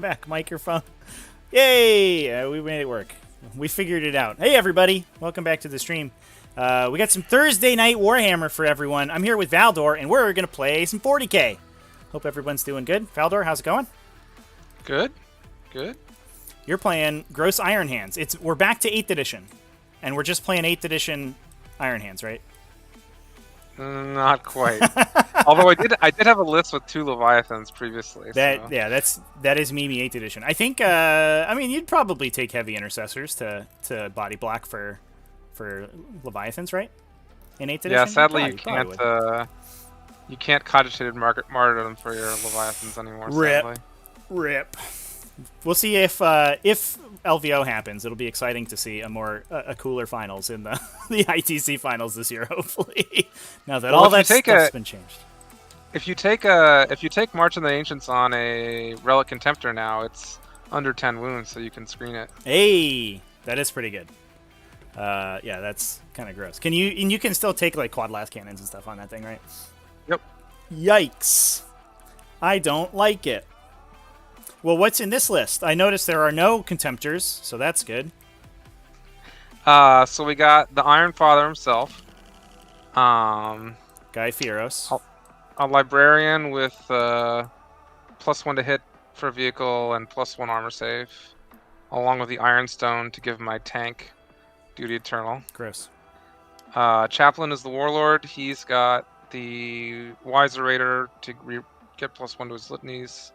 back microphone. Yay! We made it work. We figured it out. Hey, everybody. Welcome back to the stream. We got some Thursday night Warhammer for everyone. I'm here with Valdor, and we're going to play some 40k. Hope everyone's doing good. Valdor, how's it going? Good. Good. You're playing Gross Iron Hands. We're back to 8th edition, and we're just playing 8th edition Iron Hands, right? Not quite. Although I did have a list with 2 Leviathans previously. That is Mimi 8th edition. I think I mean you'd probably take heavy intercessors to body block for Leviathans, right? In 8th edition. Yeah, sadly you can't cogitated martyrdom for your Leviathans anymore. Sadly. Rip. We'll see if LVO happens. It'll be exciting to see a cooler finals in the ITC finals this year. Hopefully, now that all that stuff's been changed. If you take March of the Ancients on a Relic Contemptor now, it's under 10 wounds, so you can screen it. Hey, that is pretty good. Yeah, that's kind of gross. You can still take like quad last cannons and stuff on that thing, right? Yep. Yikes! I don't like it. Well, what's in this list? I noticed there are no Contemptors, so that's good. So we got the Iron Father himself. Guy Firos. A Librarian with +1 to hit for a vehicle and +1 armor save. Along with the Iron Stone to give my tank Duty Eternal. Gross. Chaplain is the Warlord. He's got the Wiserator to get +1 to his litanies.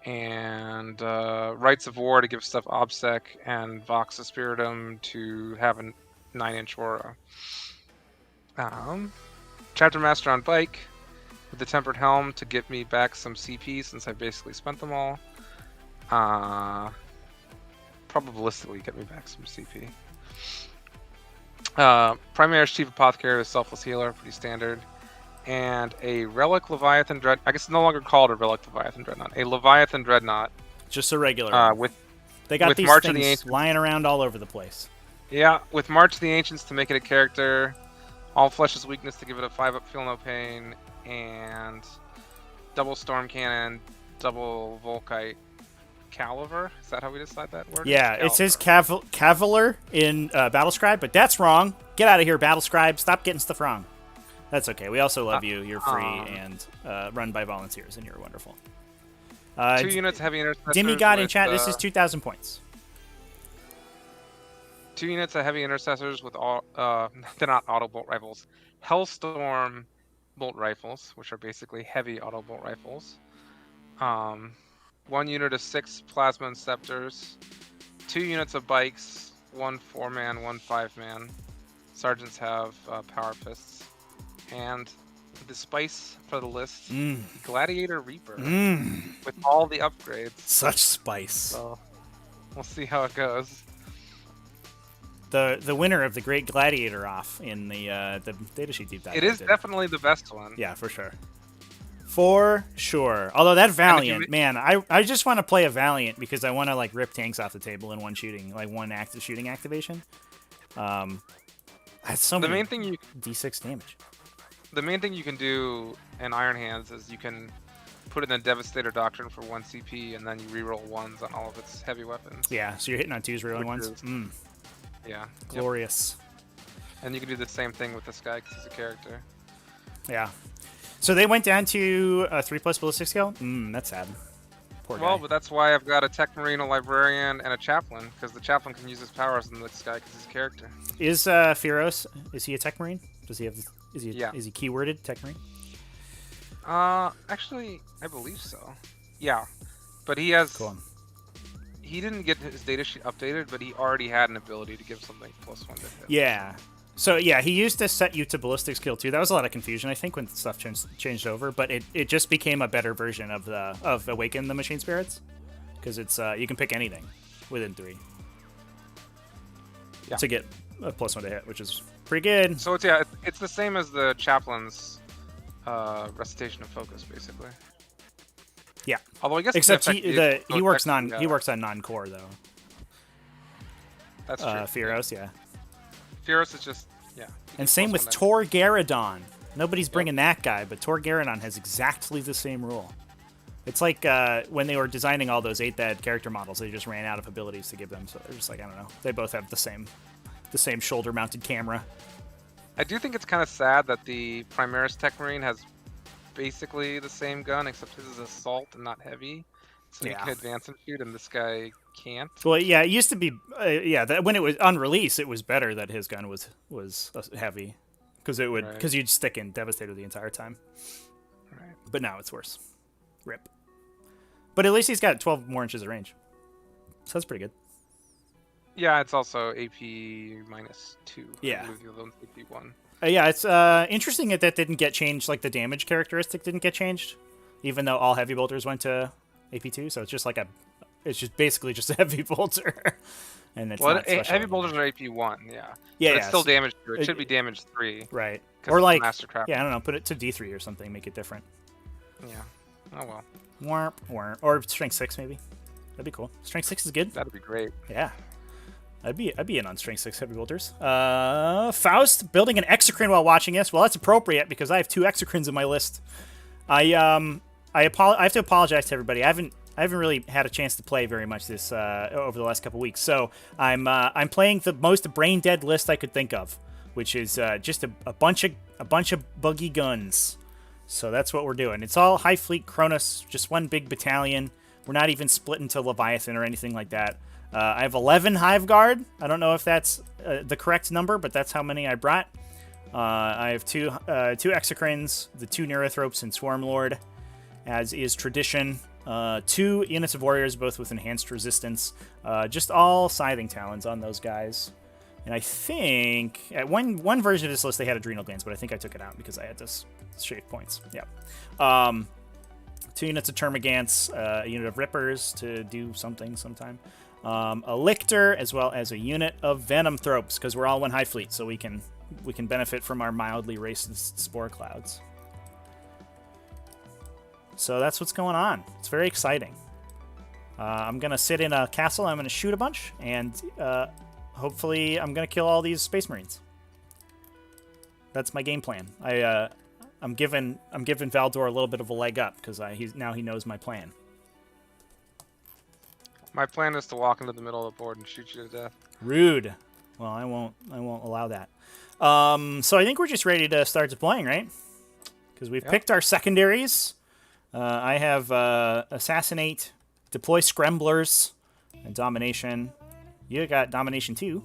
And Rites of War to give stuff OBSEC, and Vox of Spiritum to have a 9-inch aura. Chapter Master on bike with the Tempered Helm to get me back some CP since I basically spent them all. Probabilistically get me back some CP. Primary Chief Apothecary with Selfless Healer, pretty standard. And a Relic Leviathan Dread. I guess it's no longer called a Relic Leviathan Dreadnought. A Leviathan Dreadnought. Just a regular. They got these March things lying around all over the place. Yeah, with March of the Ancients to make it a character. All Flesh's Weakness to give it a 5-up Feel No Pain. And double Storm Cannon, double Volkite Caliver. Is that how we decide that word? Yeah, it says Cavalier in Battlescribe, but that's wrong. Get out of here, Battlescribe. Stop getting stuff wrong. That's okay. We also love you. You're free and run by volunteers, and you're wonderful. 2 units heavy intercessors. Demigod in chat. This is 2,000 points. 2 units of heavy intercessors with all. They're not auto bolt rifles. Hellstorm bolt rifles, which are basically heavy auto bolt rifles. 1 unit of 6 plasma inceptors. 2 units of bikes. 1 4-man, 1 5-man. Sergeants have power fists. And the spice for the list, Gladiator Reaper, with all the upgrades. Such spice. So we'll see how it goes. The winner of the Great Gladiator off in the datasheet deep dive. It is definitely the best one. Yeah, for sure. For sure. Although that Valiant, man, I just want to play a Valiant because I want to like rip tanks off the table in one shooting, like one active shooting activation. That's so many. The main thing D6 damage. The main thing you can do in Iron Hands is you can put in a Devastator Doctrine for 1 CP, and then you reroll 1s on all of its heavy weapons. Yeah, so you're hitting on 2s, rerolling 1s? Yeah. Glorious. Yep. And you can do the same thing with this guy because he's a character. Yeah. So they went down to a 3+ ballistic skill? That's sad. Poor guy. Well, but that's why I've got a Tech Marine, a Librarian, and a Chaplain, because the Chaplain can use his powers on this guy because he's a character. Is Firos, is he a Tech Marine? Does he have... Is he keyworded Tech Marine? Actually, I believe so. Yeah, but he has. Cool. He didn't get his datasheet updated, but he already had an ability to give something +1 to hit. Yeah. So yeah, he used to set you to ballistic skill 2. That was a lot of confusion, I think, when stuff changed over. But it just became a better version of Awaken the Machine Spirits, because it's you can pick anything within 3. Yeah. To get a +1 to hit, which is pretty good. So it's the same as the Chaplain's Recitation of Focus, basically. Yeah. Although I guess except he works on non-core though. That's true. Firos, yeah. Firos is just And same with Tor Garadon. Nobody's bringing that guy, but Tor Garadon has exactly the same rule. It's like when they were designing all those 8-bad character models, they just ran out of abilities to give them. So they're just like, I don't know. They both have the same shoulder-mounted camera. I do think it's kind of sad that the Primaris Tech Marine has basically the same gun, except his is assault and not heavy. So you can advance and shoot, and this guy can't. Well, yeah, it used to be, when it was on release, it was better that his gun was heavy, because you'd stick in Devastator the entire time. Right. But now it's worse. Rip. But at least he's got 12 more inches of range, so that's pretty good. Yeah, it's also AP -2. Yeah. I believe the other one's AP 1. Yeah, it's interesting that didn't get changed. Like the damage characteristic didn't get changed, even though all heavy bolters went to AP2. So it's just like it's just basically just a heavy bolter, and it's not heavy bolters are AP 1. Yeah. Yeah, but it's still damage 2. It should be damage 3. Right. Or like Mastercraft. Yeah, I don't know. Put it to D3 or something. Make it different. Yeah. Oh well. Warp, or strength 6 maybe. That'd be cool. Strength 6 is good. That'd be great. Yeah. I'd be in on strength 6 heavy bolters. Faust building an exocrine while watching this. Well, that's appropriate because I have 2 exocrines in my list. I have to apologize to everybody. I haven't really had a chance to play very much this over the last couple weeks. So I'm playing the most brain dead list I could think of, which is just a bunch of buggy guns. So that's what we're doing. It's all High Fleet Kronos, just one big battalion. We're not even split into Leviathan or anything like that. I have 11 Hive Guard. I don't know if that's the correct number, but that's how many I brought. I have two Exocrines, the 2 Neurothropes, and Swarmlord, as is tradition. 2 units of warriors, both with enhanced resistance. Just all Scything Talons on those guys. And I think at one version of this list they had Adrenal Glands, but I think I took it out because I had to shave points. Yeah. 2 units of Termagants, a unit of Rippers to do something sometime. A Lictor, as well as a unit of Venom Thropes, because we're all one High Fleet, so we can benefit from our mildly racist spore clouds. So that's what's going on. It's very exciting. I'm gonna sit in a castle. I'm gonna shoot a bunch, and hopefully I'm gonna kill all these Space Marines. That's my game plan. I'm giving Valdor a little bit of a leg up because he knows my plan. My plan is to walk into the middle of the board and shoot you to death. Rude. Well, I won't allow that. So I think we're just ready to start deploying, right? Because we've picked our secondaries. I have Assassinate, Deploy Scramblers, and Domination. You got Domination 2.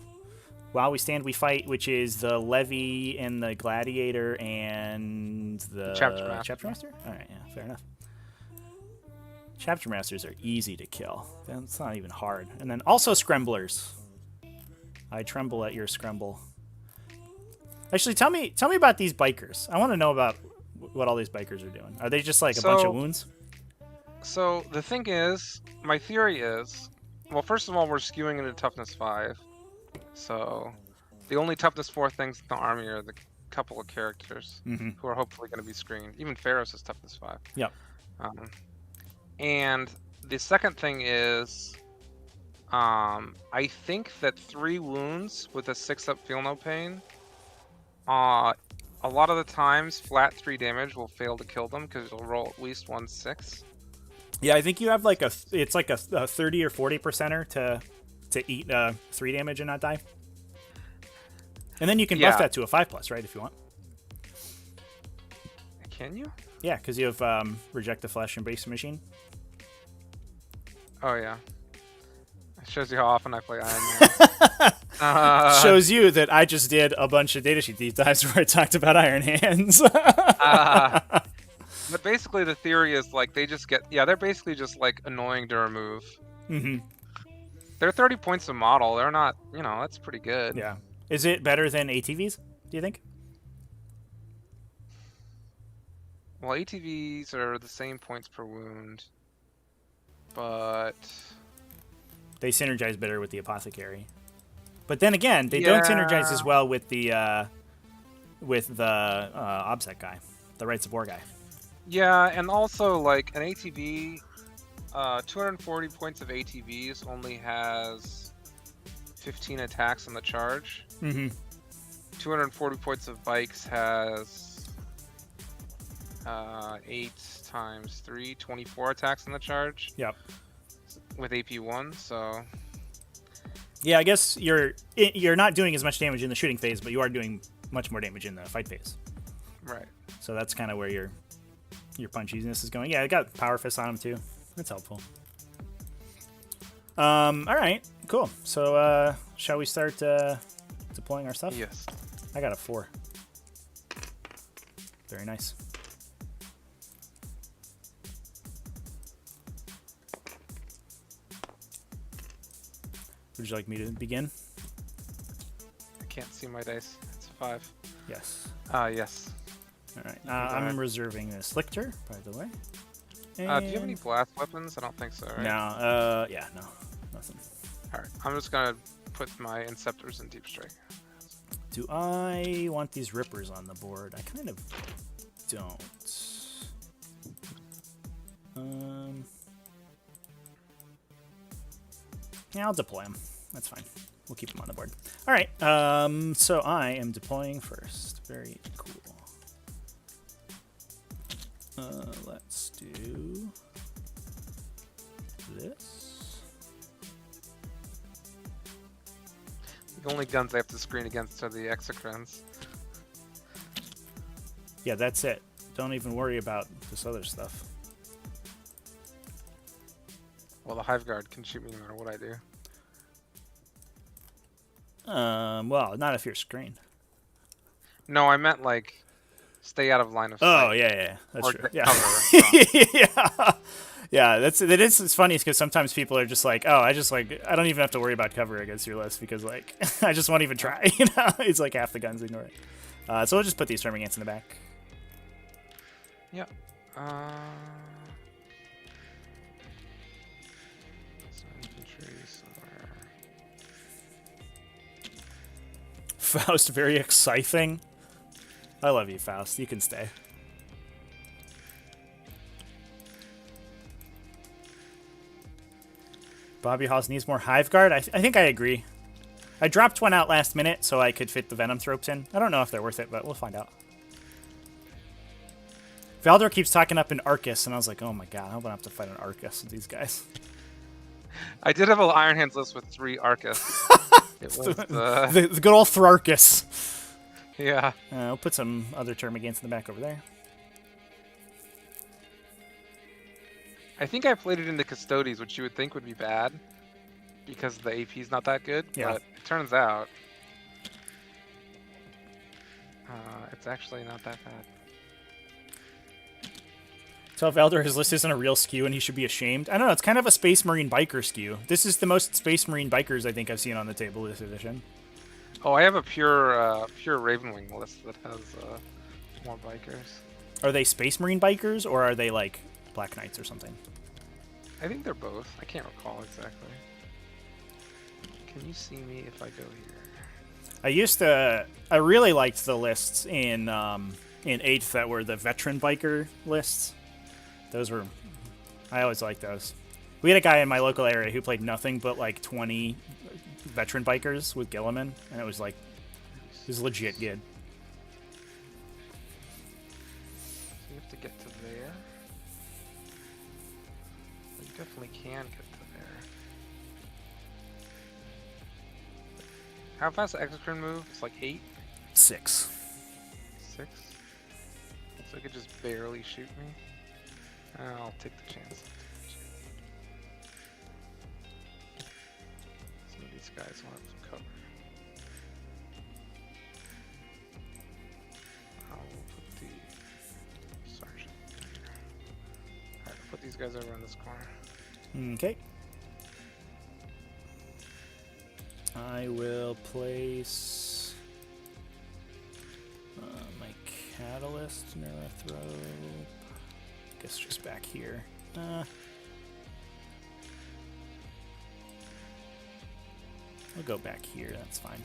While we stand, we fight, which is the Levy and the Gladiator and the Chapter Master? All right, yeah, fair enough. Chapter Masters are easy to kill. That's not even hard. And then also Scramblers. I tremble at your scramble. Actually, tell me about these bikers. I want to know about what all these bikers are doing. Are they just like a bunch of wounds? So the thing is, my theory is, well, first of all, we're skewing into toughness 5. So the only toughness 4 things in the army are the couple of characters who are hopefully going to be screened. Even Pharaohs is toughness 5. Yep. And the second thing is, I think that 3 wounds with a 6-up feel no pain, a lot of the times flat 3 damage will fail to kill them because it'll roll at least 1 6. Yeah, I think you have like a 30 or 40%er to eat 3 damage and not die. And then you can buff that to a 5+, right, if you want. Can you? Yeah, because you have Reject the Flesh and Base Machine. Oh, yeah. It shows you how often I play Iron Man. Shows you that I just did a bunch of datasheet deep dives where I talked about Iron Hands. But basically the theory is like they just get... Yeah, they're basically just like annoying to remove. They're 30 points a model. They're not... You know, that's pretty good. Yeah. Is it better than ATVs, do you think? Well, ATVs are the same points per wound. But... They synergize better with the Apothecary. But then again, they don't synergize as well with the OBSEC guy, the Rights of War guy. Yeah, and also, like, an ATV, 240 points of ATVs only has 15 attacks on the charge. 240 points of bikes has 8 times 3, 24 attacks on the charge. Yep. With AP1, so... Yeah, I guess you're not doing as much damage in the shooting phase, but you are doing much more damage in the fight phase. Right. So that's kind of where your punchiness is going. Yeah, I got Power Fist on him too. That's helpful. All right, cool. So shall we start deploying our stuff? Yes. I got a 4. Very nice. Would you like me to begin? I can't see my dice. It's a 5. Yes. Yes. All right. I'm reserving this Lictor, by the way. Do you have any blast weapons? I don't think so, right? No. Yeah, no. Nothing. Alright, I'm just gonna put my Inceptors in Deep Strike. Do I want these Rippers on the board? I kind of don't. Yeah, I'll deploy them. That's fine. We'll keep them on the board. All right. So I am deploying first. Very cool. Let's do this. The only guns I have to screen against are the Exocrines. Yeah, that's it. Don't even worry about this other stuff. Well, the Hive Guard can shoot me no matter what I do. Well, not if you're screened. No, I meant like stay out of line of sight. Oh yeah, that's or true. get Yeah, cover yeah, yeah. That is. It's funny because sometimes people are just like, oh, I don't even have to worry about cover against your list because like I just won't even try. You know, it's like half the guns ignore it. So we'll just put these Termagants in the back. Yeah. Infantry somewhere. Faust, very exciting. I love you, Faust. You can stay. Bobby Haas needs more Hive Guard. I think I agree. I dropped one out last minute so I could fit the Venom Thropes in. I don't know if they're worth it, but we'll find out. Valdor keeps talking up an Arcus, and I was like, oh my god, I hope I don't have to fight an Arcus with these guys. I did have an Iron Hands list with 3 Arcus. It was the good old Thrarchus. Yeah. We'll put some other Termagants in the back over there. I think I played it into Custodes, which you would think would be bad because the AP is not that good. Yeah. But it turns out it's actually not that bad. Tell Valdor his list isn't a real skew and he should be ashamed. I don't know, it's kind of a Space Marine biker skew. This is the most Space Marine bikers I think I've seen on the table this edition. Oh, I have a pure Ravenwing list that has more bikers. Are they Space Marine bikers or are they like Black Knights or something? I think they're both. I can't recall exactly. Can you see me if I go here? I really liked the lists in 8th that were the veteran biker lists. Those were, I always liked those. We had a guy in my local area who played nothing but like 20 veteran bikers with Gilliman, and it was like, it was legit good. So you have to get to there. You definitely can get to there. How fast does Exocrine move? It's like 8? 6. 6? So it could just barely shoot me. I'll take the chance. Some of these guys want some cover. I'll put the sergeant there. Alright, I'll put these guys over in this corner. Okay. I will place my Catalyst Neurothrope. Guess just back here. I'll go back here, that's fine.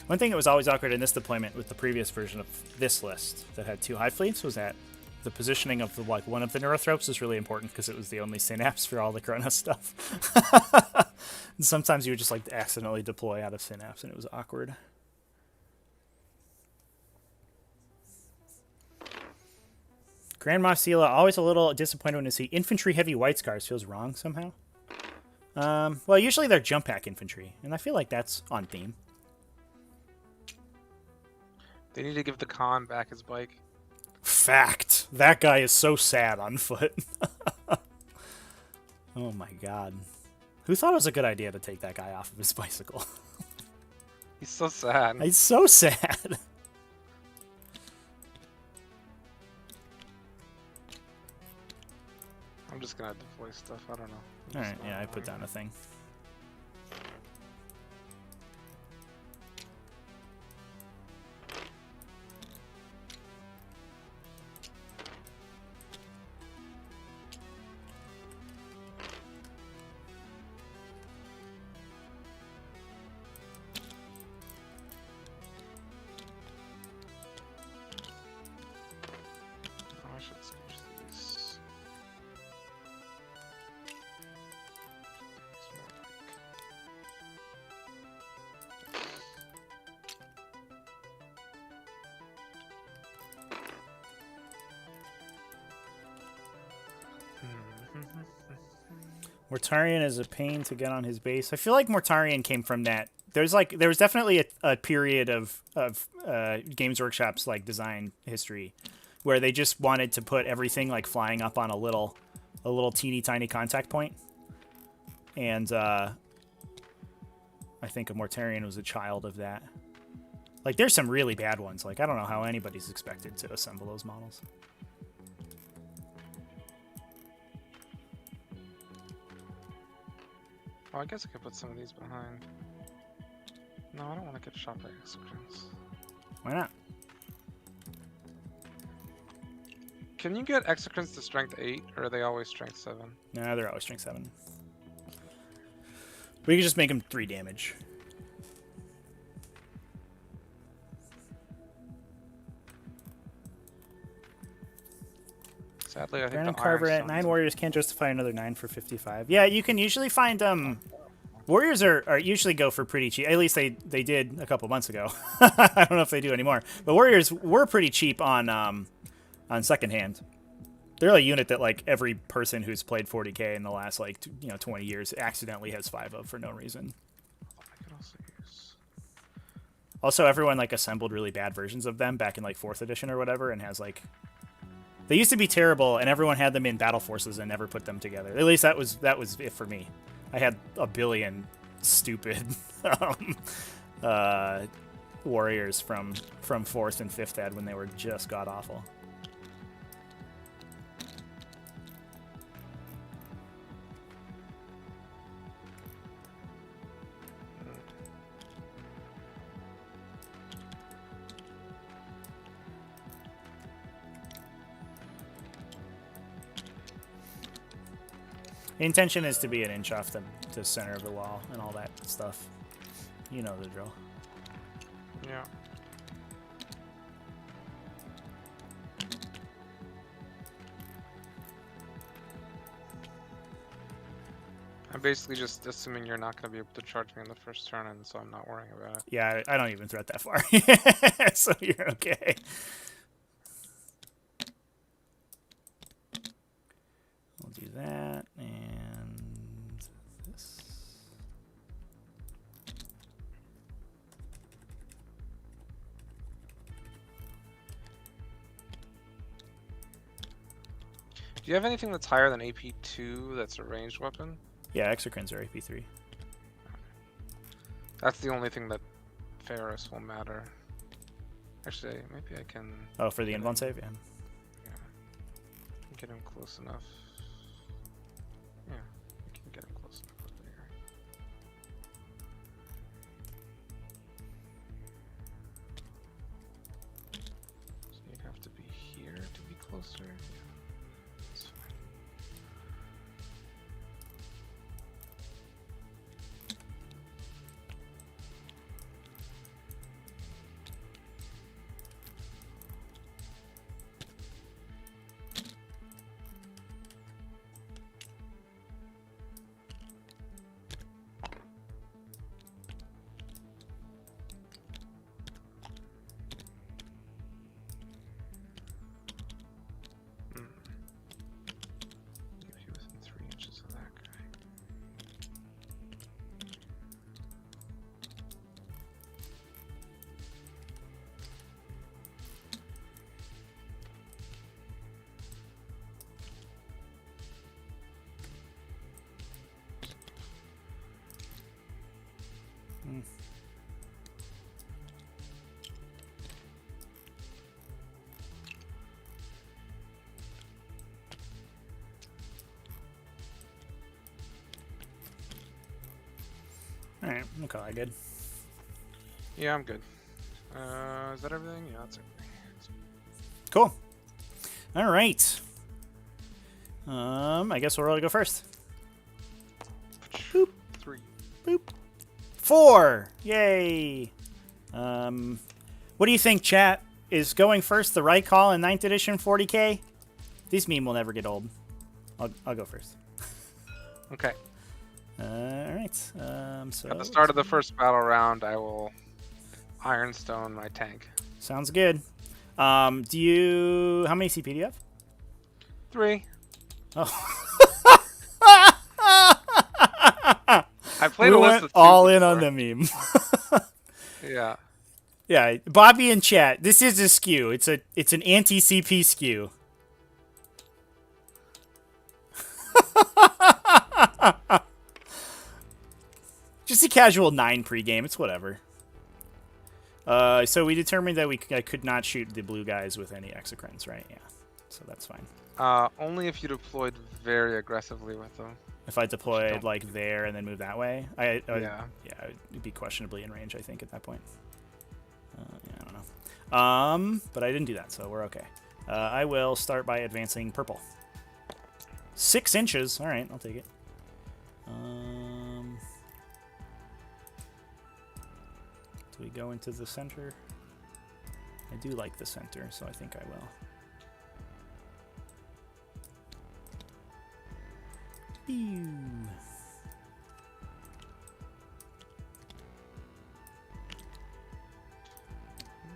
One thing that was always awkward in this deployment with the previous version of this list that had 2 Hive Fleets was that the positioning of the, like, one of the Neurothropes was really important because it was the only synapse for all the Chronos stuff. And sometimes you would just like accidentally deploy out of synapse and it was awkward. Grand Moff Sela, always a little disappointed when I see infantry heavy white scars. Feels wrong somehow. Well, usually they're jump pack infantry, and I feel like that's on theme. They need to give the Khan back his bike. Fact. That guy is so sad on foot. Oh my god. Who thought it was a good idea to take that guy off of his bicycle? He's so sad. He's so sad. I'm just gonna deploy stuff. I don't know. Alright, yeah, I put down a thing. I should switch these. It's more like... Mortarion is a pain to get on his base. I feel like Mortarion came from that. There was definitely a period of Games Workshop's like design history where they just wanted to put everything like flying up on a little teeny tiny contact point. And I think a Mortarion was a child of that. Like there's some really bad ones. Like I don't know how anybody's expected to assemble those models. Oh, I guess I could put some of these behind. No, I don't want to get shot by exocrines. Why not? Can you get exocrines to strength 8, or are they always strength 7? Nah, they're always strength 7. We can just make them 3 damage. Sadly, I think Brandon the Carver at 9 warriors can't justify another 9 for 55. Yeah, you can usually find warriors are usually go for pretty cheap. At least they did a couple months ago. I don't know if they do anymore. But warriors were pretty cheap on secondhand. They're a unit that like every person who's played 40k in the last like 20 years accidentally has 5 of for no reason. I could also use... Also, everyone like assembled really bad versions of them back in like 4th edition or whatever, and has like they used to be terrible, and everyone had them in battle forces and never put them together. At least that was it for me. I had a billion stupid warriors from 4th and 5th ed when they were just god awful. The intention is to be an inch off the center of the wall and all that stuff. You know the drill. Yeah. I'm basically just assuming you're not going to be able to charge me on the first turn, and so I'm not worrying about it. Yeah, I don't even threat that far. So you're okay. We'll do that, and this. Do you have anything that's higher than AP2 that's a ranged weapon? Yeah, exocrines are AP3. That's the only thing that Ferris will matter. Actually, maybe I can... Oh, for the invuln save? Yeah. Yeah. Get him close enough. Yeah, we can get him close enough over there. So you'd have to be here to be closer. Yeah, that's fine. Okay, I good. Yeah, I'm good. Is that everything? Yeah, that's everything. Cool. All right. I guess we're all to go first. Boop. 3. Boop. 4. Yay. What do you think, chat? Is going first the right call in 9th edition 40k? This meme will never get old. I'll go first. Okay. All right. So At the start of the first battle round, I will Ironstone my tank. sounds good. Do you? How many CP do you have? 3. Oh. I played We a list went of 2 all in on before. the meme. Yeah. Yeah, Bobby in chat. This is a skew. It's an anti-CP skew. Just a casual 9 pregame. It's whatever. So we determined that I could not shoot the blue guys with any exocrines, right? Yeah. So that's fine. Only if you deployed very aggressively with them. If I deployed like there and then move that way, Yeah. I'd be questionably in range, I think, at that point. Yeah, I don't know. But I didn't do that, so we're okay. I will start by advancing purple. 6 inches. All right, I'll take it. Do we go into the center? I do like the center, so I think I will. Pew.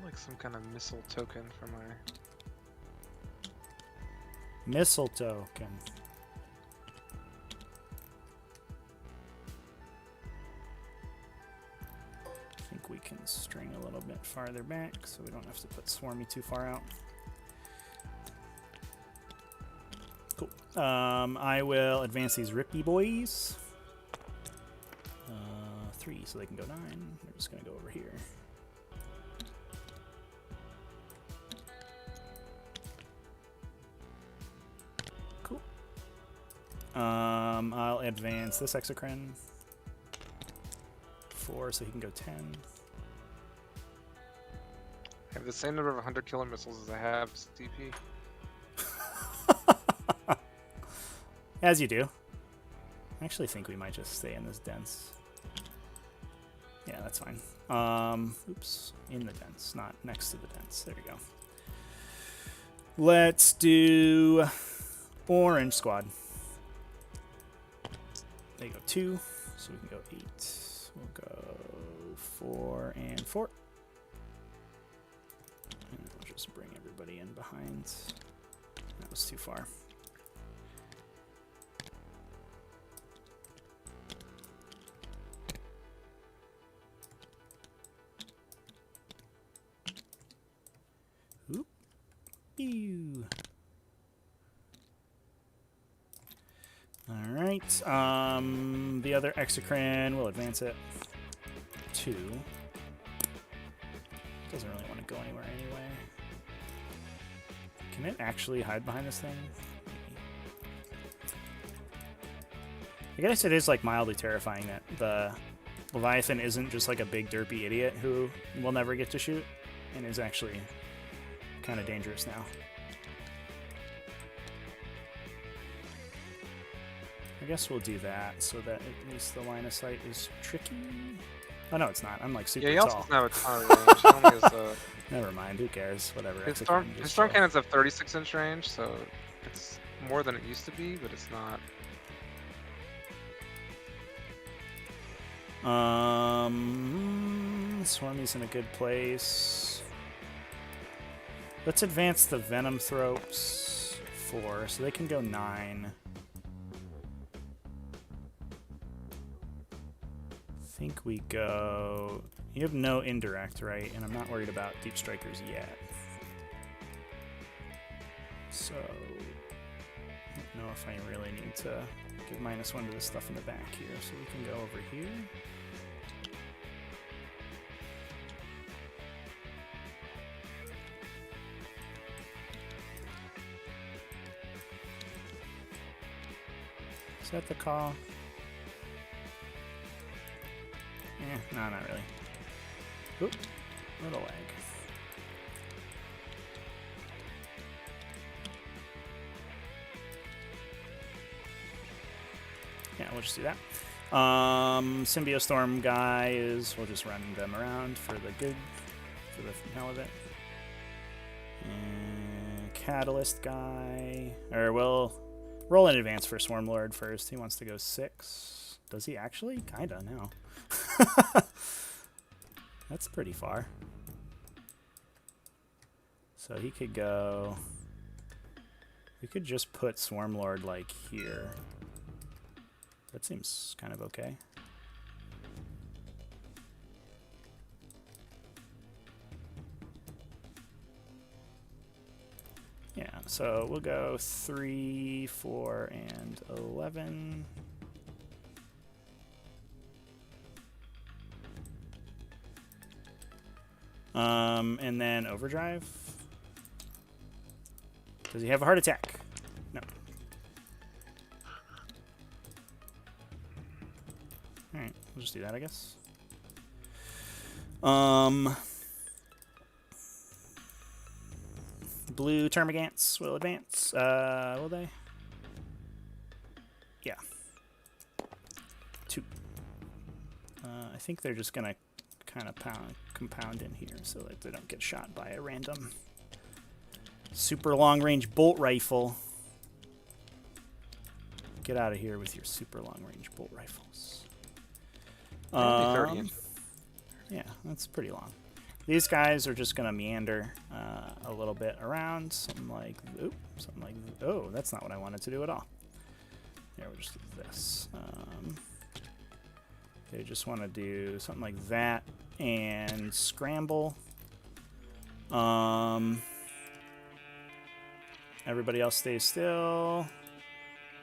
Like some kind of missile token for my... Missile token. I think we can string a little bit farther back so we don't have to put Swarmy too far out. Cool. I will advance these Rippy boys. 3, so they can go 9. They're just going to go over here. Cool. I'll advance this Exocrine. 4, so he can go 10. I have the same number of 100 killer missiles as I have CP. As you do. I actually think we might just stay in this dense. Yeah, that's fine. Oops. In the dense, not next to the dense. There we go. Let's do orange squad. There you go, 2. So we can go 8. We'll go 4 and 4. And we'll just bring everybody in behind. That was too far. Oop. Ew. All right. The other Exocrine, we'll advance it. 2. Doesn't really want to go anywhere anyway. Can it actually hide behind this thing? I guess it is like mildly terrifying that the Leviathan isn't just like a big derpy idiot who will never get to shoot and is actually kind of dangerous now. I guess we'll do that so that at least the line of sight is tricky. Oh no, it's not. I'm like super Yeah, you tall. also have a ton of range. It only has, Never mind. Who cares? Whatever. his Exocrine, storm chill. cannons have 36-inch range, so it's more than it used to be, but it's not. Swarmy's in a good place. Let's advance the Venom Thropes 4, so they can go 9. I think we go... You have no indirect, right? And I'm not worried about Deep Strikers yet. So... I don't know if I really need to give -1 to the stuff in the back here, so we can go over here. Is that the call? No, not really. Oop, little lag. Yeah, we'll just do that. Symbiostorm guys, we'll just run them around for the hell of it. And Catalyst guy, or we'll roll in advance for Swarmlord first. He wants to go 6. Does he actually? Kinda now. That's pretty far. So he could go. We could just put Swarmlord like here. That seems kind of okay. Yeah, so we'll go 3, 4, and 11. And then overdrive. Does he have a heart attack? No. Alright, we'll just do that, I guess. Blue Termagants will advance. Will they? Yeah. 2. I think they're just gonna kind of compound in here so that they don't get shot by a random super long range bolt rifle. Get out of here with your super long range bolt rifles. 30 inches. Yeah, that's pretty long. These guys are just gonna meander a little bit around, something like, oh, that's not what I wanted to do at all. Here, we'll just do this. They just want to do something like that and scramble. Everybody else stays still.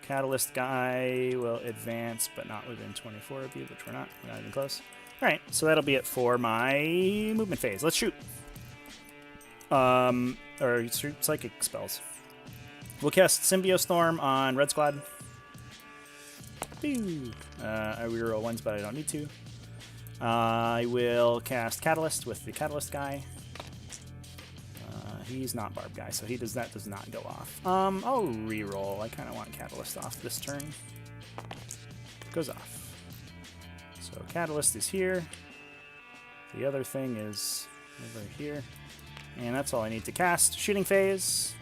Catalyst guy will advance, but not within 24 of you, which we're not even close. All right, so that'll be it for my movement phase. Let's shoot. Or shoot psychic spells. We'll cast Symbiostorm on Red Squad. Boo. I reroll ones, but I don't need to. I will cast Catalyst with the Catalyst guy. He's not Barb guy, so does not go off. I'll reroll. I kind of want Catalyst off this turn. Goes off. So Catalyst is here. The other thing is over here. And that's all I need to cast. Shooting phase.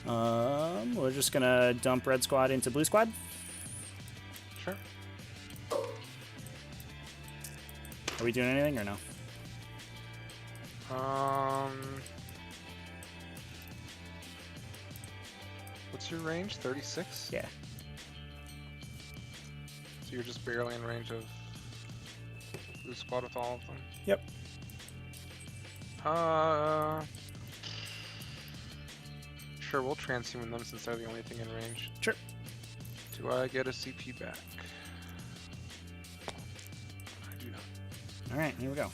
We're just gonna dump Red Squad into Blue Squad. Sure. Are we doing anything or no? What's your range? 36? Yeah. So you're just barely in range of Blue Squad with all of them? Yep. Sure, we'll transhuman them since they're the only thing in range. Sure. Do I get a CP back? I do not. Alright, here we go.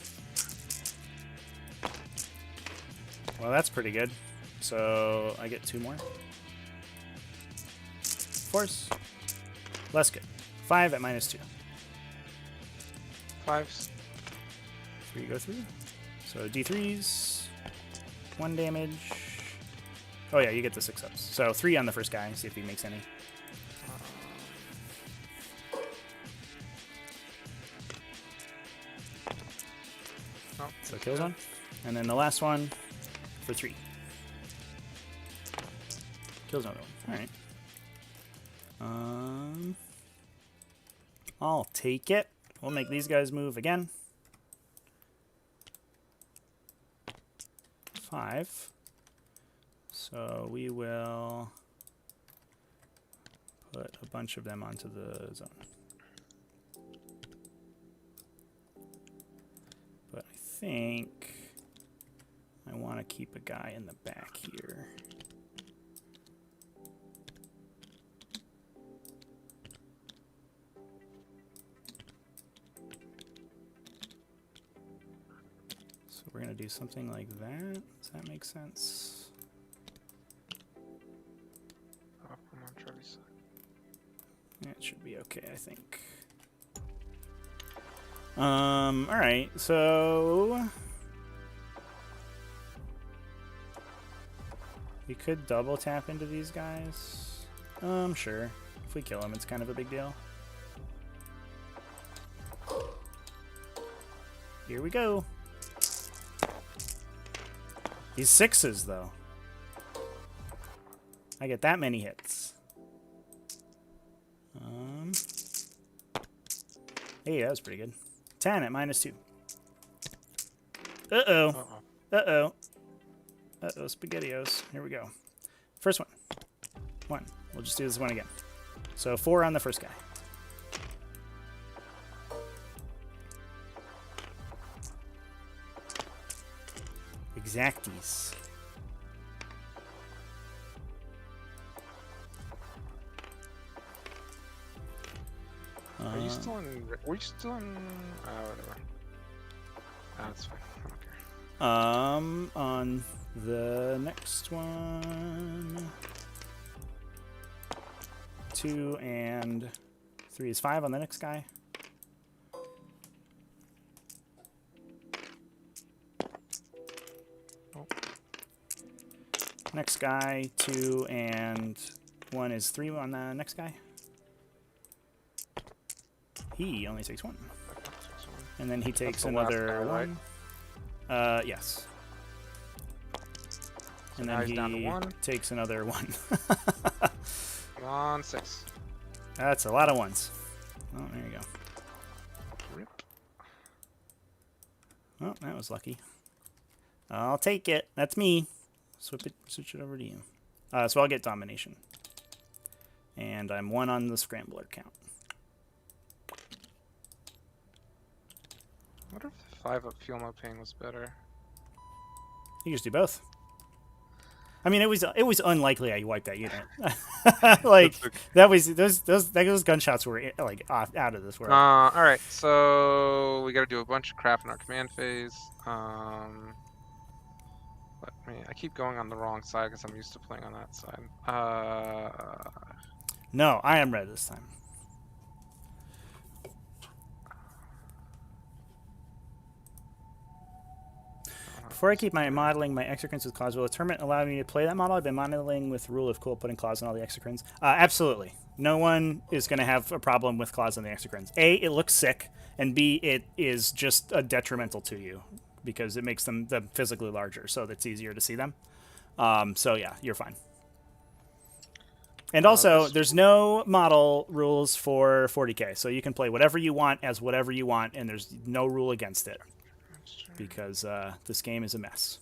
Well, that's pretty good. So I get 2 more. Force. Less good. 5 at -2. 5s. 3 go 3. So D3s. 1 damage. Oh yeah, you get the 6-ups. So 3 on the first guy. See if he makes any. Oh, So kills 1. And then the last one for 3. Kills another one. Alright. I'll take it. We'll make these guys move again. 5. So we will put a bunch of them onto the zone. But I think I want to keep a guy in the back here. So we're going to do something like that. Does that make sense? Oh, I'm on Trevi's side. Yeah, it should be okay, I think. Alright, so we could double tap into these guys. Sure. If we kill him, it's kind of a big deal. Here we go. These 6s, though. I get that many hits. Hey, that was pretty good. 10 at -2. Uh-oh. Uh-oh. Uh-oh, SpaghettiOs. Here we go. First one. 1. We'll just do this one again. So 4 on the first guy. Exacties. Are you still in? Were you still in? Whatever. That's fine. I don't care. On the next one, 2 and 3 is 5 on the next guy. Oh. Next guy, 2 and 1 is 3 on the next guy. He only takes 1. And then he takes another guy, 1. Right? Yes. So And now then he's down to he 1. takes another 1. Come on, 6. That's a lot of 1s. Oh, there you go. Rip. Oh, that was lucky. I'll take it. That's me. Switch it over to you. So I'll get domination. And I'm 1 on the scrambler count. I wonder if the 5-up Feel No Pain was better. You can just do both. I mean, it was unlikely I wiped that unit. Like that was those gunshots were like out of this world. All right, so we got to do a bunch of crap in our command phase. But I keep going on the wrong side because I'm used to playing on that side. No, I am red this time. Before I keep my modeling my exocrines with claws, will a tournament allow me to play that model? I've been modeling with rule of cool, putting claws on all the exocrines. Absolutely. No one is going to have a problem with claws on the exocrines. A, it looks sick, and B, it is just detrimental to you because it makes them physically larger, so that's easier to see them. So yeah, you're fine. And also, there's no model rules for 40k, so you can play whatever you want as whatever you want, and there's no rule against it. Because this game is a mess.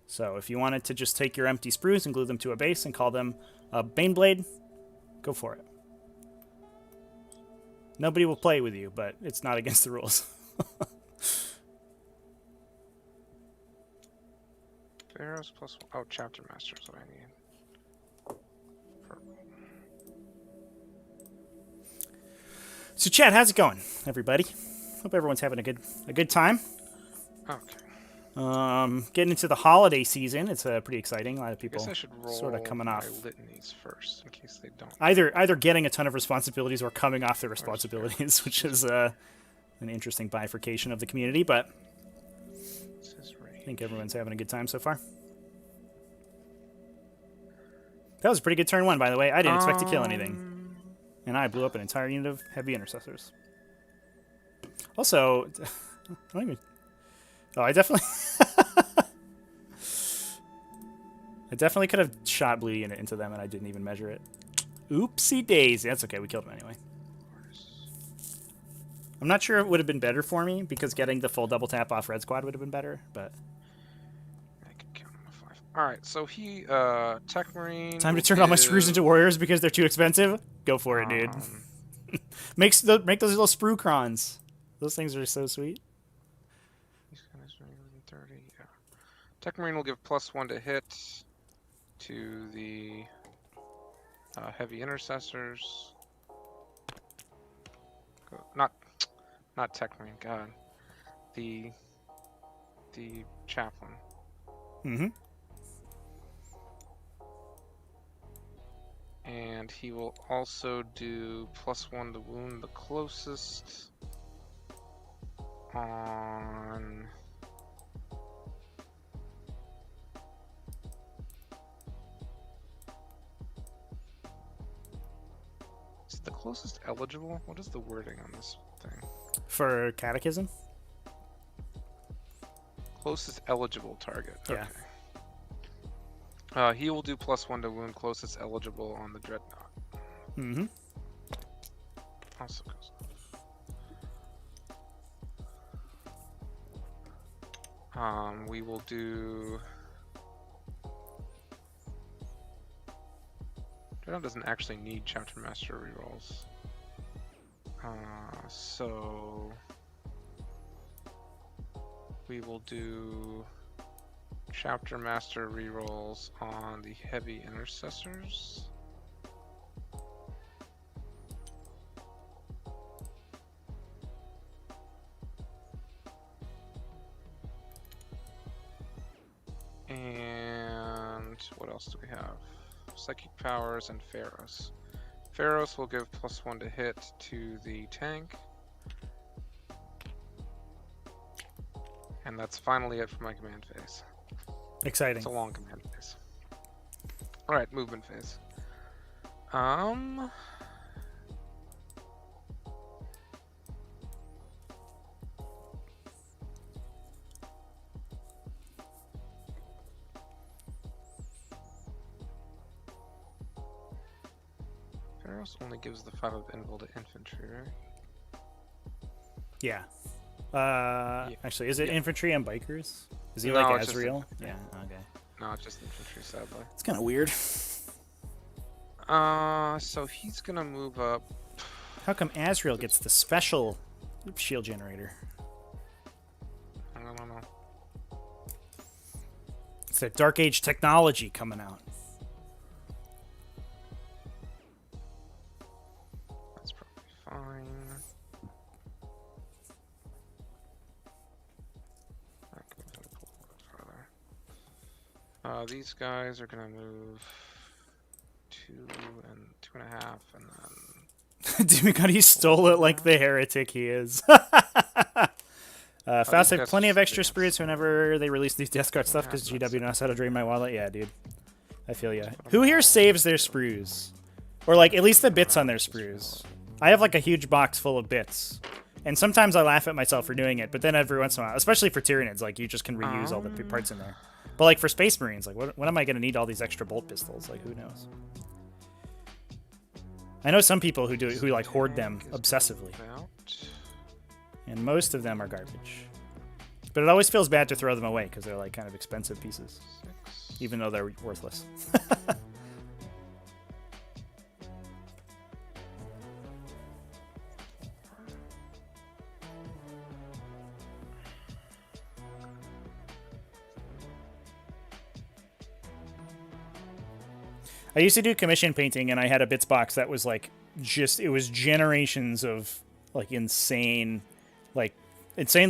So if you wanted to just take your empty sprues and glue them to a base and call them a Baneblade, go for it. Nobody will play with you, but it's not against the rules. Pharaohs plus... Oh, Chapter Master is what I need. Purple. So chat, how's it going, everybody? Hope everyone's having a good time. Okay. Getting into the holiday season, it's pretty exciting. A lot of I people guess I should roll sort of coming off. my litanies first, in case they don't. Either getting a ton of responsibilities or coming off their responsibilities, which is an interesting bifurcation of the community, but I think everyone's having a good time so far. That was a pretty good turn 1, by the way. I didn't expect to kill anything. And I blew up an entire unit of heavy intercessors. Also, I don't even... Oh, I definitely... I definitely could have shot blue unit into them and I didn't even measure it. Oopsie daisy. That's okay, we killed him anyway. I'm not sure it would have been better for me because getting the full double tap off red squad would have been better, but... I can count him a 5. Alright, so he, Tech Marine... Time to turn all my screws into warriors because they're too expensive? Go for it, dude. Make those little sprue crons. Those things are so sweet. These guys are 30, yeah. Tech Marine will give +1 to hit to the heavy intercessors. Not Tech Marine, God. The chaplain. Mm-hmm. And he will also do +1 to wound the closest. on... Is the closest eligible? What is the wording on this thing? For catechism? Closest eligible target. Yeah. Okay. He will do +1 to wound closest eligible on the Dreadnought. Mm-hmm. Also goes off. We will do... Dreadnought doesn't actually need Chapter Master rerolls. So... We will do Chapter Master rerolls on the Heavy Intercessors. And what else do we have? Psychic Powers and Pharaohs. Pharaohs will give +1 to hit to the tank. And that's finally it for my command phase. Exciting. It's a long command phase. Alright, movement phase. Pharaohs only gives the 5 of invul to infantry, right? Yeah. Yeah. Actually, is it infantry and bikers? Is he No, like it's just Azrael? infantry. Yeah, okay. No, it's just infantry, sadly. It's kind of weird. So he's gonna move up. How come Azrael gets the special shield generator? I don't know. It's that Dark Age technology coming out. That's probably fine. I can move him a little bit farther. These guys are gonna move 2 and 2.5, and then Demigod, stole it like the heretic he is. Faust had plenty of extra spirits whenever they release these Death Guard stuff because GW knows how to drain my wallet. Yeah, dude. I feel ya. Who here saves their sprues? Or, like, at least the bits on their sprues. I have, like, a huge box full of bits. And sometimes I laugh at myself for doing it, but then every once in a while, especially for Tyranids, like, you just can reuse all the parts in there. But, like, for Space Marines, like, when am I going to need all these extra bolt pistols? Like, who knows? I know some people who like, hoard them obsessively. And most of them are garbage. But it always feels bad to throw them away because they're, like, kind of expensive pieces. Even though they're worthless. I used to do commission painting, and I had a bits box that was, like, it was generations of, like, insanely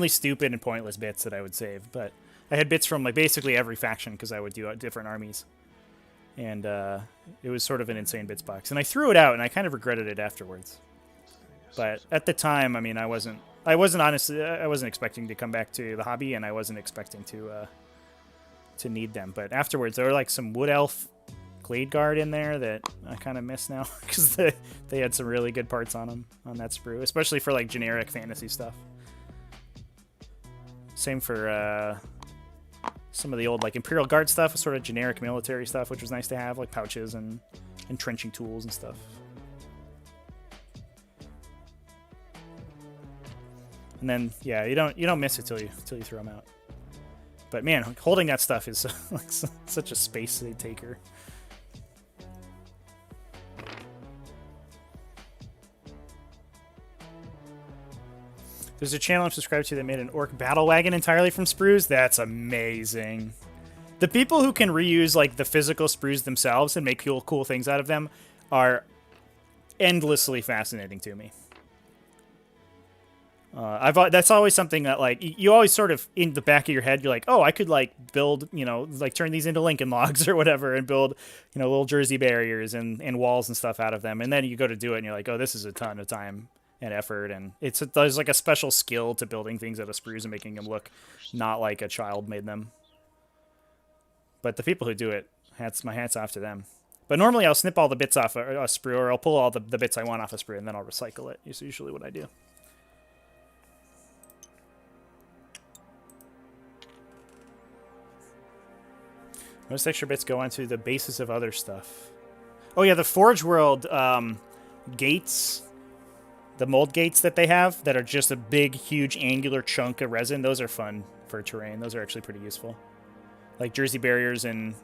stupid and pointless bits that I would save. But I had bits from, like, basically every faction because I would do different armies. And it was sort of an insane bits box. And I threw it out, and I kind of regretted it afterwards. But at the time, I mean, I wasn't expecting to come back to the hobby, and I wasn't expecting to need them. But afterwards, there were, like, some Wood Elf Glade Guard in there that I kind of miss now because they had some really good parts on them on that sprue, especially for, like, generic fantasy stuff. Same for some of the old, like, Imperial Guard stuff, sort of generic military stuff, which was nice to have, like pouches and entrenching tools and stuff. And then, yeah, you don't miss it till you throw them out. But man, holding that stuff is like such a space taker. There's a channel I'm subscribed to that made an orc battle wagon entirely from sprues. That's amazing. The people who can reuse, like, the physical sprues themselves and make cool things out of them are endlessly fascinating to me. That's always something that, like, you always sort of, in the back of your head, you're like, oh, I could, like, build, like, turn these into Lincoln Logs or whatever and build, little Jersey barriers and walls and stuff out of them. And then you go to do it and you're like, oh, this is a ton of time and effort, and there's like a special skill to building things out of sprues and making them look not like a child made them. But the people who do it, my hats off to them. But normally I'll snip all the bits off a sprue, or I'll pull all the bits I want off a sprue, and then I'll recycle it. It's usually what I do. Most extra bits go onto the basis of other stuff. Oh yeah, the Forge World gates, the mold gates that they have that are just a big, huge, angular chunk of resin, those are fun for terrain. Those are actually pretty useful. Like Jersey barriers and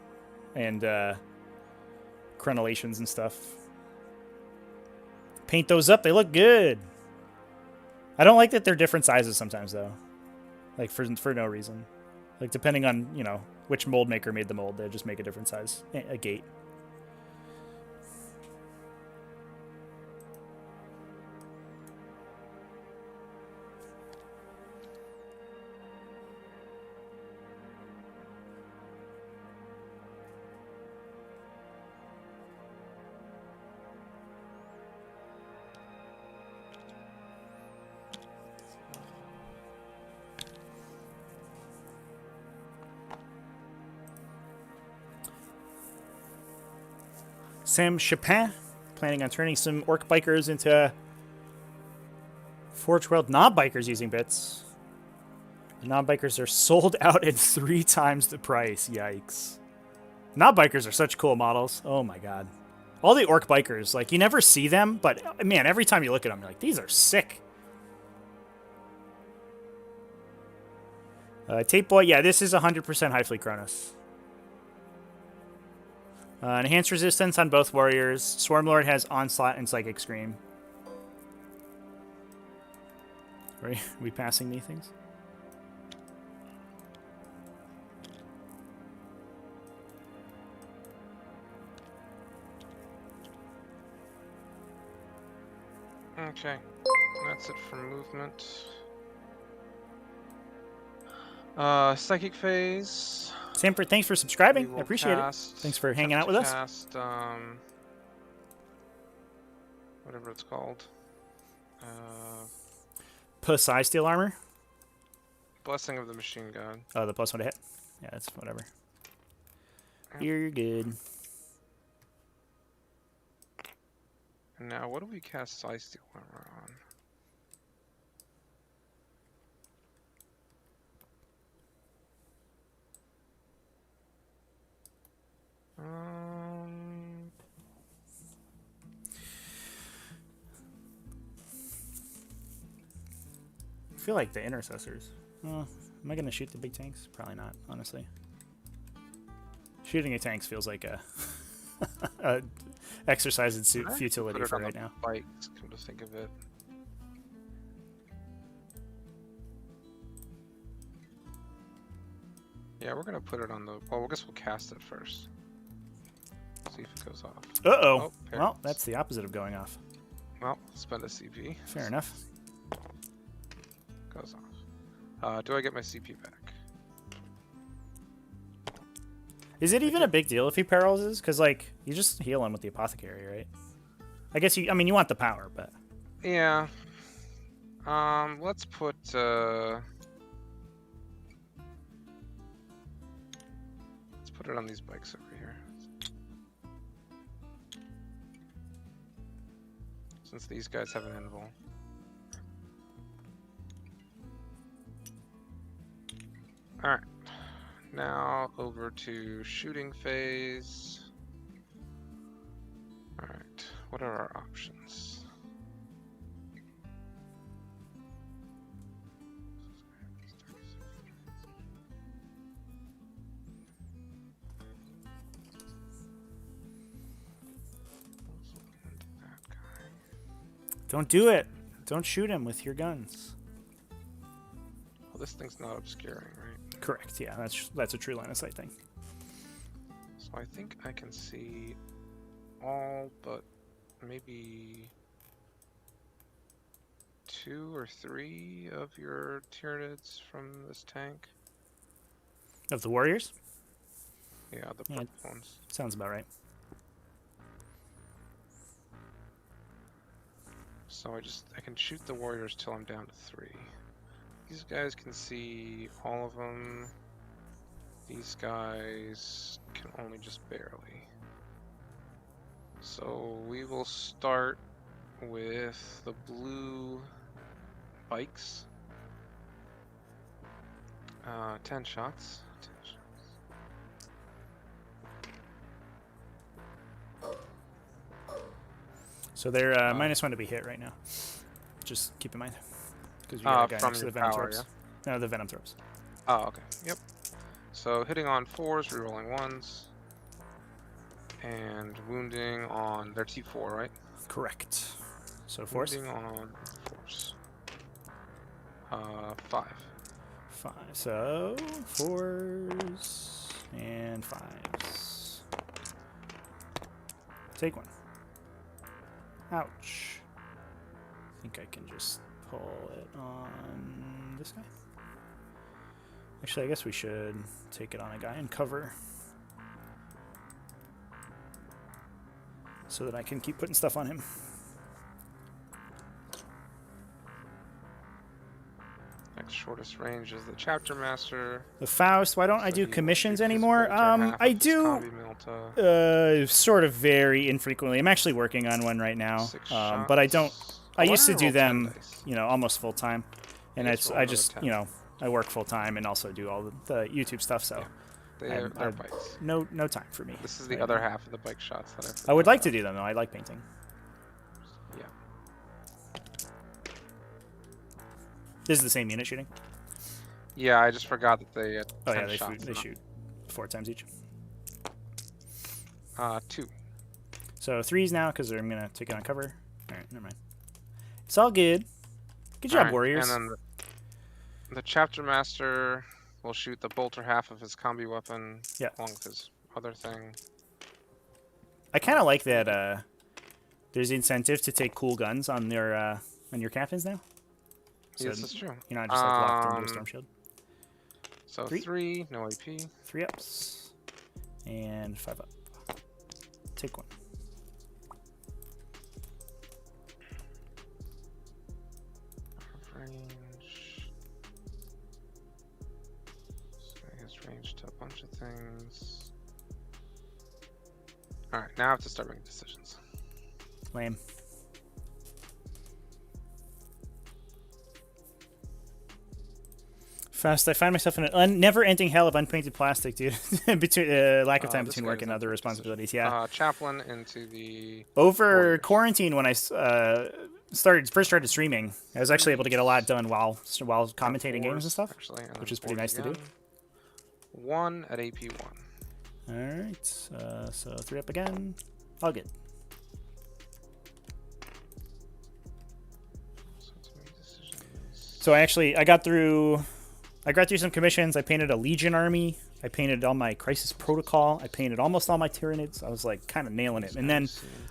crenellations and stuff. Paint those up, they look good. I don't like that they're different sizes sometimes, though. Like, for no reason. Like, depending on, you know, which mold maker made the mold, they just make a different size, a gate. Sam Chapin, planning on turning some orc bikers into Forge World non-bikers using bits. Non-bikers are sold out at 3 times the price. Yikes. Non-bikers are such cool models. Oh my god. All the orc bikers, like, you never see them, but man, every time you look at them, you're like, these are sick. Tape Boy, yeah, this is 100% High Fleet Cronus. Enhanced resistance on both warriors. Swarmlord has Onslaught and Psychic Scream. Are we passing me things? Okay, that's it for movement. Psychic Phase. Samford, thanks for subscribing. I appreciate it. Thanks for hanging out with us. Whatever it's called. Psi Steel Armor. Blessing of the Machine God. Oh, the +1 to hit. Yeah, that's whatever. You're good. And now, what do we cast Psi Steel Armor on? I feel like the intercessors. Am I going to shoot the big tanks? Probably not, honestly. Shooting at tanks feels like a exercise in futility for right now. Bikes, come to think of it. Yeah, we're gonna put it on the. Well, I guess we'll cast it first. See if it goes off. Uh-oh. Well, that's the opposite of going off. Well, spend a CP. Fair enough. Goes off. Do I get my CP back? Is it even a big deal if he paralyzes? Because, like, you just heal him with the apothecary, right? I guess you want the power, but... Yeah. Let's put, Let's put it on these bikes over here. Since these guys have an invul. Alright. Now over to shooting phase. Alright, what are our options? Don't do it. Don't shoot him with your guns. Well, this thing's not obscuring, right? Correct, yeah, that's a true line of sight thing. So I think I can see all but maybe 2 or 3 of your Tyranids from this tank. Of the warriors? Yeah, the purple ones. Sounds about right. So I can shoot the warriors till I'm down to 3. These guys can see all of them. These guys can only just barely. So we will start with the blue bikes. 10 shots. 10 shots. So they're -1 to be hit right now. Just keep in mind. Because you got a guy From next to your the venom power, throws. No, the venom throws. Oh, okay. Yep. So hitting on 4s, rerolling 1s. And wounding on their T4, right? Correct. So force. Wounding on force. 5. 5. So 4s and 5s. Take 1. Ouch. I think I can just pull it on this guy. Actually, I guess we should take it on a guy and cover. So that I can keep putting stuff on him. Next shortest range is the chapter master. The Faust. Why don't I do commissions anymore? I do sort of very infrequently. I'm actually working on one right now, but I don't. I used to do them, you know, almost full time, and I just you know I work full time and also do all the YouTube stuff. So they're bikes. No time for me. This is the other half of the bike shots that I would like to do them though. I like painting. Yeah. This is the same unit shooting? Yeah, I just forgot that they had 10 Oh yeah, shots. they shoot 4 times each. 2. So 3s now because I'm gonna take it on cover. All right, never mind. It's all good. Good job, Warriors. And then the chapter master will shoot the bolter half of his combi weapon along with his other thing. I kind of like that. There's incentive to take cool guns on your captains now. So yes, that's true. You're not just like locked into a storm shield. So 3, no AP. 3 ups and 5 up. Take 1. Range. So I guess range to a bunch of things. All right, now I have to start making decisions. Lame. Fast, I find myself in an never-ending hell of unpainted plastic, dude. Between lack of time between work and other responsibilities. Yeah. Chaplain into the. Over quarantine, when I first started streaming, I was actually able to get a lot done while commentating games and stuff, actually, and which is pretty nice to do. 1 at AP 1. All right. So 3 up again. All good. So I got through some commissions. I painted a Legion army. I painted all my Crisis Protocol. I painted almost all my Tyranids. I was like kind of nailing it. And then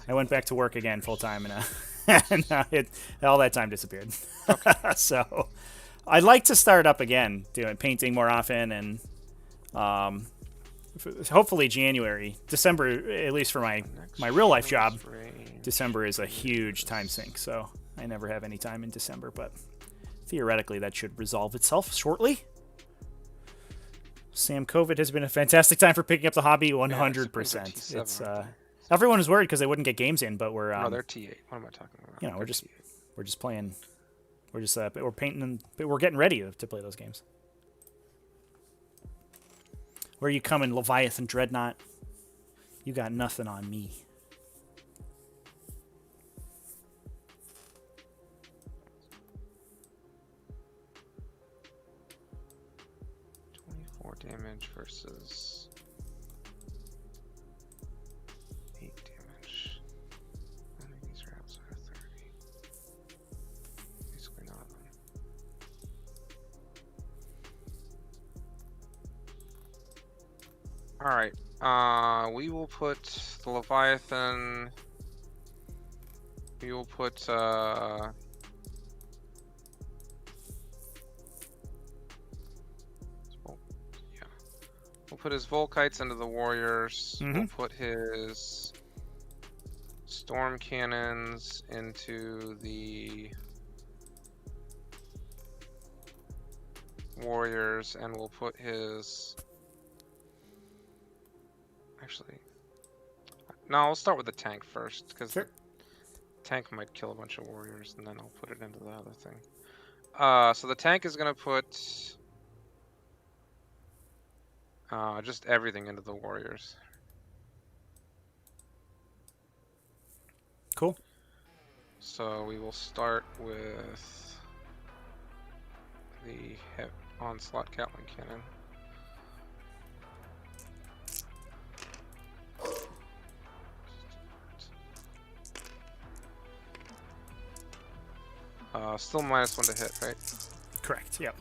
I went back to work again full time, and all that time disappeared. Okay. So I'd like to start up again, doing painting more often, and hopefully January, December, at least for my real life job. December is a huge time sink, so I never have any time in December, but theoretically that should resolve itself shortly. Sam, COVID has been a fantastic time for picking up the hobby. 100%. It's everyone was worried because they wouldn't get games in, but we're no, they're T8. What am I talking about? You know, we're just playing. We're painting and we're getting ready to play those games. Where you coming, Leviathan Dreadnought? You got nothing on me. Damage versus 8 damage. How many of these are outside of 30? Basically none of them. Alright, we will put the Leviathan. We will put We'll put his Volkites into the warriors. Mm-hmm. We'll put his storm cannons into the warriors, and we'll put his... Actually, no, I'll start with the tank first, because Sure. the tank might kill a bunch of warriors, and then I'll put it into the other thing. So the tank is going to put just everything into the warriors. Cool. So we will start with the onslaught Gatling cannon. Still -1 to hit, right? Correct. Yep.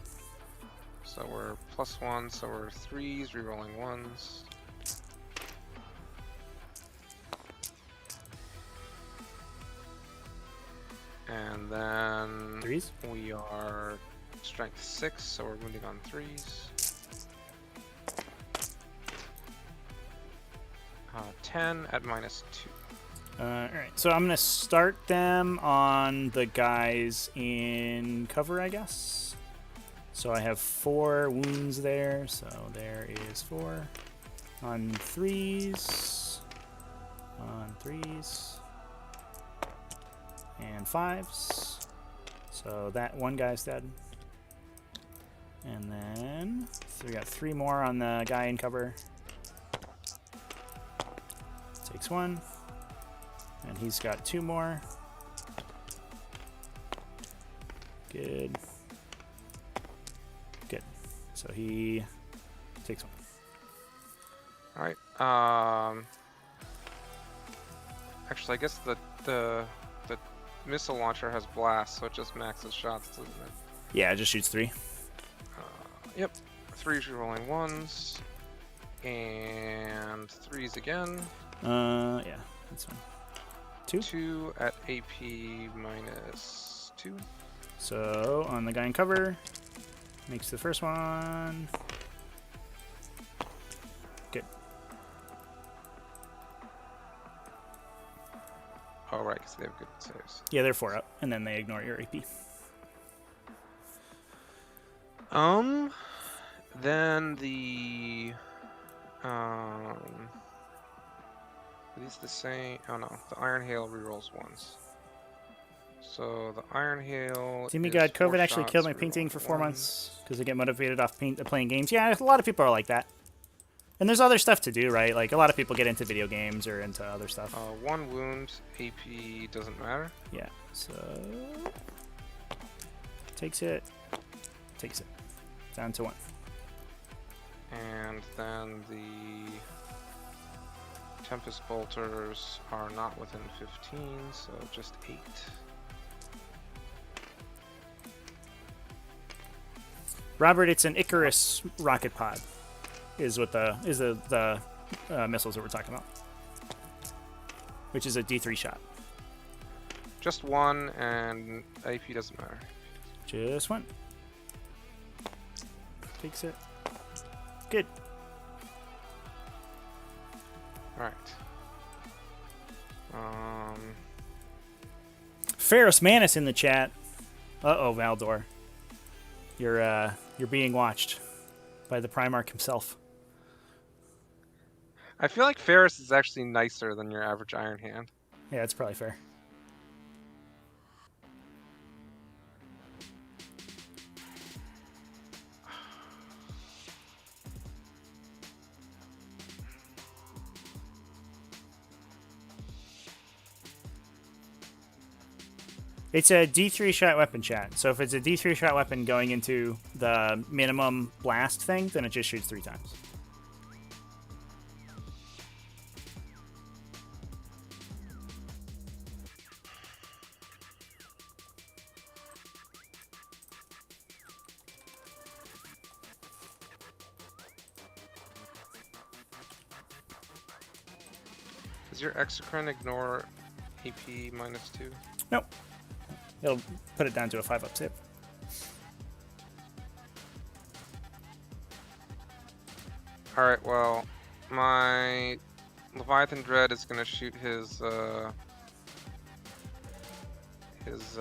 So we're +1, so we're 3s, rerolling 1s. And then 3s. we are strength 6, so we're wounding on 3s. 10 at -2. Alright, so I'm going to start them on the guys in cover, I guess. So I have 4 wounds there, so there is 4. On 3s. On 3s. And 5s. So that one guy's dead. And then so we got 3 more on the guy in cover. Takes 1. And he's got 2 more. Good. Good. So he takes 1. Alright. Actually, I guess the missile launcher has blast, so it just maxes shots, doesn't it? Yeah, it just shoots 3. Yep. 3s rerolling 1s. And 3s again. Yeah, that's fine. 2. 2 at AP -2. So on the guy in cover, makes the first one. Good. Oh, right, because they have good saves. Yeah, they're 4 up, and then they ignore your AP. Then the are these the same? Oh no, the Iron Hail rerolls 1s. So the Iron Hail. Timmy is God, 4 COVID actually killed my shots, painting reroll for 4 1s. months because I get motivated off playing games. Yeah, a lot of people are like that. And there's other stuff to do, right? Like a lot of people get into video games or into other stuff. 1 wound, AP doesn't matter. Yeah, so takes it, down to 1. And then the Tempest Bolters are not within 15, so just 8. Robert, it's an Icarus rocket pod, is what the missiles that we're talking about, which is a D3 shot. Just 1, and AP doesn't matter. Just 1. Takes it. Good. Alright. Ferris Manus in the chat. Uh-oh, Valdor. You're being watched by the Primarch himself. I feel like Ferris is actually nicer than your average Iron Hand. Yeah, that's probably fair. It's a D3 shot weapon chat. So if it's a D3 shot weapon going into the minimum blast thing, then it just shoots 3 times. Does your Exocrine ignore AP -2? Nope. It'll put it down to a 5-up save. Alright, well, my Leviathan Dread is going to shoot his his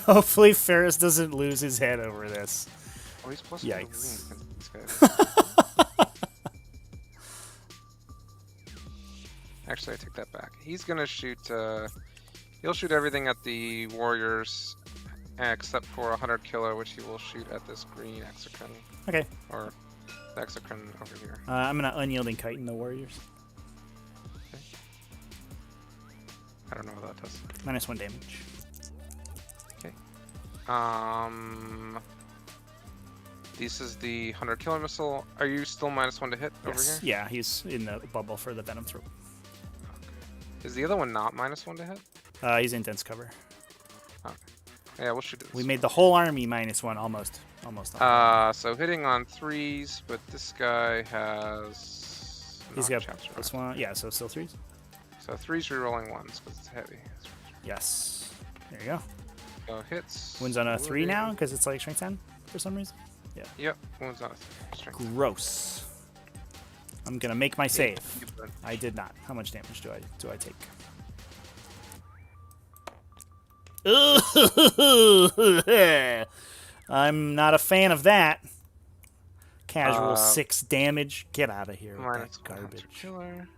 Hopefully Ferris doesn't lose his head over this. oh, he's plus Yikes. one to these guys. Actually, I take that back. He's gonna shoot. He'll shoot everything at the warriors, except for 100 killer, which he will shoot at this green exocrine. Okay. Or the exocrine over here. I'm gonna unyielding kite in the warriors. Okay. I don't know what that does. -1 damage. Okay. This is the 100 killer missile. Are you still -1 to hit over here? Yeah, he's in the bubble for the venom throat. Is the other one not -1 to hit? He's in dense cover. Okay. Yeah, we'll shoot it. We made the whole army -1, almost. So hitting on 3s, but this guy has. He's got chapter this one. Yeah, so still 3s. So 3s rerolling 1s because it's heavy. Yes. There you go. So hits. Wounds on a 3 now because it's like strength 10 for some reason. Yeah. Yep. Wounds on a 3. Strength. Gross. I'm gonna make my save. I did not. How much damage do I take? I'm not a fan of that. Casual 6 damage. Get out of here with that garbage. Killer.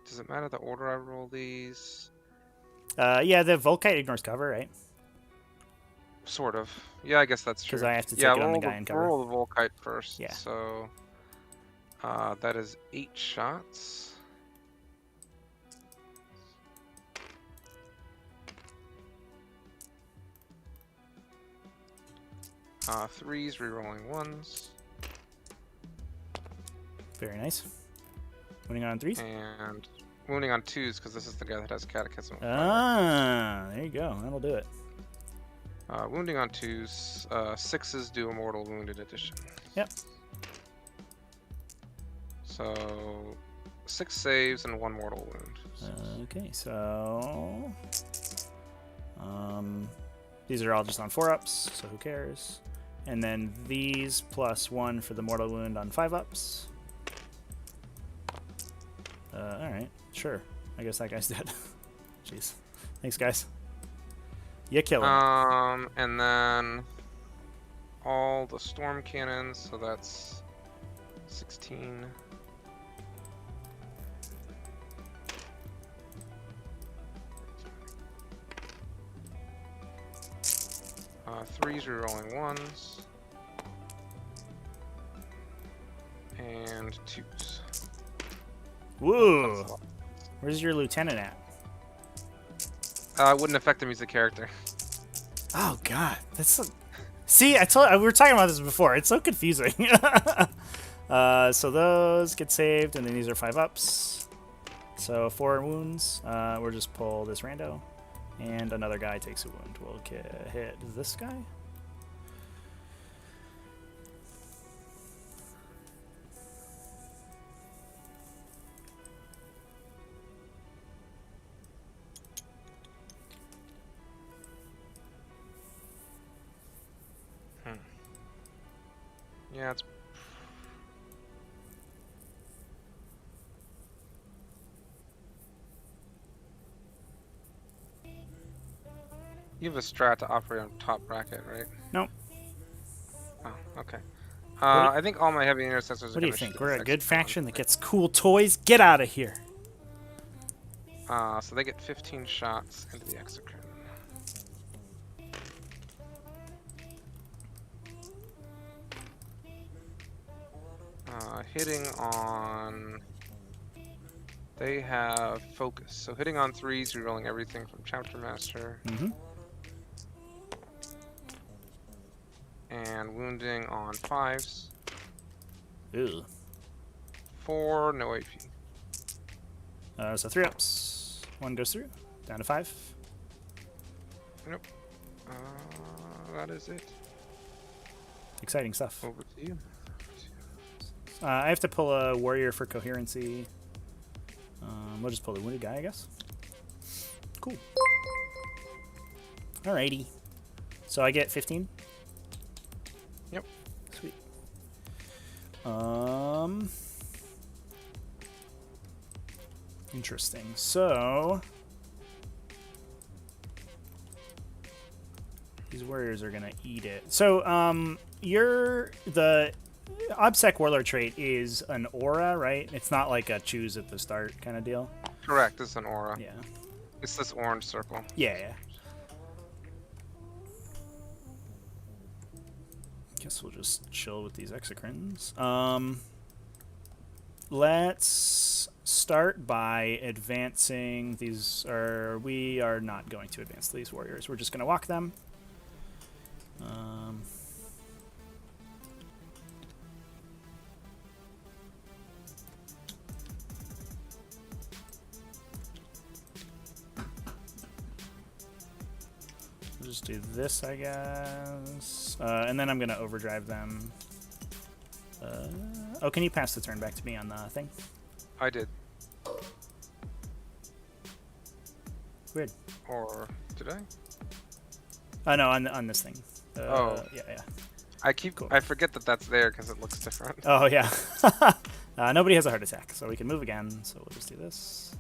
Does it matter the order I roll these? Yeah, the Volkite ignores cover, right? Sort of. Yeah, I guess that's true. Because I have to take it on the guy in in cover. Roll the Volkite first. Yeah. So that is 8 shots. Threes, rerolling 1s. Very nice. Wounding on 3s? And wounding on 2s, because this is the guy that has Catechism. Ah, there you go. That'll do it. Wounding on 2s. 6s do a mortal wound in addition. Yep. So 6 saves and 1 mortal wound. Okay, so these are all just on 4-ups, so who cares? And then these +1 for the mortal wound on 5-ups. Alright, sure. I guess that guy's dead. Jeez. Thanks, guys. You kill him. And then all the storm cannons, so that's 16. Threes rerolling 1s. And 2s. Woo! Where's your lieutenant at? It wouldn't affect him as a character. Oh god, that's so... See, we were talking about this before. It's so confusing. So those get saved, and then these are 5-ups. So 4 wounds. We'll just pull this rando, and another guy takes a wound. We'll hit this guy. Yeah, it's... You have a strat to operate on top bracket, right? Nope. Oh, okay. I think all my heavy intercessors are What do you think? We're a good faction that gets cool toys? Get out of here. So they get 15 shots into the exocrine. Hitting on... They have focus. So hitting on 3s, you're rolling everything from Chapter Master. Mm-hmm. And wounding on 5s. Ew. 4, no AP. So 3-ups. 1 goes through. Down to 5. Nope. That is it. Exciting stuff. Over to you. I have to pull a warrior for coherency. We'll just pull the wounded guy, I guess. Cool. Alrighty. So I get 15? Yep. Sweet. Interesting. So these warriors are gonna eat it. So the OBSEC warlord trait is an aura, right? It's not like a choose at the start kind of deal. Correct. It's an aura. Yeah. It's this orange circle. Yeah. Guess we'll just chill with these exocrines. Let's start by advancing these. We are not going to advance these warriors. We're just going to walk them. We'll just do this, I guess. And then I'm going to overdrive them. Oh, can you pass the turn back to me on the thing? I did. Weird. Or did I? Oh, no, on this thing. Oh. Yeah. Cool. I forget that that's there because it looks different. Oh, yeah. Nobody has a heart attack, so we can move again. So we'll just do this.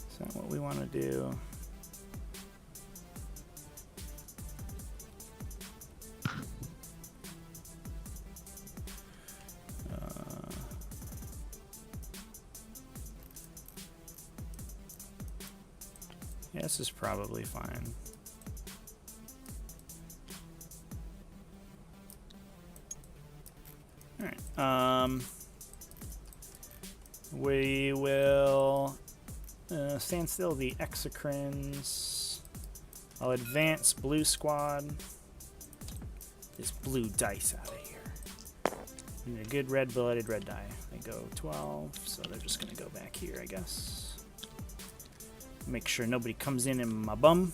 Is that what we want to do? Yeah, this is probably fine. Alright, we will stand still the exocrines. I'll advance blue squad. This blue dice out of here. We need a good red-blooded red die. They go 12, so they're just going to go back here, I guess. Make sure nobody comes in my bum.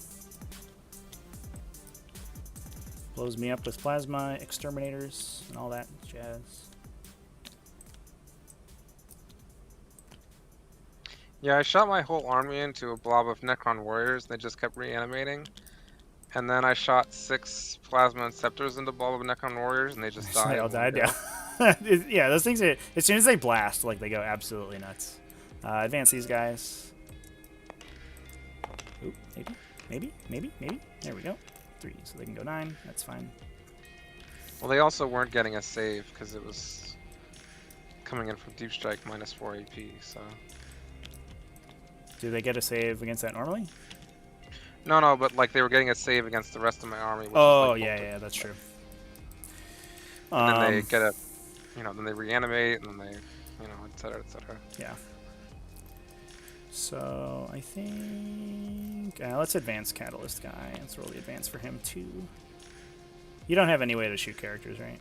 Blows me up with plasma exterminators and all that jazz. Yeah, I shot my whole army into a blob of Necron warriors. They just kept reanimating. And then I shot 6 plasma inceptors into a blob of Necron warriors, and they just died. They all died, yeah. Yeah, those things are, as soon as they blast, like, they go absolutely nuts. Advance these guys. Oop, maybe. There we go. 3, so they can go 9. That's fine. Well, they also weren't getting a save because it was coming in from Deep Strike minus 4 AP, so... Do they get a save against that normally? No, but like they were getting a save against the rest of my army. Which Oh, was, like, yeah, that's true. And then they get a, then they reanimate, and then they, et cetera, et cetera. Yeah. So, I think... let's advance Catalyst guy. Let's roll the advance for him, too. You don't have any way to shoot characters, right?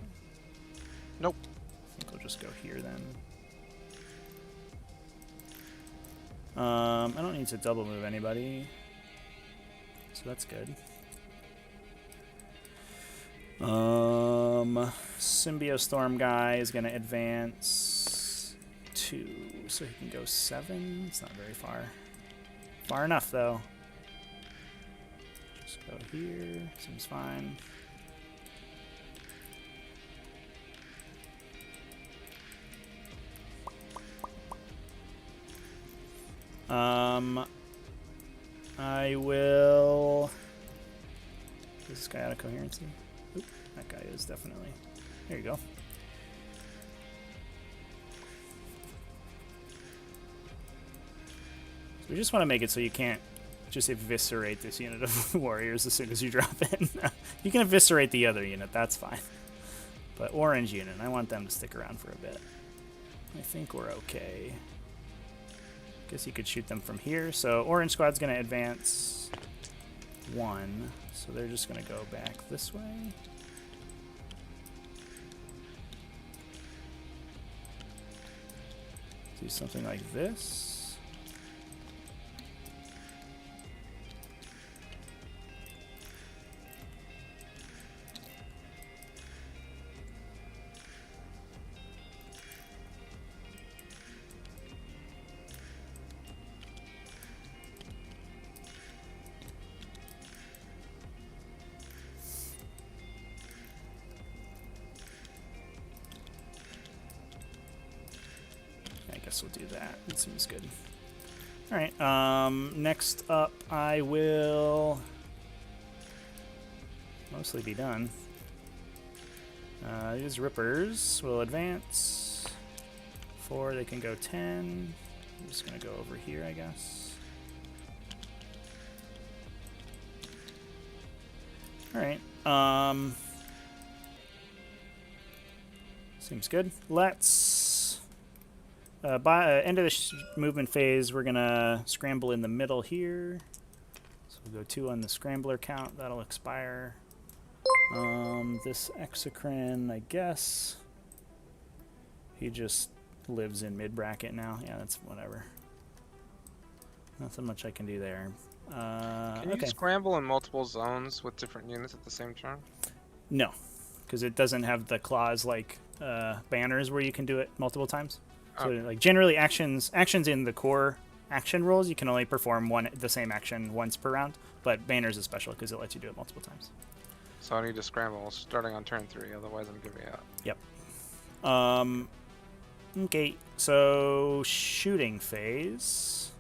Nope. I think we'll just go here, then. I don't need to double move anybody. So that's good. Symbiostorm guy is going to advance 2, so he can go 7. It's not very far. Far enough, though. Just go here. Seems fine. I will... Is this guy out of coherency? Oop, that guy is definitely. There you go. So we just want to make it so you can't just eviscerate this unit of warriors as soon as you drop in. You can eviscerate the other unit, that's fine. But orange unit, I want them to stick around for a bit. I think we're okay. Guess you could shoot them from here. So orange squad's going to advance 1. So they're just going to go back this way. Do something like this. guess we'll do that. It seems good. All right. Next up, I will mostly be done. These rippers will advance. 4, they can go 10. I'm just gonna go over here, I guess. All right. Seems good. Let's by end of the movement phase, we're gonna scramble in the middle here. So we'll go 2 on the scrambler count. That'll expire. This exocrine, I guess. He just lives in mid bracket now. Yeah, that's whatever. Nothing much I can do there. Can you okay. scramble in multiple zones with different units at the same turn? No, because it doesn't have the clause like banners where you can do it multiple times. So like generally actions in the core action rules, you can only perform the same action once per round. But banners is special because it lets you do it multiple times. So I need to scramble starting on turn 3, otherwise I'm giving out. Yep. Okay, so shooting phase.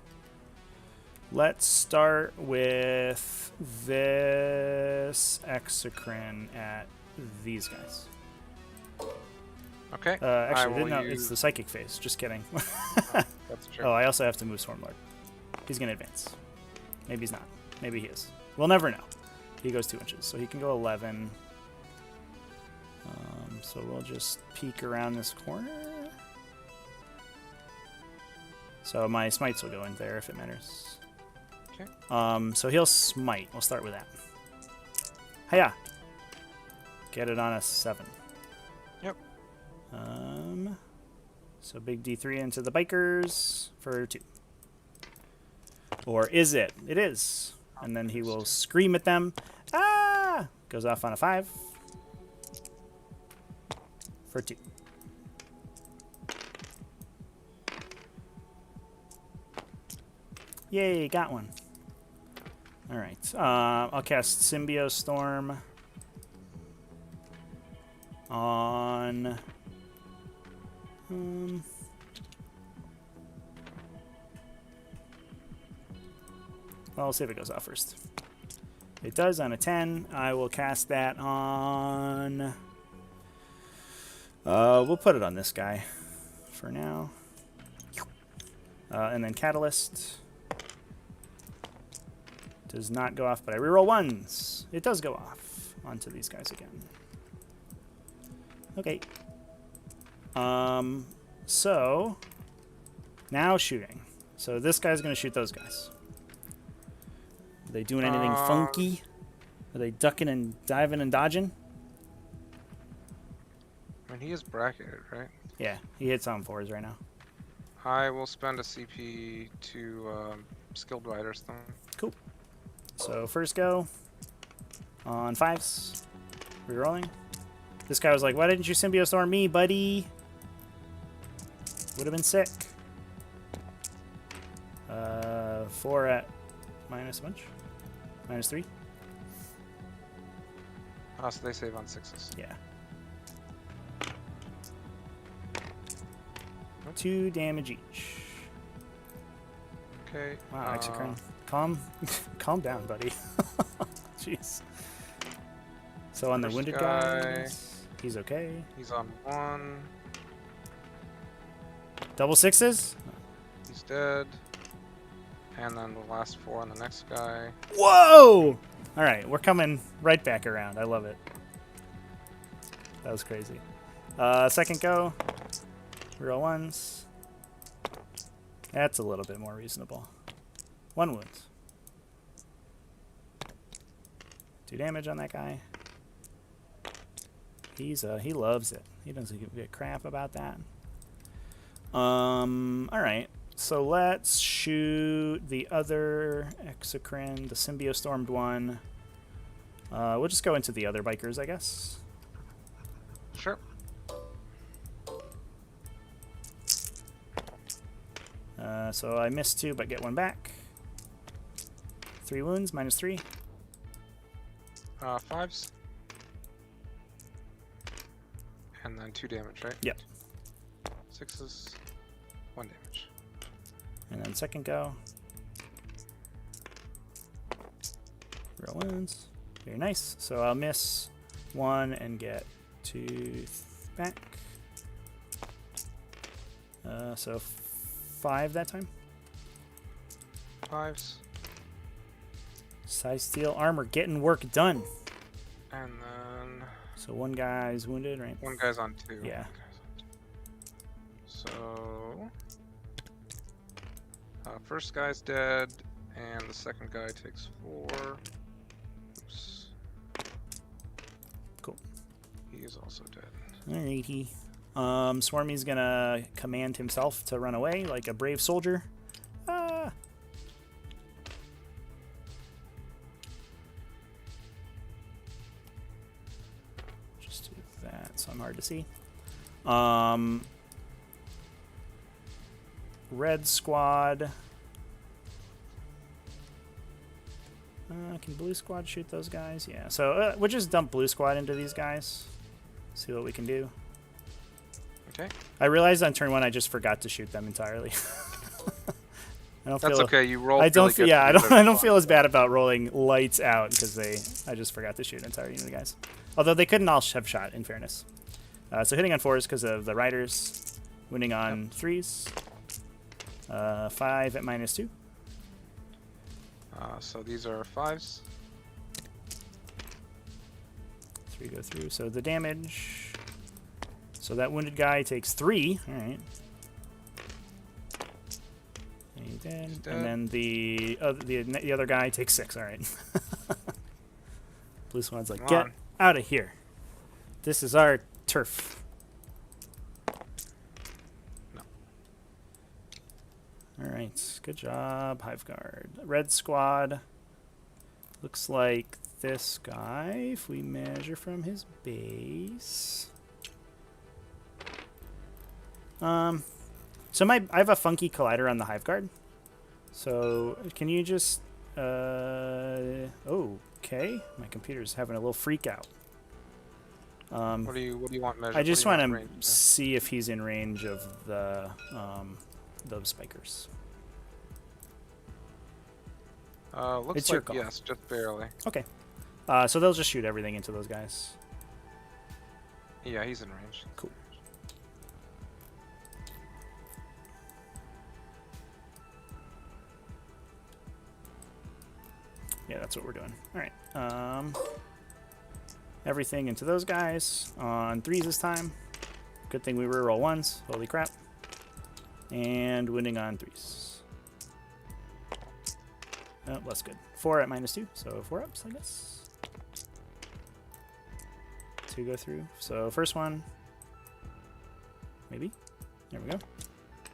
Let's start with this exocrine at these guys. Okay. Actually, no, it's the psychic phase. Just kidding. That's true. Oh, I also have to move Stormlord. He's going to advance. Maybe he's not. Maybe he is. We'll never know. He goes 2 inches, so he can go 11. So we'll just peek around this corner. So my smites will go in there if it matters. Okay. So he'll smite. We'll start with that. Hiya! Get it on a 7. Yep. So big D3 into the bikers for 2. Or is it? It is. And then he will scream at them. Ah! Goes off on a 5. For 2. Yay, got one. Alright. I'll cast Symbio Storm on... well, we'll see if it goes off first. It does on a 10. I will cast that on... we'll put it on this guy for now. And then Catalyst. Does not go off, but I reroll 1s. It does go off onto these guys again. Okay. So now shooting. So this guy's gonna shoot those guys. Are they doing anything funky? Are they ducking and diving and dodging? I mean, he is bracketed, right? Yeah, he hits on 4s right now. I will spend a CP to Skilled Rider Stone. Cool. So first go on 5s. Rerolling. This guy was like, why didn't you Symbio Storm me, buddy? Would have been sick. 4 at minus a bunch. -3. Oh, so they save on 6s. Yeah. 2 damage each. Okay. Wow, Exocrine. Calm down, buddy. Jeez. So on the wounded guys, he's okay. He's on 1. Double 6s? He's dead. And then the last 4 on the next guy. Whoa! All right, we're coming right back around. I love it. That was crazy. Second go. Reroll 1s. That's a little bit more reasonable. 1 wound. 2 damage on that guy. He loves it. He doesn't give a crap about that. All right. So let's shoot the other Exocrine, the Symbio Stormed one. We'll just go into the other bikers, I guess. Sure. So I missed 2, but get 1 back. 3 wounds, -3. 5s. And then 2 damage, right? Yep. 6s. 1 damage. And then second go. Roll ones. Very nice. So I'll miss 1 and get 2 back. So 5 that time. 5s. Size steel armor getting work done. And then So 1 guy's wounded, right? 1 guy's on 2. Yeah. So first guy's dead, and the second guy takes 4. Oops. Cool. He is also dead. Alrighty. Swarmy's gonna command himself to run away like a brave soldier. Just do that, so I'm hard to see. Red squad. Can blue squad shoot those guys? Yeah. So we'll just dump blue squad into these guys. See what we can do. Okay. I realized on turn 1 I just forgot to shoot them entirely. I don't That's feel, okay. You roll. I don't. Really good Yeah, for I don't feel as bad about rolling lights out because I just forgot to shoot an entire unit of guys. Although they couldn't all have shot, in fairness. So hitting on 4s because of the riders. Winning on 3s. 5 at -2. So these are 5s. 3 go through. So the damage. So that wounded guy takes 3. All right. He's dead. And then the other guy takes 6. All right. Blue Swan's like, get out of here. This is our turf. No. All right. Good job, Hive Guard. Red Squad. Looks like this guy, if we measure from his base. So I have a funky collider on the Hive Guard. So can you just okay, my computer's having a little freak out. What do you want measured? I just want to see if he's in range of the those spikers. Looks It's your like call. yes, just barely. Okay. So they'll just shoot everything into those guys. Yeah, he's in range. Cool. Yeah, that's what we're doing. All right. Everything into those guys on 3s this time. Good thing we reroll 1s. Holy crap. And winning on 3s. Oh, less good. 4 at -2, so 4 ups, I guess. 2 go through. So first one, maybe. There we go.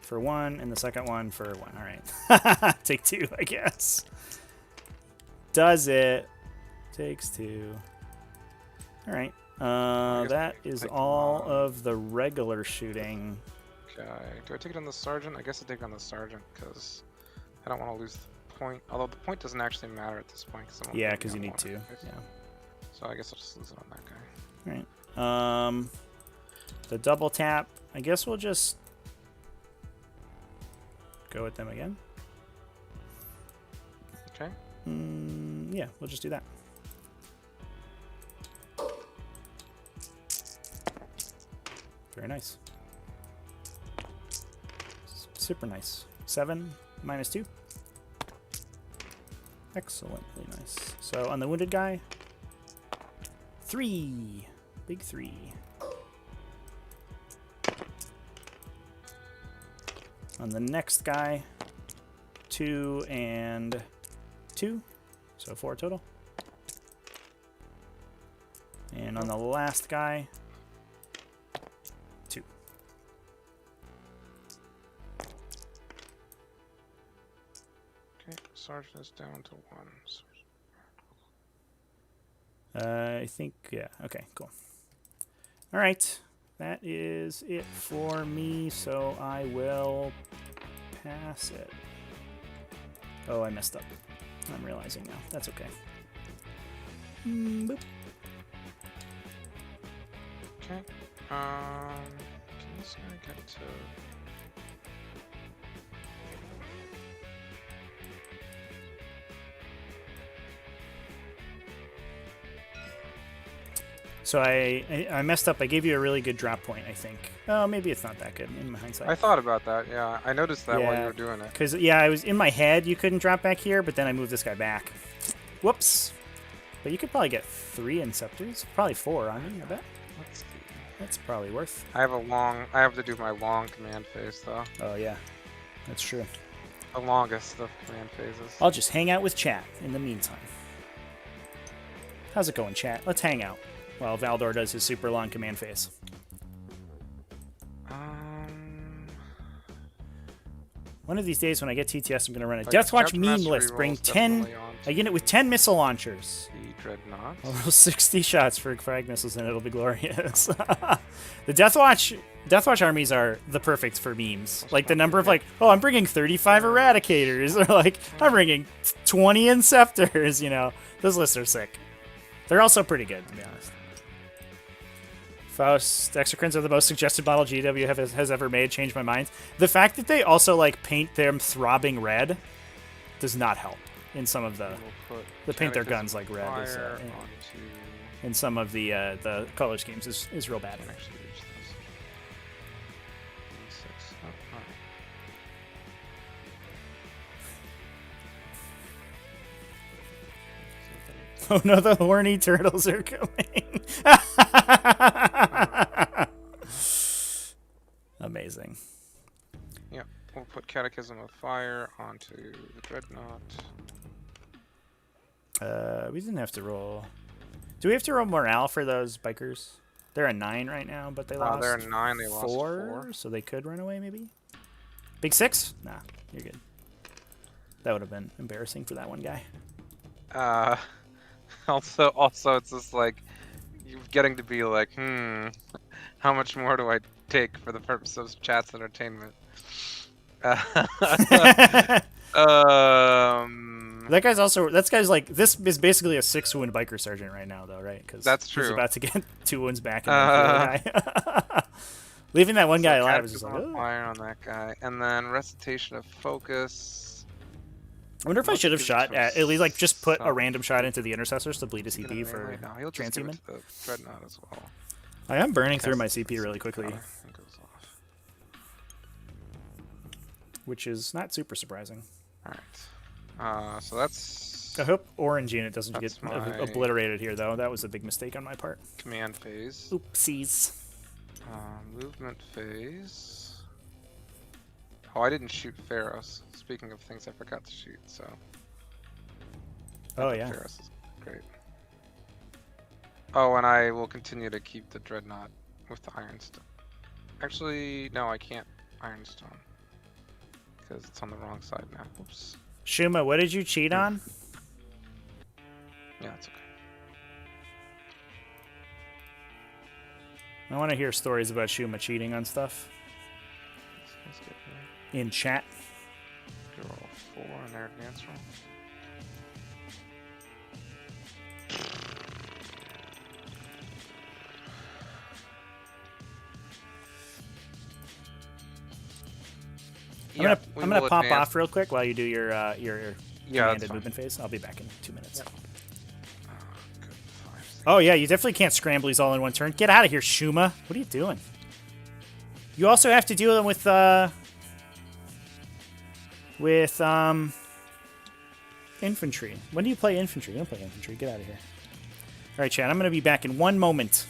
For 1, and the second one for 1. All right. Take 2, I guess. Does it. Takes 2. All right. That is all of the regular shooting. Okay. Do I take it on the sergeant? I guess I take it on the sergeant because I don't want to lose the point. Although the point doesn't actually matter at this point. Yeah, because you need 2. Yeah. So I guess I'll just lose it on that guy. All right. The double tap. I guess we'll just go with them again. Okay. Yeah, we'll just do that. Very nice. Super nice. 7 -2. Excellently nice. So on the wounded guy, 3. Big 3. On the next guy, 2 and 2. So 4 total. And on the last guy, 2. Okay, sergeant is down to 1. I think, yeah. Okay, cool. All right. That is it for me, so I will pass it. Oh, I messed up. I'm realizing now. That's okay. Boop. Okay. Can this guy get to... So I messed up. I gave you a really good drop point, I think. Oh, maybe it's not that good in hindsight. I thought about that. Yeah, I noticed that while you were doing it. Because, yeah, I was in my head you couldn't drop back here, but then I moved this guy back. Whoops. But you could probably get 3 Inceptors. Probably 4 on me, I bet. Let's see. That's probably worth. I have to do my long command phase, though. Oh, yeah. That's true. The longest of command phases. I'll just hang out with chat in the meantime. How's it going, chat? Let's hang out while Valdor does his super long command phase. One of these days when I get TTS, I'm going to run a Deathwatch meme list. Bring a unit with 10 missile launchers. The Dreadnoughts. I'll roll 60 shots for frag missiles and it'll be glorious. The Deathwatch armies are the perfect for memes. Like the number of like, oh, I'm bringing 35 Eradicators. Or like, I'm bringing 20 Inceptors, you know. Those lists are sick. They're also pretty good, to be honest. Faust Exocrines are the most suggested model GW has ever made. Changed my mind. The fact that they also like paint them throbbing red does not help in some of the. They paint their guns like red. In some of the color schemes is real bad. Oh no, the horny turtles are coming. Amazing. Yeah, we'll put Catechism of Fire onto the Dreadnought. We didn't have to roll. Do we have to roll morale for those bikers? They're a 9 right now, but they lost. They're a 9. They lost 4, so they could run away maybe. Big 6? Nah, you're good. That would have been embarrassing for that one guy. Also, it's just like you're getting to be like, how much more do I take for the purpose of chat's entertainment? That guy's like, this is basically a 6-wound biker sergeant right now, though, right? Because that's true. He's about to get 2 wounds back. And guy. Leaving that one guy alive is just like, oh. Fire on that guy, and then Recitation of Focus. I wonder if I should have shot at least like just put a random shot into the intercessors to bleed a CP for transhuman. Dreadnought as well. I am burning through my CP really quickly, which is not super surprising. All right, so that's. I hope orange unit doesn't get obliterated here, though. That was a big mistake on my part. Command phase. Oopsies. Movement phase. Oh, I didn't shoot Pharaohs. Speaking of things I forgot to shoot, so. Oh, yeah. Pharaohs is great. Oh, and I will continue to keep the Dreadnought with the Ironstone. Actually, no, I can't Ironstone. Because it's on the wrong side now. Oops. Shuma, what did you cheat on? Yeah, it's okay. I want to hear stories about Shuma cheating on stuff. Let's get in chat. Roll 4 on their advance roll. I'm gonna pop off real quick while you do your commanded movement phase. I'll be back in 2 minutes. Yep. Oh yeah, you definitely can't scramble these all in one turn. Get out of here, Shuma. What are you doing? You also have to deal them with infantry. When do you play infantry? You don't play infantry. Get out of here. All right, Chad. I'm gonna be back in 1 moment.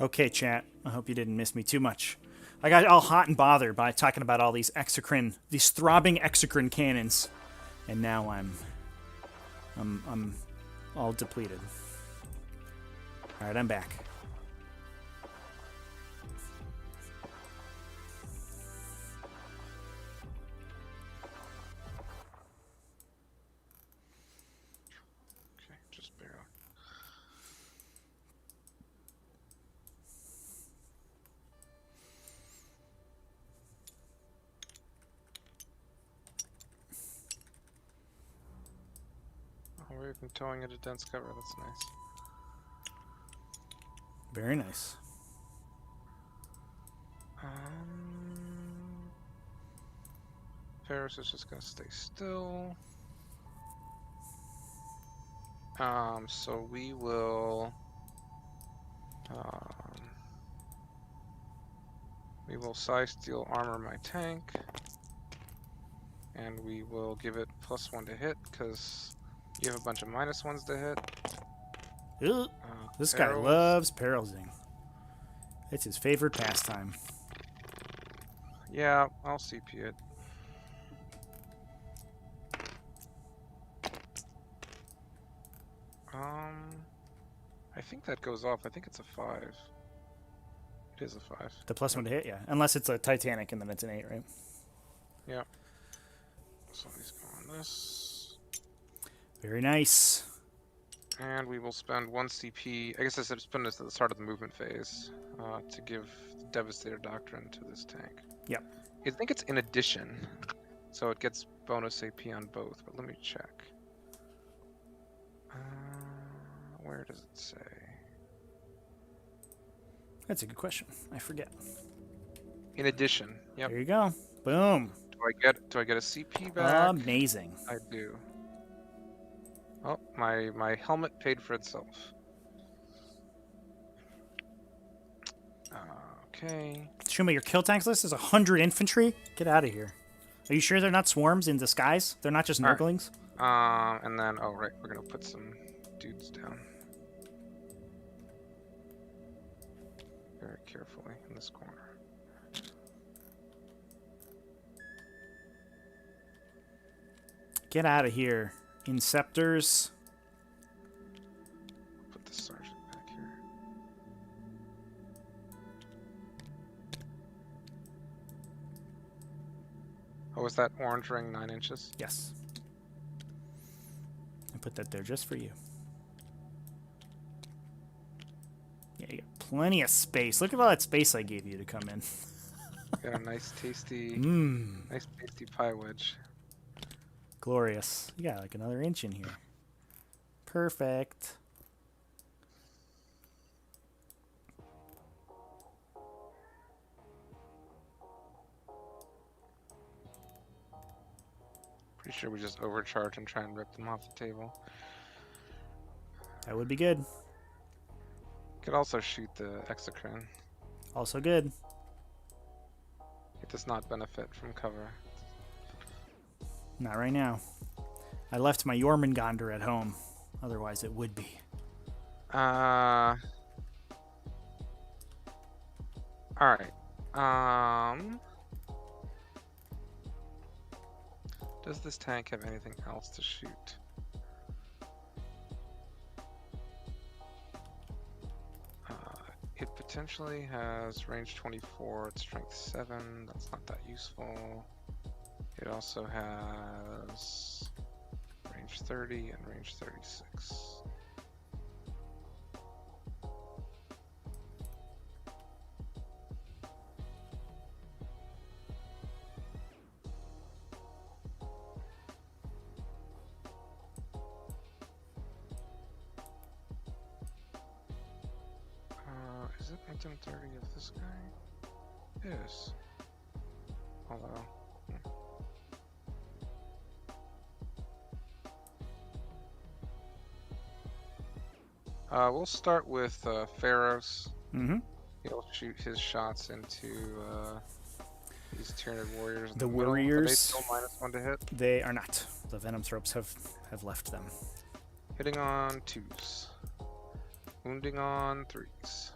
Okay, chat. I hope you didn't miss me too much. I got all hot and bothered by talking about all these exocrine, these throbbing exocrine cannons, and now I'm all depleted. All right, I'm back. Okay, just barely. Oh, we've been towing it a dense cover. That's nice. Very nice. Paris is just gonna stay still. So we will size steel armor my tank, and we will give it +1 to hit because you have a bunch of -1s to hit. This guy loves perilsing. It's his favorite pastime. Yeah, I'll CP it. I think that goes off. I think it's a 5. It is a 5. The +1 to hit, yeah. Unless it's a Titanic and then it's an 8, right? Yeah. So he's going this. Very nice. And we will spend 1 CP. I guess I said spend this at the start of the movement phase to give Devastator Doctrine to this tank. Yep. I think it's in addition, so it gets bonus AP on both. But let me check. Where does it say? That's a good question. I forget. In addition. Yep. There you go. Boom. Do I get a CP back? Amazing. I do. Oh, my helmet paid for itself. Okay. Shuma, your kill tanks list is 100 infantry? Get out of here. Are you sure they're not swarms in disguise? They're not just nurglings? And then, oh right, we're gonna put some dudes down. Very carefully in this corner. Get out of here. Inceptors. Put the sergeant back here. Oh, is that orange ring 9 inches? Yes. I put that there just for you. Yeah, you got plenty of space. Look at all that space I gave you to come in. Got a nice tasty pie wedge. Glorious. You got like another inch in here. Perfect. Pretty sure we just overcharge and try and rip them off the table. That would be good. Could also shoot the exocrine. Also good. It does not benefit from cover. Not right now. I left my Jormungandr at home. Otherwise, it would be. Alright. Does this tank have anything else to shoot? It potentially has range 24, it's strength 7. That's not that useful. It also has range 30 and range 36. Is it 1930 of this guy? Yes. Although. We'll start with Pharaohs. Mm-hmm. He'll shoot his shots into these Tyranid warriors. The middle. warriors. Are they still -1 to hit? They are not. The Venom Thropes have left them. Hitting on 2s. Wounding on 3s.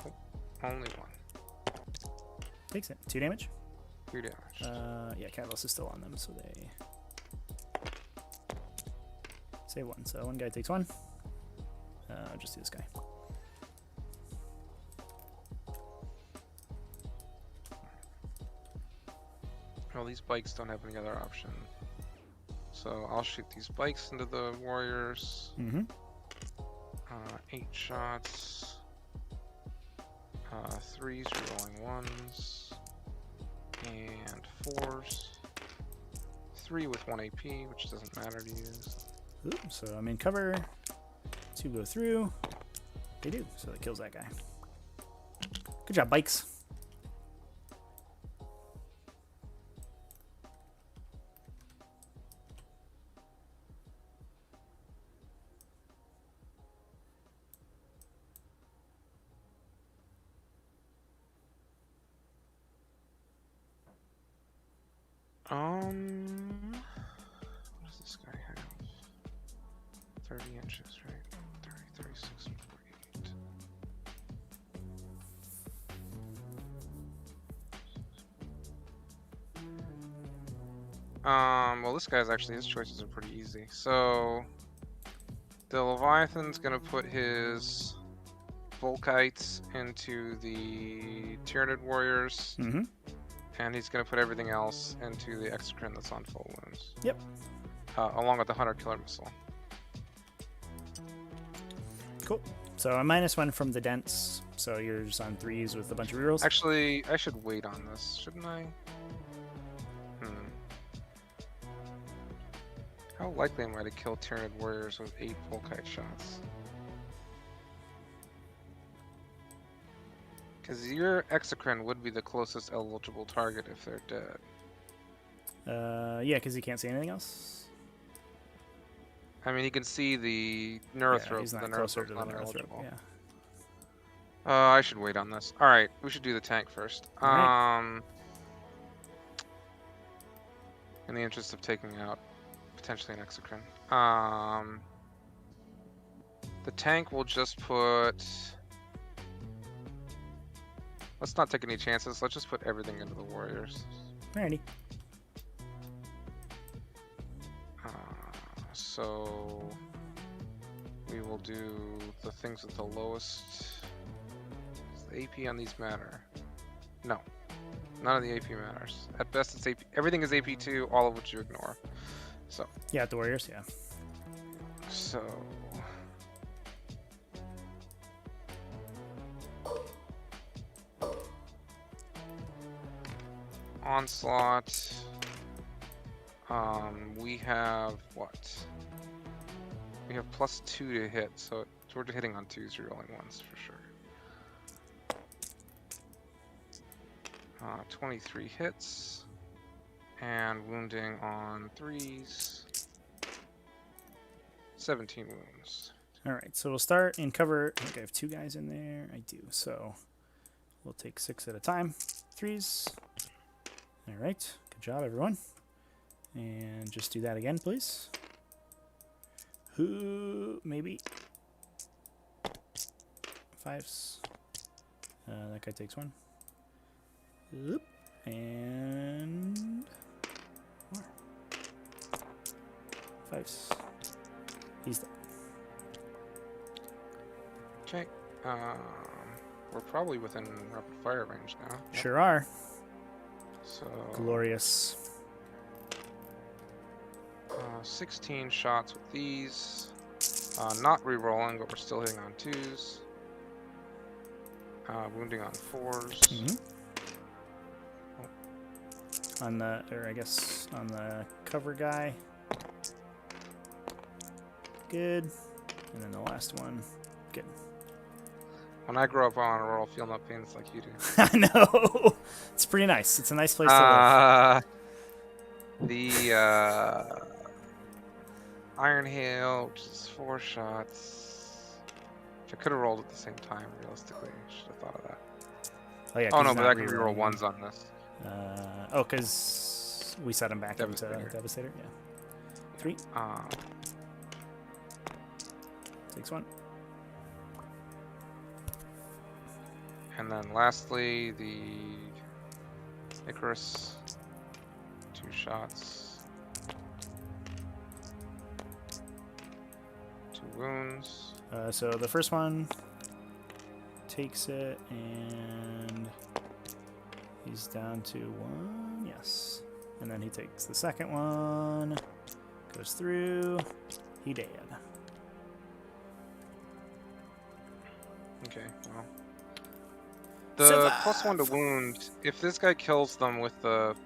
Oh, only 1. Takes it. 2 damage. 2 damage. Yeah, Catalyst is still on them, so they save 1. So one guy takes 1. Just do this guy. Well, these bikes don't have any other option. So I'll shoot these bikes into the warriors. Mm-hmm. 8 shots. 3s rolling 1s. And 4s. 3 with 1 AP, which doesn't matter to use. Ooh, so I'm in cover. 2 go through. They do, so that kills that guy. Good job, bikes. What does this guy have? 30 inches, right? 30, 36, 48. Well, this guy's actually, his choices are pretty easy. So, the Leviathan's gonna put his Volkites into the Tyranid warriors. Mm-hmm. And he's going to put everything else into the exocrine that's on full wounds. Yep. Along with the Hunter Killer Missile. Cool. So I'm -1 from the dents. So you're just on 3s with a bunch of rerolls. Actually, I should wait on this, shouldn't I? How likely am I to kill Tyranid warriors with 8 Volkite shots? Because your exocrine would be the closest eligible target if they're dead. Yeah, because he can't see anything else. I mean, you can see the Neurothrope. He's not the closer to the not Neurothrope. eligible. Yeah. I should wait on this. All right, we should do the tank first. Right. In the interest of taking out potentially an exocrine. The tank will just put. Let's not take any chances. Let's just put everything into the warriors. Alrighty. So we will do the things with the lowest. Does the AP on these matter? No, none of the AP matters. At best, it's AP. Everything is AP2, all of which you ignore. So Yeah, the warriors. Yeah. so onslaught. We have what? We have +2 to hit, so we're hitting on 2s, rerolling 1s for sure. 23 hits, and wounding on 3s. 17 wounds. All right, so we'll start in cover. I think I have 2 guys in there. I do. So we'll take 6 at a time. 3s. All right. Good job, everyone. And just do that again, please. Who? Maybe. 5s. That guy takes 1. Oop. And more. 5s. He's dead. Okay. We're probably within rapid fire range now. Yep. Sure are. So Glorious. 16 shots with these. Not re-rolling, but we're still hitting on 2s. Wounding on 4s. Mm-hmm. On the, or I guess on the cover guy. Good. And then the last one. Good. When I grow up, I want to roll Feel No Pains like you do. I know. It's pretty nice. It's a nice place to live. The Iron Hail, which is 4 shots. Which I could have rolled at the same time, realistically. Should have thought of that. Oh, yeah, oh no, but I can reroll 1s on this. Oh, because we set him back Devastator. into Devastator? Yeah. 3. Takes 1. And then lastly, the Icarus. 2 shots. 2 wounds. So the first one takes it, and he's down to 1. Yes. And then he takes the second one. Goes through. He dead. Okay, well. The +1 to wound, if this guy kills them with the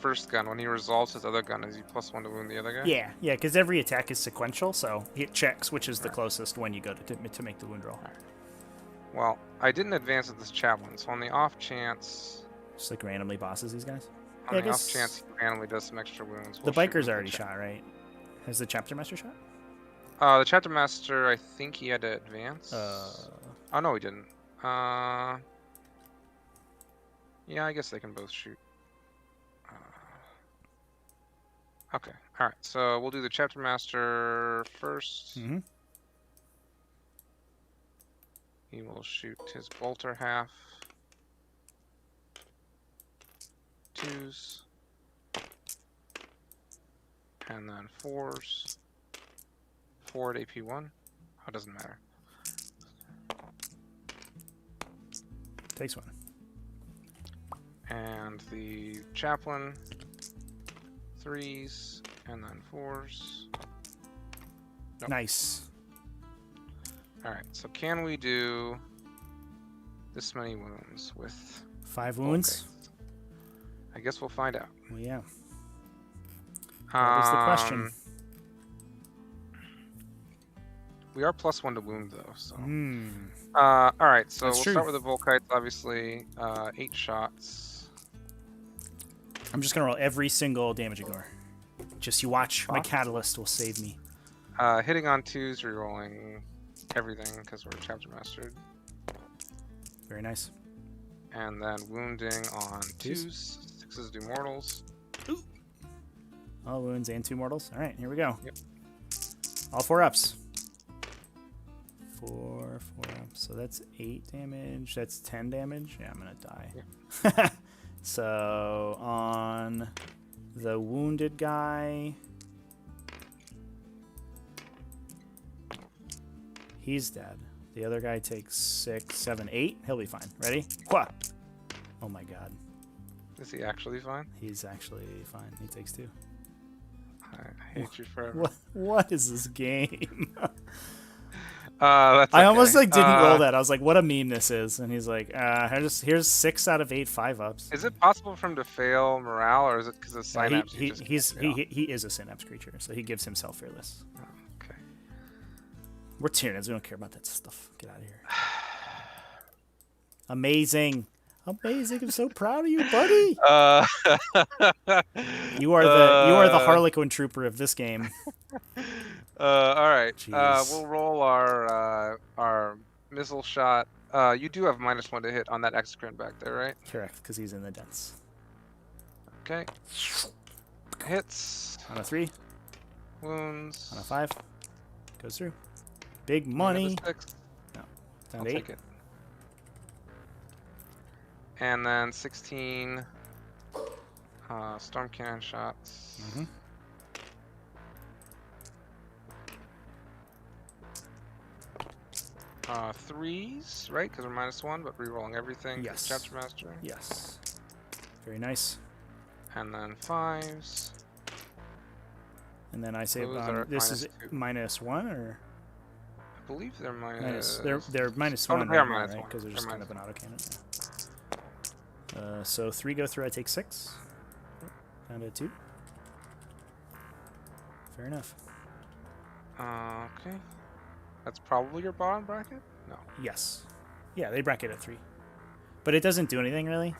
first gun, when he resolves his other gun, is he +1 to wound the other guy? Yeah, because every attack is sequential, so it checks which is the closest when you go to make the wound roll. Well, I didn't advance with this chaplain, so on the off chance... Just like randomly bosses these guys? On the off chance he randomly does some extra wounds. The biker's already shot, right? Has the chapter master shot? The chapter master, I think he had to advance. Oh, no, he didn't. Yeah, I guess they can both shoot. Okay, alright, so we'll do the chapter master first. Mm-hmm. He will shoot his bolter half. 2s. And then 4s. 4 at AP1. Oh, it doesn't matter. Takes 1. And the chaplain. 3s. And then 4s. Nope. Nice. Alright, so can we do this many wounds with 5 wounds? I guess we'll find out. Well, yeah. That is the question. We are +1 to wound, though, so... Alright, so we'll start with the Volkites, obviously. 8 shots. I'm just going to roll every single damage ignore. Just you watch. My catalyst will save me. Hitting on 2s, rerolling everything, because we're chapter mastered. Very nice. And then wounding on 2s. 6s do mortals. Ooh. All wounds and 2 mortals. Alright, here we go. Yep. All 4 ups. 4 ups. So that's 8 damage. That's 10 damage. Yeah, I'm going to die. Yeah. So on the wounded guy, he's dead. The other guy takes 6, 7, 8. He'll be fine. Ready? Qua. Oh my god. Is he actually fine? He's actually fine. He takes 2. I hate you forever. What is this game? That's I almost okay. like didn't roll that. I was like, what a meme this is. And he's like, here's 6 out of 8 5-ups. Is it possible for him to fail morale, or is it because of synapse? He just can't fail? he is a synapse creature, so he gives himself fearless. Okay. We're Tyranids. We don't care about that stuff. Get out of here. Amazing. Amazing. I'm so proud of you, buddy. You are the Harlequin trooper of this game. All right. Jeez. We'll roll our missile shot. You do have -1 to hit on that Execrant back there, right? Correct, because he's in the dents. Okay. Hits. On a 3. Wounds. On a 5. Goes through. Big money. No. Down I'll to 8. take it. And then 16 storm cannon shots. Mm-hmm. Threes, right? Because we're -1, but rerolling everything. Yes. Chapter Master. Yes. Very nice. And then 5s. And then I say Those are this is -2. -1 or I believe they're they're -1 Oh, they are right, -1. because they're just They're kind of an autocannon. So 3 go through. I take 6. Down to 2. Fair enough. Okay. That's probably your bottom bracket? No. Yes. Yeah, they bracket at 3. But it doesn't do anything really.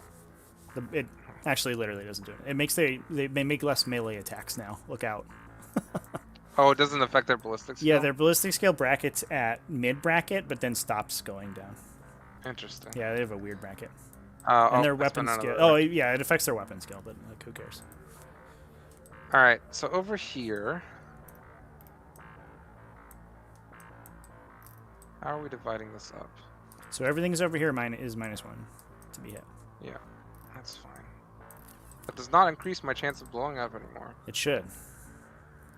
It actually literally doesn't do it. It makes they make less melee attacks now. Look out. Oh, it doesn't affect their ballistic skill? Yeah, their ballistic scale brackets at mid bracket, but then stops going down. Interesting. Yeah, they have a weird bracket. And And their weapon skill. Oh, yeah, it affects their weapon skill, but like, who cares? All right, so over here, how are we dividing this up? So everything's over here is -1 to be hit. Yeah, that's fine. That does not increase my chance of blowing up anymore. It should.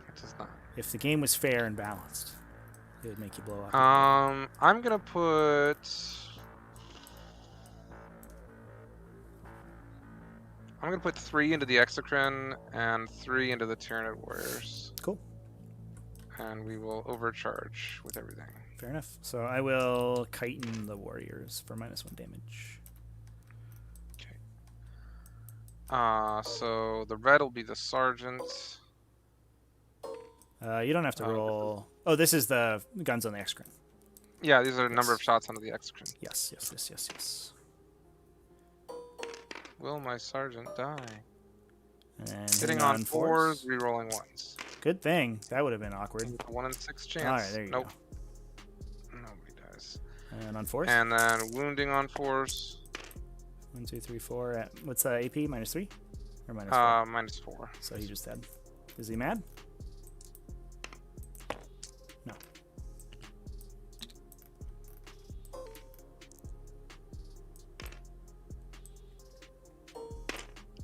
It does not. If the game was fair and balanced, it would make you blow up. I'm gonna put. I'm gonna put 3 into the Exocrine and 3 into the Tyranid Warriors. Cool. And we will overcharge with everything. Fair enough. So I will chitin the warriors for -1 damage. Okay. So the red will be the sergeant. You don't have to roll. Oh, this is the guns on the X-Crin. Yeah, these are the number of shots onto the Exocrine. Yes. Will my sergeant die? And Hitting on 4s, rerolling 1s. Good thing. That would have been awkward. 1 in 6 chance. All right, there you nope. go. Nobody dies. And on 4s? And then wounding on 4s. 1, 2, 3, 4. What's the AP? -3? Or -4? -4. So he just dead. Is he mad? No.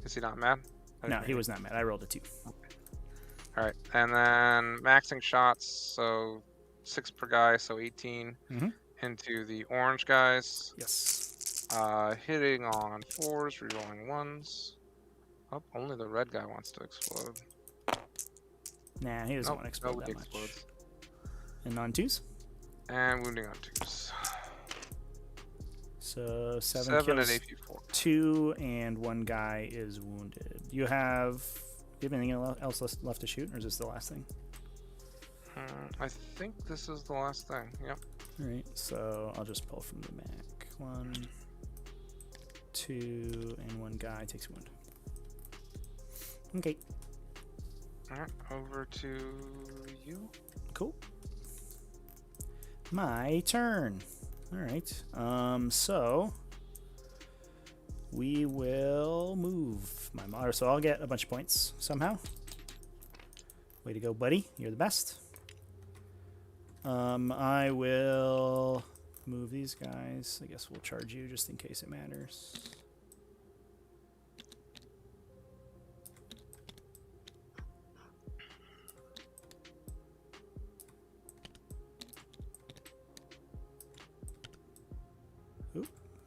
Is he not mad? No, he was not mad. I rolled a 2. All right, and then maxing shots, so 6 per guy, so 18 into the orange guys. Yes. Hitting on 4s, rerolling 1s. Oh, only the red guy wants to explode. Nah, he doesn't want to explode that much. Explodes. And on 2s? And wounding on 2s. So 7 7 kills, and AP4. 2, and 1 guy is wounded. Do you have anything else left to shoot, or is this the last thing? I think this is the last thing. Yep. All right, so I'll just pull from the back. 1, 2, and 1 guy takes a wound. Okay. All right, over to you. Cool. My turn. All right. So we will move my modder. So I'll get a bunch of points somehow. Way to go, buddy. You're the best. I will move these guys. I guess we'll charge you just in case it matters.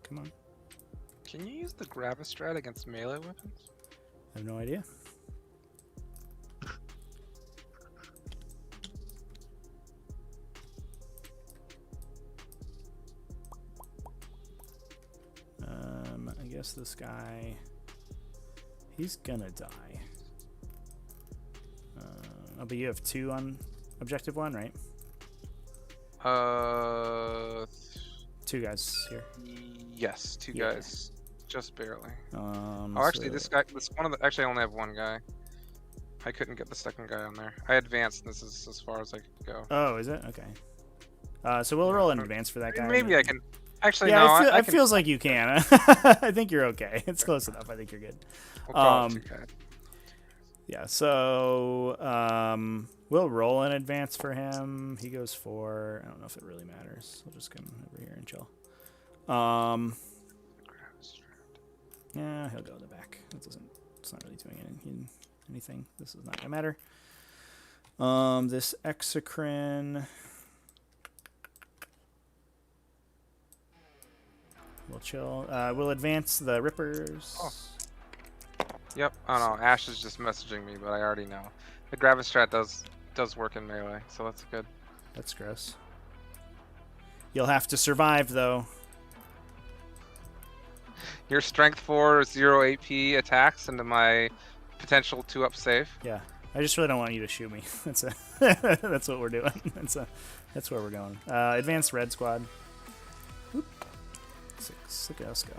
Come on. Can you use the Gravistrat against melee weapons? I have no idea. guess this guy, he's gonna die. Oh, but you have 2 on objective 1, right? 2 guys here. Yes, 2 guys, just barely. Oh, actually, this one of the. Actually, I only have 1 guy. I couldn't get the second guy on there. I advanced. This is as far as I could go. Oh, is it? Okay. So we'll roll in advance for that guy. Maybe I can. Actually, yeah, no. It feels like you can. I think you're okay. It's close enough. I think you're good. We'll call it 2 guys. Yeah, so we'll roll in advance for him. He goes 4. I don't know if it really matters. We'll just come over here and chill. Yeah, he'll go in the back. It's not really doing anything. This is not gonna matter. This Exocrine. We'll chill. We'll advance the Rippers. Oh. Yep. Oh no, Ash is just messaging me, but I already know. The Gravistrat does work in melee, so that's good. That's gross. You'll have to survive though. Your strength 4 0 AP attacks into my potential 2-up save. Yeah. I just really don't want you to shoot me. That's what we're doing. That's where we're going. Advanced red squad. Whoop. 6. Look at us go.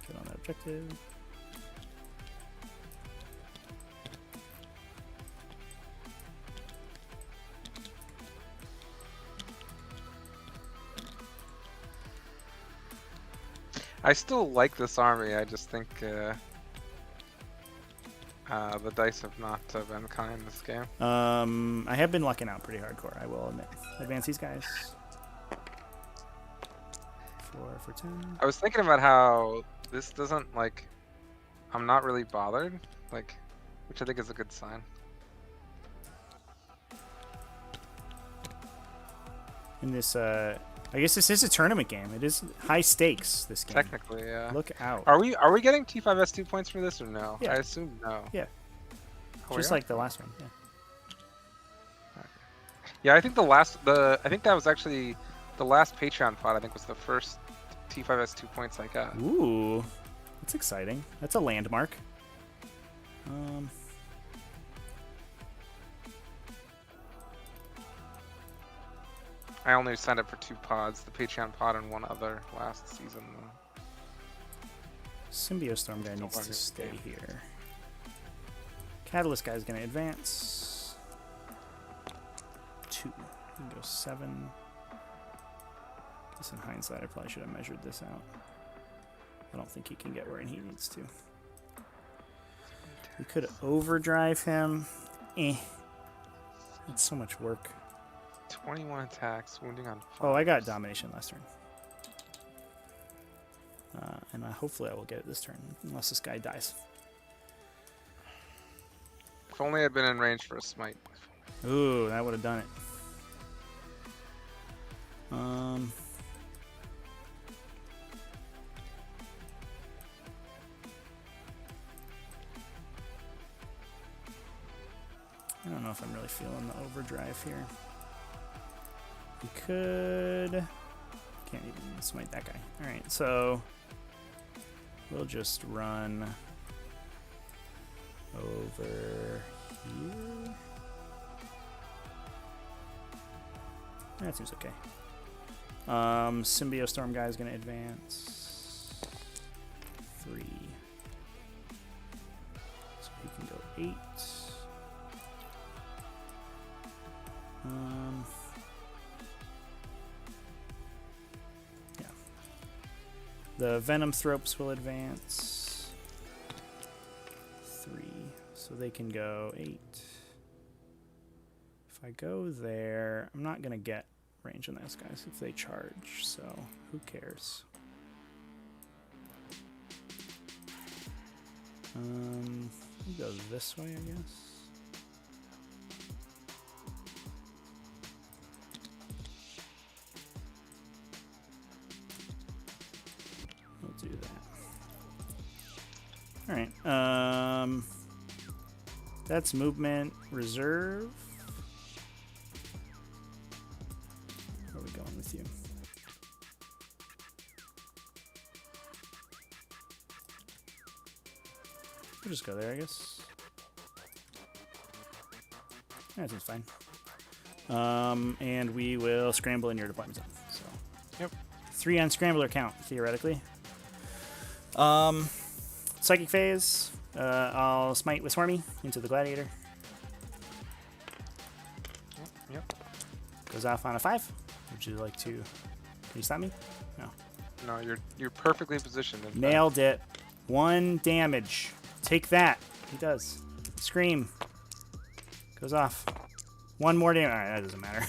Get on that objective. I still like this army. I just think the dice have not been kind this game. I have been lucking out pretty hardcore, I will admit. Advance these guys. 4 for 10. I was thinking about how this doesn't, like, I'm not really bothered, like, which I think is a good sign. In this, I guess this is a tournament game. It is high stakes, this game. Technically, yeah. Look out. Are we getting T5S 2 points for this or no? Yeah. I assume no. Yeah. Oh, Just like the last one, yeah. Okay. Yeah, I think I think that was actually the last Patreon pod. I think was the first T5S 2 points I got. Ooh, that's exciting. That's a landmark. I only signed up for 2 pods, the Patreon pod and 1 other last season. Symbiostorm guy needs to stay here. Catalyst guy's gonna advance. 2. He can go 7. This in hindsight, I probably should have measured this out. I don't think he can get where he needs to. We could overdrive him. It's so much work. 21 attacks, wounding on 5. Oh, I got domination last turn. And hopefully I will get it this turn, unless this guy dies. If only I'd been in range for a smite. Ooh, that would have done it. I don't know if I'm really feeling the overdrive here. We could... Can't even smite that guy. Alright, so... We'll just run... over here. That seems okay. Symbiostorm guy is going to advance 3. So he can go 8. Yeah. The Venom Thropes will advance 3. So they can go 8. If I go there, I'm not going to get range on those guys if they charge, so who cares? We'll go this way, I guess. We'll do that. Alright, that's movement reserve. Where are we going with you? just go there, I guess. That seems fine. And we will scramble in your deployment zone. So. Yep. 3 on scrambler count, theoretically. Psychic phase. I'll smite with Swarmy into the gladiator. Yep. Goes off on a 5. Would you like to? Can you stop me? No. No, you're perfectly positioned. Nailed it. 1 damage. Take that. He does. Scream. Goes off. 1 more damage. Alright, that doesn't matter.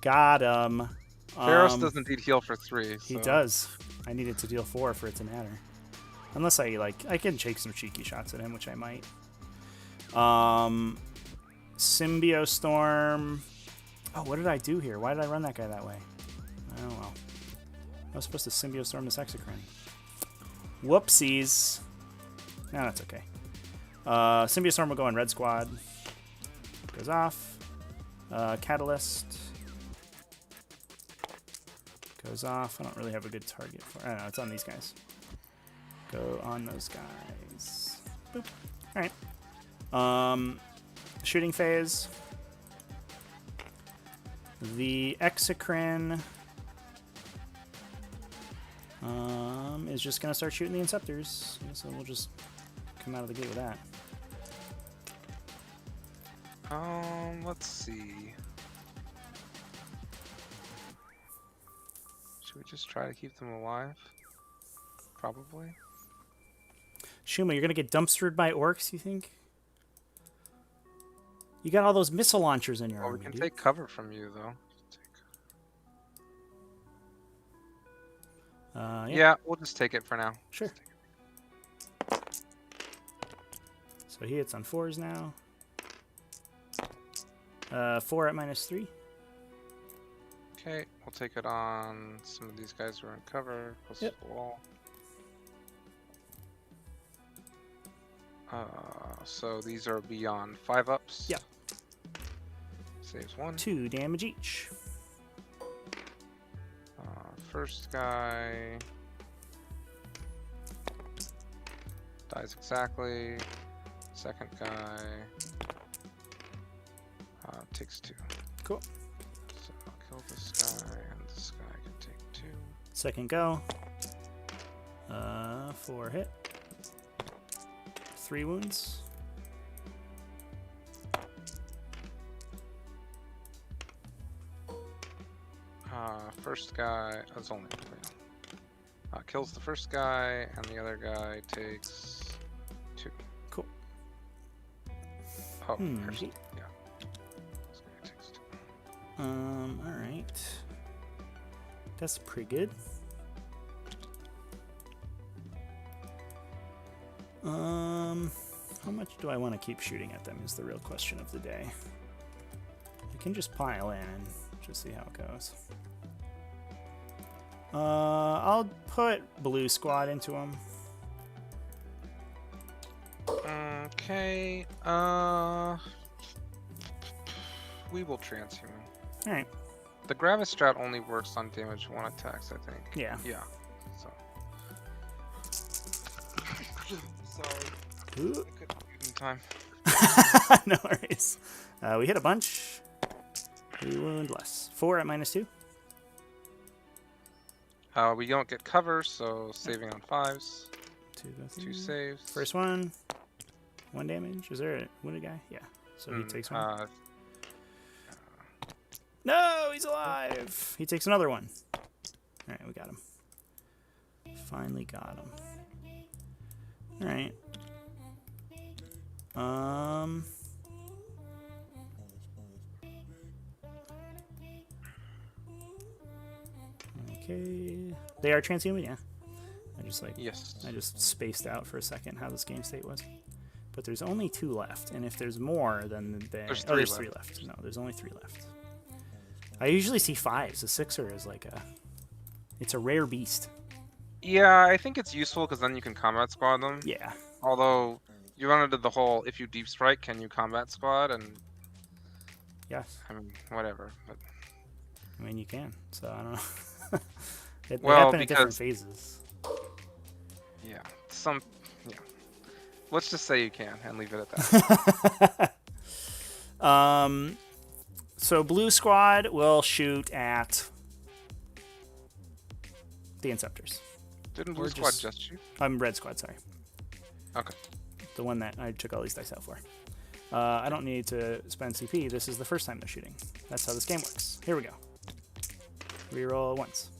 Got him. Pharos does indeed heal for 3. So. He does. I needed to deal 4 for it to matter. Unless I can take some cheeky shots at him, which I might. Symbiostorm. Oh, what did I do here? Why did I run that guy that way? Oh, well. I was supposed to Symbiostorm this Exocrine. Whoopsies. No, that's okay. Symbiostorm will go on red squad. Goes off. Catalyst. Goes off. I don't really have a good target for. I don't know. It's on these guys. Go on those guys. Boop. All right. Shooting phase. The Exocrine is just gonna start shooting the Inceptors. So we'll just come out of the gate with that. Let's see. Should we just try to keep them alive? Probably. Shuma, you're gonna get dumpstered by orcs, you think? You got all those missile launchers in your army, We can dude. take cover from you, though. Yeah, we'll just take it for now. Sure. So he hits on 4s now. 4 at -3. Okay, we'll take it on some of these guys who are in cover, close to the wall. So these are beyond 5-ups. Yep. Saves 1. 2 damage each. First guy dies exactly. Second guy takes 2. Cool. So I'll kill this guy, and this guy can take 2. Second go. 4 hit. 3 wounds. First guy, that's only 3. Kills the first guy, and the other guy takes 2. Cool. Oh, first, yeah. This guy takes 2. Alright. That's pretty good. How much do I want to keep shooting at them is the real question of the day. I can just pile in and just see how it goes. I'll put blue squad into them. Okay, we will transhuman. Alright. The Gravis strat only works on damage 1 attacks, I think. Yeah. Yeah. So. Sorry. Ooh. I couldn't do it in time. No worries. We hit a bunch. We wound less. 4 at -2. We don't get cover, so saving on 5s. 2 saves. First one. 1 damage. Is there a wounded guy? Yeah. So he takes 1. No, he's alive. He takes another 1. All right, we got him. Finally got him. All right. Okay. They are transhuman, yeah. Yes. I just spaced out for a second how this game state was. But there's only 2 left, and if there's more, then there's 3 there's left. 3 left. No, there's only 3 left. I usually see 5s. The 6er is like it's a rare beast. Yeah, I think it's useful because then you can combat squad them. Yeah. Although you run into the whole, if you deep strike, can you combat squad? And Yes. I mean, whatever. But I mean, you can. So I don't know. They Well, happen at different because- phases. yeah, some let's just say you can and leave it at that. So blue squad will shoot at the Inceptors. Didn't blue squad just shoot? I'm red squad, sorry. Okay. The one that I took all these dice out for. I don't need to spend CP. This is the first time they're shooting. That's how this game works. Here we go. Reroll once.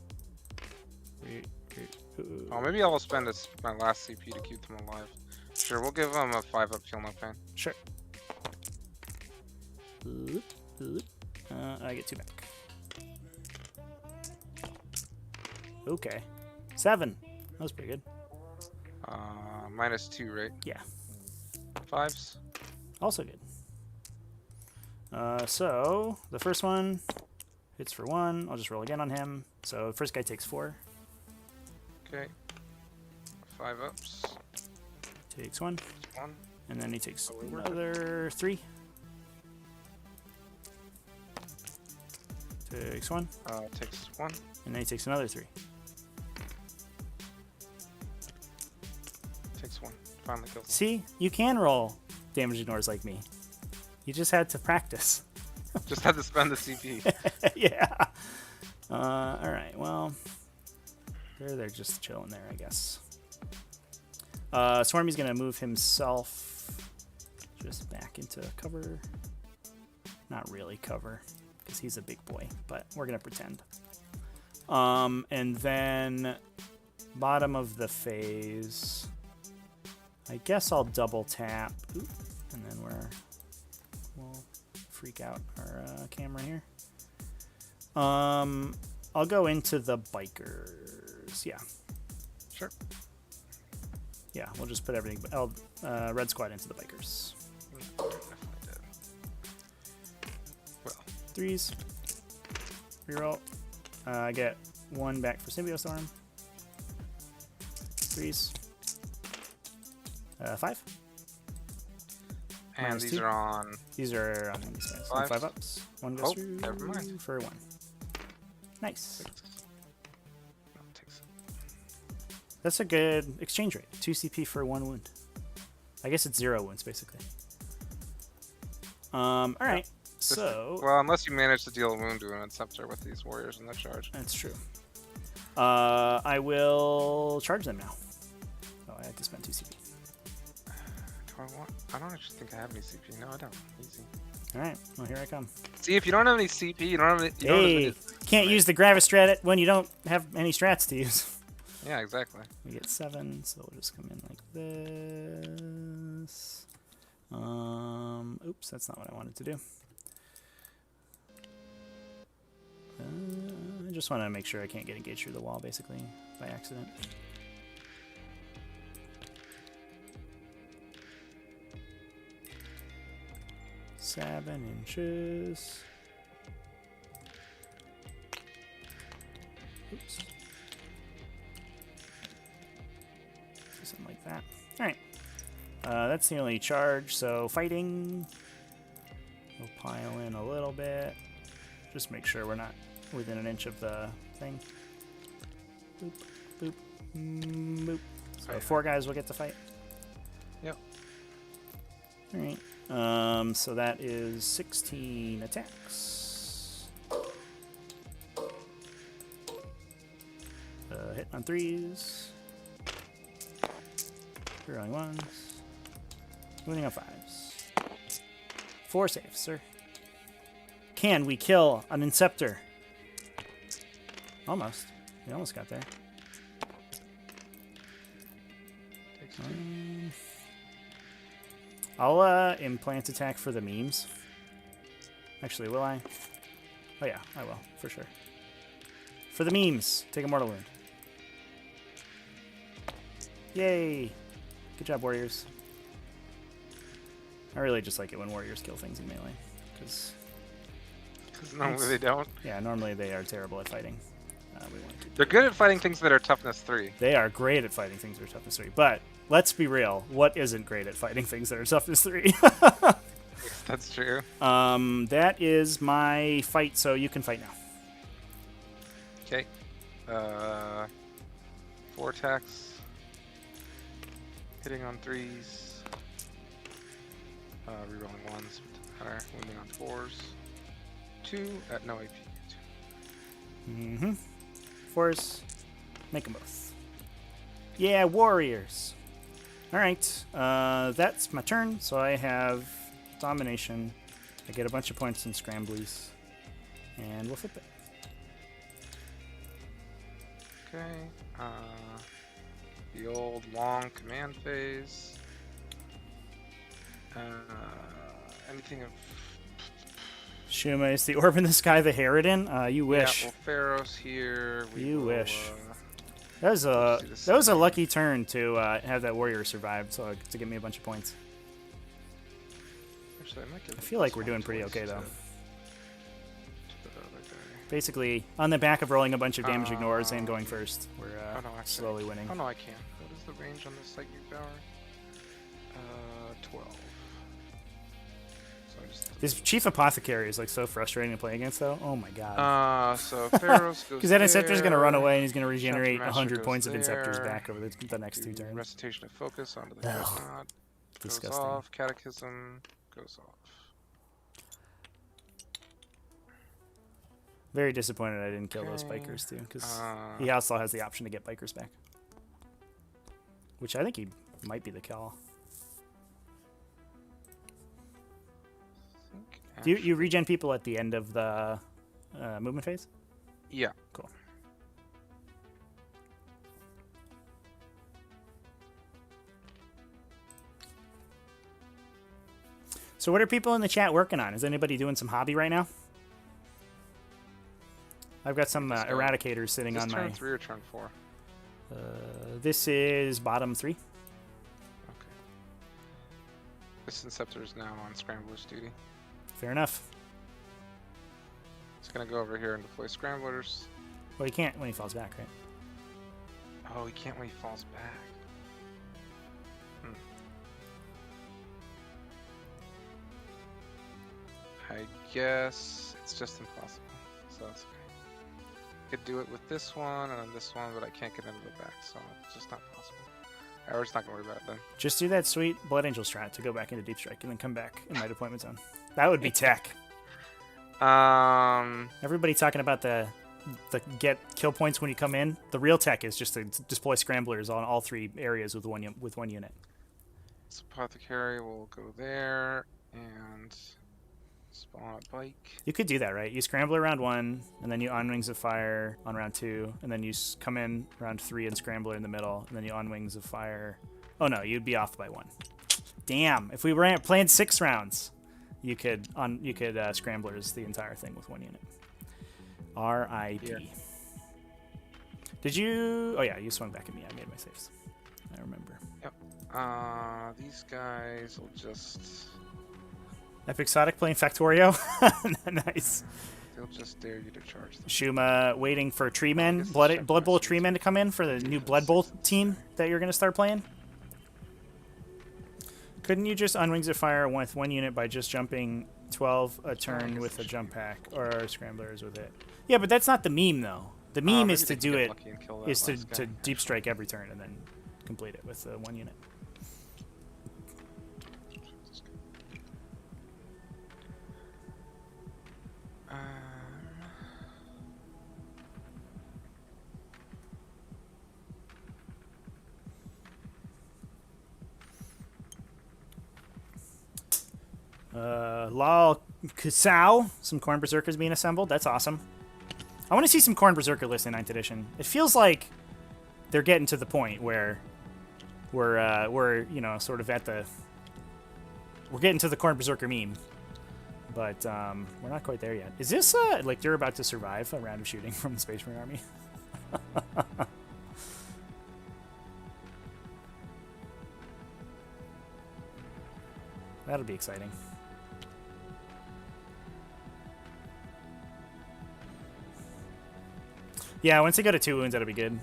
Oh, maybe I will spend my last CP to keep them alive. Sure, we'll give them a 5-up feel no pain. Sure. I get 2 back. Okay. 7. That was pretty good. -2, right? Yeah. 5s. Also good. So, the first one hits for 1. I'll just roll again on him. So, first guy takes 4. Okay. 5-ups. Takes 1. 1. And then he takes another 3. Takes 1. Takes 1. And then he takes another 3. Takes 1. Finally kills him. See? You can roll damage ignores like me. You just had to practice. Just had to spend the CP. Yeah. Alright, well. They're just chilling there, I guess. Swarmy's going to move himself just back into cover. Not really cover, because he's a big boy, but we're going to pretend. And then bottom of the phase, I guess I'll double tap. Oop, and then we'll freak out our camera here. I'll go into the bikers. Yeah. Sure. Yeah, we'll just put everything. Red squad into the bikers. Definitely did. Well. 3s. Reroll. I get 1 back for Symbiostorm. 3s. 5. And these 2. are on. These are on these guys. 5 ups. 1 goes through never mind. for 1. Nice. No, it takes. That's a good exchange rate. 2 CP for 1 wound. I guess it's 0 wounds basically. All right. So. Well, unless you manage to deal a wound to an Inceptor with these warriors in the charge. That's true. I will charge them now. Oh, I had to spend 2 CP. I don't actually think I have any CP. No, I don't. Easy. All right. Well, here I come. See, if you don't have any CP, you don't have any. You don't have any, can't use the Gravis strat when you don't have any strats to use. Yeah, exactly. We get 7, so we'll just come in like this. Oops, that's not what I wanted to do. I just want to make sure I can't get engaged through the wall, basically, by accident. Seven inches. Oops. Something like that. Alright. That's the only charge, so fighting. We'll pile in a little bit. Just make sure we're not within an inch of the thing. Boop, boop, boop. So 4 guys will get to fight. Yep. Alright. So that is 16 attacks. Hit on 3s. Rolling 1s. Wounding on 5s. 4 saves, sir. Can we kill an Inceptor? Almost. We almost got there. I'll implant attack for the memes. Actually, will I? Oh yeah, I will, for sure. For the memes, take a mortal wound. Yay! Good job, warriors. I really just like it when warriors kill things in melee, because normally they don't. Yeah, normally they are terrible at fighting. We want to keep They're good at fighting things that are toughness 3. They are great at fighting things that are toughness 3, but let's be real. What isn't great at fighting things that are toughness 3? That's true. That is my fight, so you can fight now. Okay. 4 attacks. Hitting on 3s. rerolling ones. Matter. Wounding on 4s. 2 at no AP. Mm-hmm. Force. Make them both. Yeah, warriors. All right. That's my turn. So I have domination. I get a bunch of points in scramblies. And we'll flip it. Okay. The old long command phase. Anything of... Shuma, is the orb in the sky the Harridan? You wish. Yeah, well, Pharaoh's here. You wish. That was a lucky turn to have that warrior survive, so to give me a bunch of points. Actually, I feel like we're doing pretty okay, though. Basically, on the back of rolling a bunch of damage ignores and going first, we're slowly winning. Oh no, I can. What is the range on this psychic power? 12. This Chief Apothecary is like so frustrating to play against, though. Oh my god. So Pharaoh's goes because that Inceptor's going to run away and he's going to Chapter regenerate Master 100 goes points of there. Inceptors back over the next 2 turns. Recitation of Focus onto the Ugh, Dreadnought. Goes disgusting. off. Catechism goes off. Very disappointed I didn't kill those bikers, too, because he also has the option to get bikers back. Which I think he might be the kill. Do you regen people at the end of the movement phase? Yeah. Cool. So what are people in the chat working on? Is anybody doing some hobby right now? I've got some eradicators sitting on my... turn 3 or turn 4? This is bottom 3. Okay. This Inceptor is now on Scrambler's duty. Fair enough. It's going to go over here and deploy Scramblers. Well, he can't when he falls back, right? Oh, he can't when he falls back. I guess it's just impossible. So that's okay. I could do it with this one and then this one, but I can't get into the back, so it's just not possible. We're just not going to worry about it then. Just do that sweet Blood Angel strat to go back into Deep Strike and then come back in my deployment zone. That would be tech. Everybody talking about the get kill points when you come in. The real tech is just to deploy Scramblers on all 3 areas with one unit. So Apothecary will go there and spawn a bike. You could do that, right? You Scrambler round 1, and then you on Wings of Fire on round 2, and then you come in round 3 and Scrambler in the middle, and then you on Wings of Fire. Oh no, you'd be off by 1. Damn! If we were playing 6 rounds, you could Scramblers the entire thing with 1 unit. R.I.P. Yeah. Did you? Oh yeah, you swung back at me. I made my saves. I remember. Yep. These guys will just. Epixotic playing Factorio. Nice. They'll just dare you to charge them. Shuma waiting for Tree Men, Blood Bowl Tree Men to come in for the new Blood Bowl team that you're going to start playing. Couldn't you just on Wings of Fire with 1 unit by just jumping 12 a turn with a jump pack or Scramblers with it? Yeah, but that's not the meme though. The meme is to do it is to deep strike every turn and then complete it with 1 unit. Lol Kusao, some Corn Berserkers being assembled. That's awesome. I want to see some Corn Berserker lists in 9th edition. It feels like they're getting to the point where we're you know sort of at the we're getting to the Corn Berserker meme, but we're not quite there yet. Is this like you're about to survive a round of shooting from the Space Marine Army? That'll be exciting. Yeah, once they go to 2 wounds, that'll be good.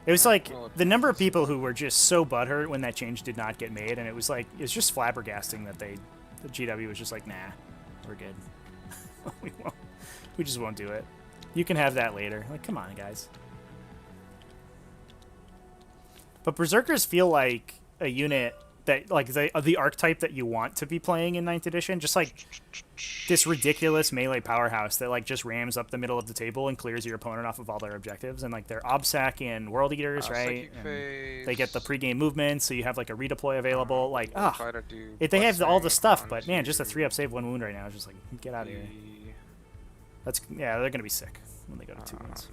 It was like the number of people who were just so butthurt when that change did not get made, and it was like it's just flabbergasting that the GW was just like, nah, we're good. we just won't do it. You can have that later. Like, come on, guys. But Berserkers feel like a unit that like the archetype that you want to be playing in ninth edition. Just like this ridiculous melee powerhouse that like just rams up the middle of the table and clears your opponent off of all their objectives. And like they're Obsac and World Eaters, right? And they get the pregame movement, so you have like a redeploy available. Like they have all the stuff, but man, just a 3-up save 1 wound right now is just like get out of here. That's they're gonna be sick when they go to 2 wounds.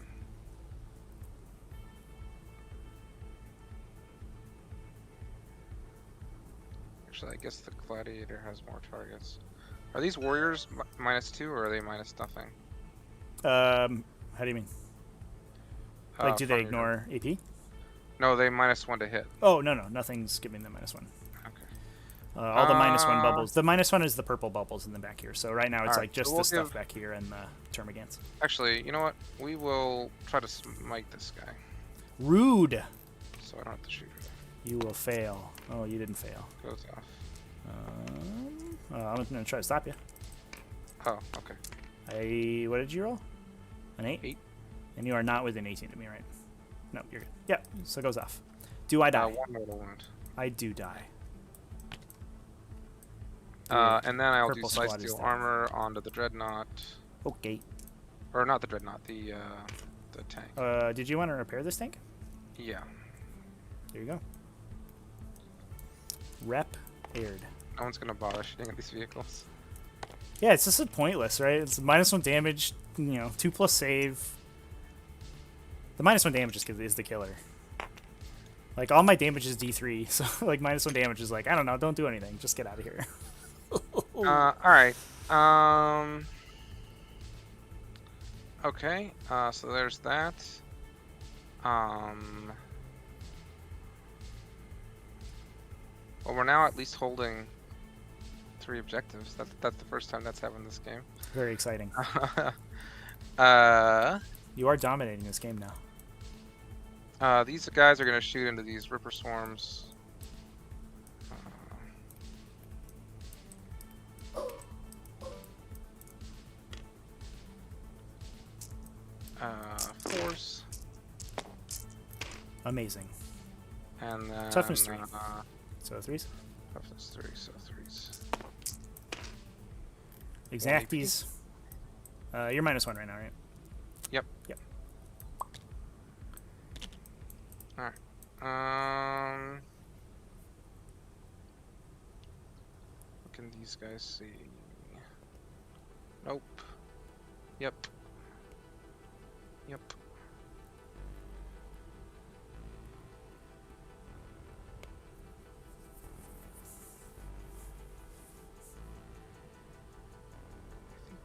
Actually, I guess the gladiator has more targets. Are these warriors -2 or are they minus nothing? How do you mean? Like, do they ignore AP? No, they -1 to hit. Oh, no, nothing's giving them -1. Okay. All the -1 bubbles. The -1 is the purple bubbles in the back here. So right now it's like just the stuff back here and the termagants. Actually, you know what? We will try to smite this guy. Rude. So I don't have to shoot her. You will fail. Oh, you didn't fail. Goes off. I'm gonna try to stop you. Oh, okay. What did you roll? An 8? 8. And you are not within 18 to me, right? No, you're good. Yeah, so it goes off. Do I die? 1 mortal wound. I do die. And then I'll do Slice Steel Armor onto the Dreadnought. Okay. Or not the Dreadnought, the tank. Did you want to repair this tank? Yeah. There you go. Repaired. No one's gonna bother shooting at these vehicles. Yeah, it's just pointless, right? It's -1 damage, 2+ save. The -1 damage is the killer. Like, all my damage is D3, so, like, -1 damage is like, I don't know, don't do anything. Just get out of here. Alright. Okay, so there's that. Well, we're now at least holding 3 objectives. That's the first time that's happened this game. Very exciting. You are dominating this game now. These guys are going to shoot into these Ripper Swarms. Force. Amazing. And then... Toughness 3. So 3s? Toughness 3, so 3s. Exacties. You're -1 right now, right? Yep. Alright. What can these guys see? Nope. Yep.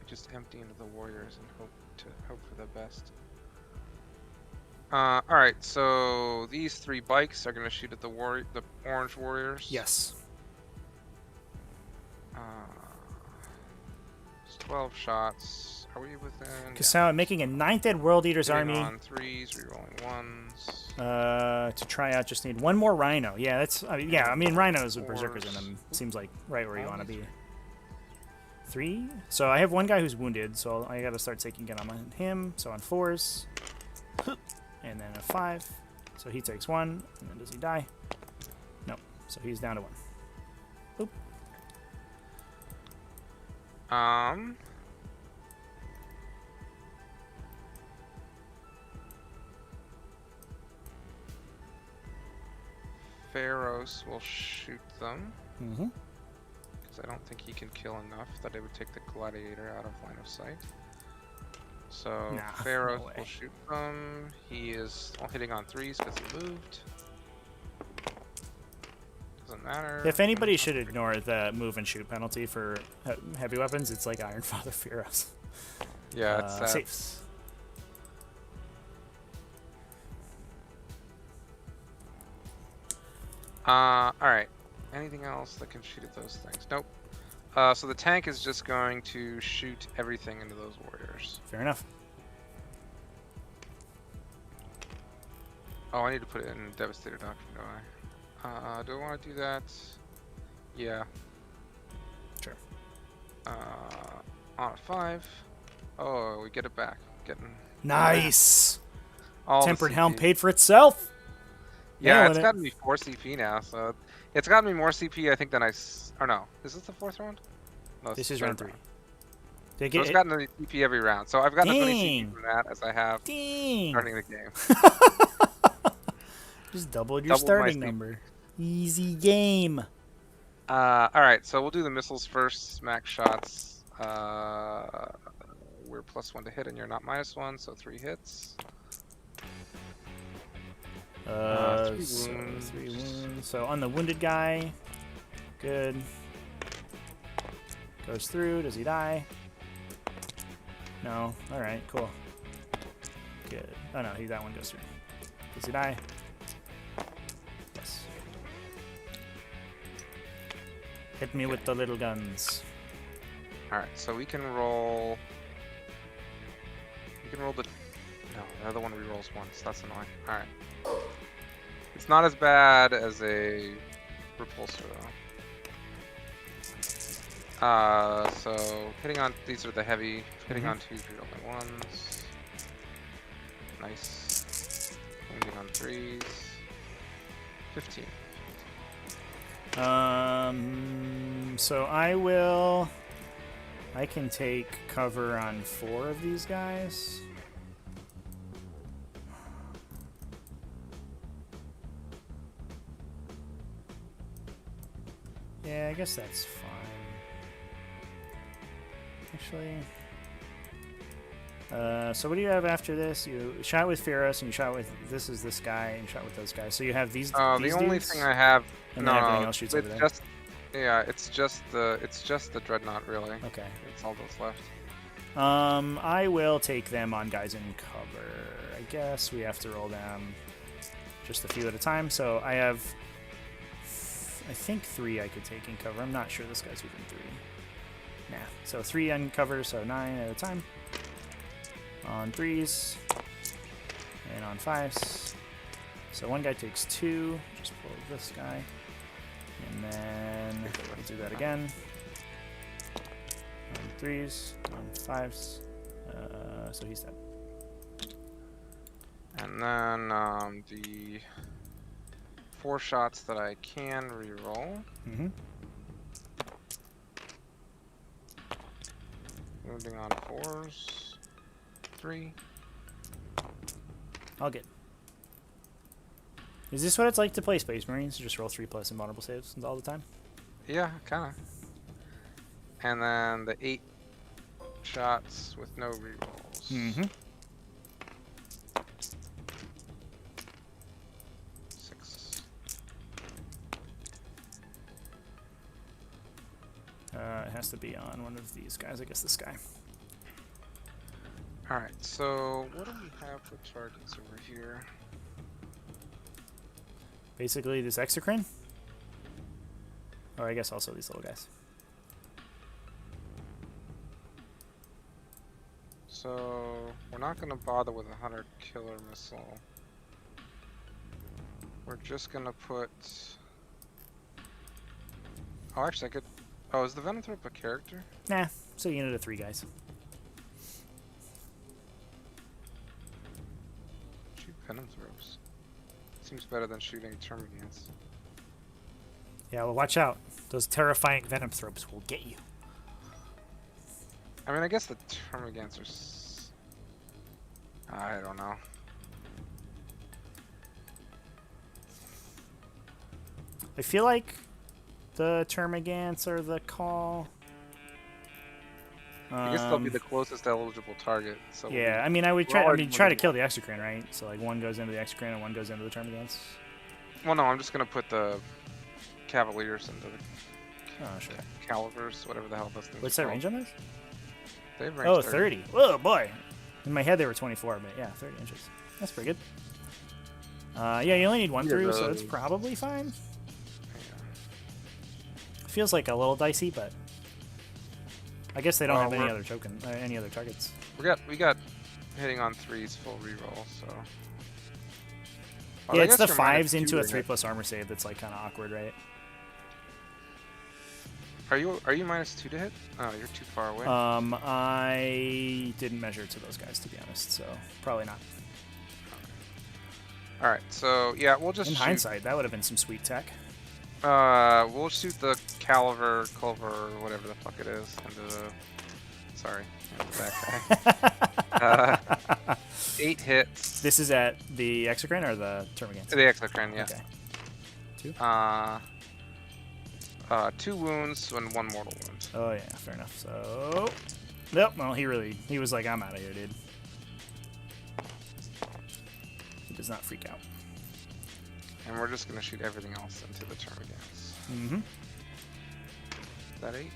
Just empty into the warriors and hope for the best. All right, so these 3 bikes are going to shoot at the orange warriors. Yes. It's 12 shots. Are we within? Kassawa making a 9th Ed World Eaters army. On 3s, rerolling 1s. To try out, just need 1 more Rhino. Yeah, that's. I mean, Rhinos with Berserkers in them seems like right where you want to be. 3. So I have 1 guy who's wounded, so I gotta start taking it on him. So on 4s, and then a 5. So he takes 1, and then does he die? No. So he's down to 1. Boop. Pharaohs will shoot them. Mm-hmm. I don't think he can kill enough that it would take the gladiator out of line of sight. So Pharaoh will shoot them. He is hitting on 3s because he moved. Doesn't matter. If anybody should ignore the move and shoot penalty for heavy weapons, it's like Ironfather Pharaohs. Yeah, it's safes. Alright. Anything else that can shoot at those things? Nope. So the tank is just going to shoot everything into those warriors. Fair enough. Oh, I need to put it in Devastator Doctrine, don't I? Do I want to do that? Yeah. Sure. On a 5. Oh, we get it back. Nice! All Tempered Helm paid for itself! Yeah, Nailing it's it. gotten me 4 CP now, so it's gotten me more CP, I think, than or no. Is this the 4th round? No, it's This the is 3rd round 3. round. Did I So get it's it? gotten the CP every round. So I've gotten as many CP Dang. from that as I have Dang. starting the game. Just doubled your Doubled my starting CP. number. Easy game. Alright, so we'll do the missiles first. Max shots. We're +1 to hit and you're not -1, so 3 hits. 3 So wounds. 3 wounds. So on the wounded guy, good. Goes through. Does he die? No. All right. Cool. Good. Oh no, that one goes through. Does he die? Yes. Hit me with the little guns. Alright, so we can roll. We can roll the. No, the other one rerolls once. That's annoying. Alright. It's not as bad as a repulsor though. So hitting on these are the heavy. Hitting on 2s, rerolling 1s. Nice. Wounding on 3s. 15. So I can take cover on 4 of these guys. Yeah, I guess that's fine. Actually, so what do you have after this? You shot with Feros, and you shot with this guy, and you shot with those guys. So you have these. The only dudes, thing I have, and no, then everything else shoots over there. It's just the dreadnought really. Okay. It's all that's left. I will take them on guys in cover. I guess we have to roll them just a few at a time. So I have, I think 3 I could take in cover. I'm not sure this guy's within 3. Nah. So 3 on cover, so 9 at a time. On 3s and on 5s. So one guy takes 2. Just pull this guy, and then we'll do that again. On 3s, on 5s. So he's dead. And then the 4 shots that I can reroll. Wounding on 4s. 3. All good. Is this what it's like to play Space Marines? Just roll 3+ invulnerable saves all the time? Yeah, kind of. And then the 8 shots with no rerolls. 6. It has to be on one of these guys. I guess this guy. Alright, so what do we have for targets over here? Basically this Exocrine. Or I guess also these little guys. So we're not going to bother with a 100 killer missile. We're just going to put... Oh, actually I could... Oh, is the Venanthrop a character? Nah, so a unit of 3 guys. Shoot Venanthrops. Seems better than shooting Termagants. Yeah, well, watch out. Those terrifying Venomthropes will get you. I mean, I guess the Termagants are... I don't know. I feel like the Termagants are the call. I guess they'll be the closest eligible target. So yeah, I mean, I would try. I mean, try to kill the Exocrine, right? So like one goes into the Exocrine and one goes into the Termagants. Well, no, I'm just gonna put the Cavaliers into the Oh, sure. Calibers, whatever the hell those things. What's that range on this? They have range Oh, 30. Oh boy. In my head they were 24, but yeah, 30 inches. That's pretty good. Yeah, you only need 1 through, so it's probably fine. Yeah. Feels like a little dicey, but I guess they don't have any other any other targets. We got hitting on 3s full reroll, so. Yeah, it's the 5s into a 3+ armor save that's like kind of awkward, right? Are you -2 to hit? Oh, you're too far away. I didn't measure to those guys, to be honest, so probably not. All right, so yeah, we'll just In shoot. hindsight, that would have been some sweet tech. We'll shoot the Culver, or whatever the fuck it is, into the. Sorry, into that guy. 8 hits. This is at the Exocrine or the Termagants? The Exocrine, yeah. Okay. 2? 2 wounds and 1 mortal wound. Oh yeah, fair enough. So, nope. Well, he was like, I'm out of here, dude. He does not freak out. And we're just gonna shoot everything else into the Termagants. Mm-hmm. Is that 8?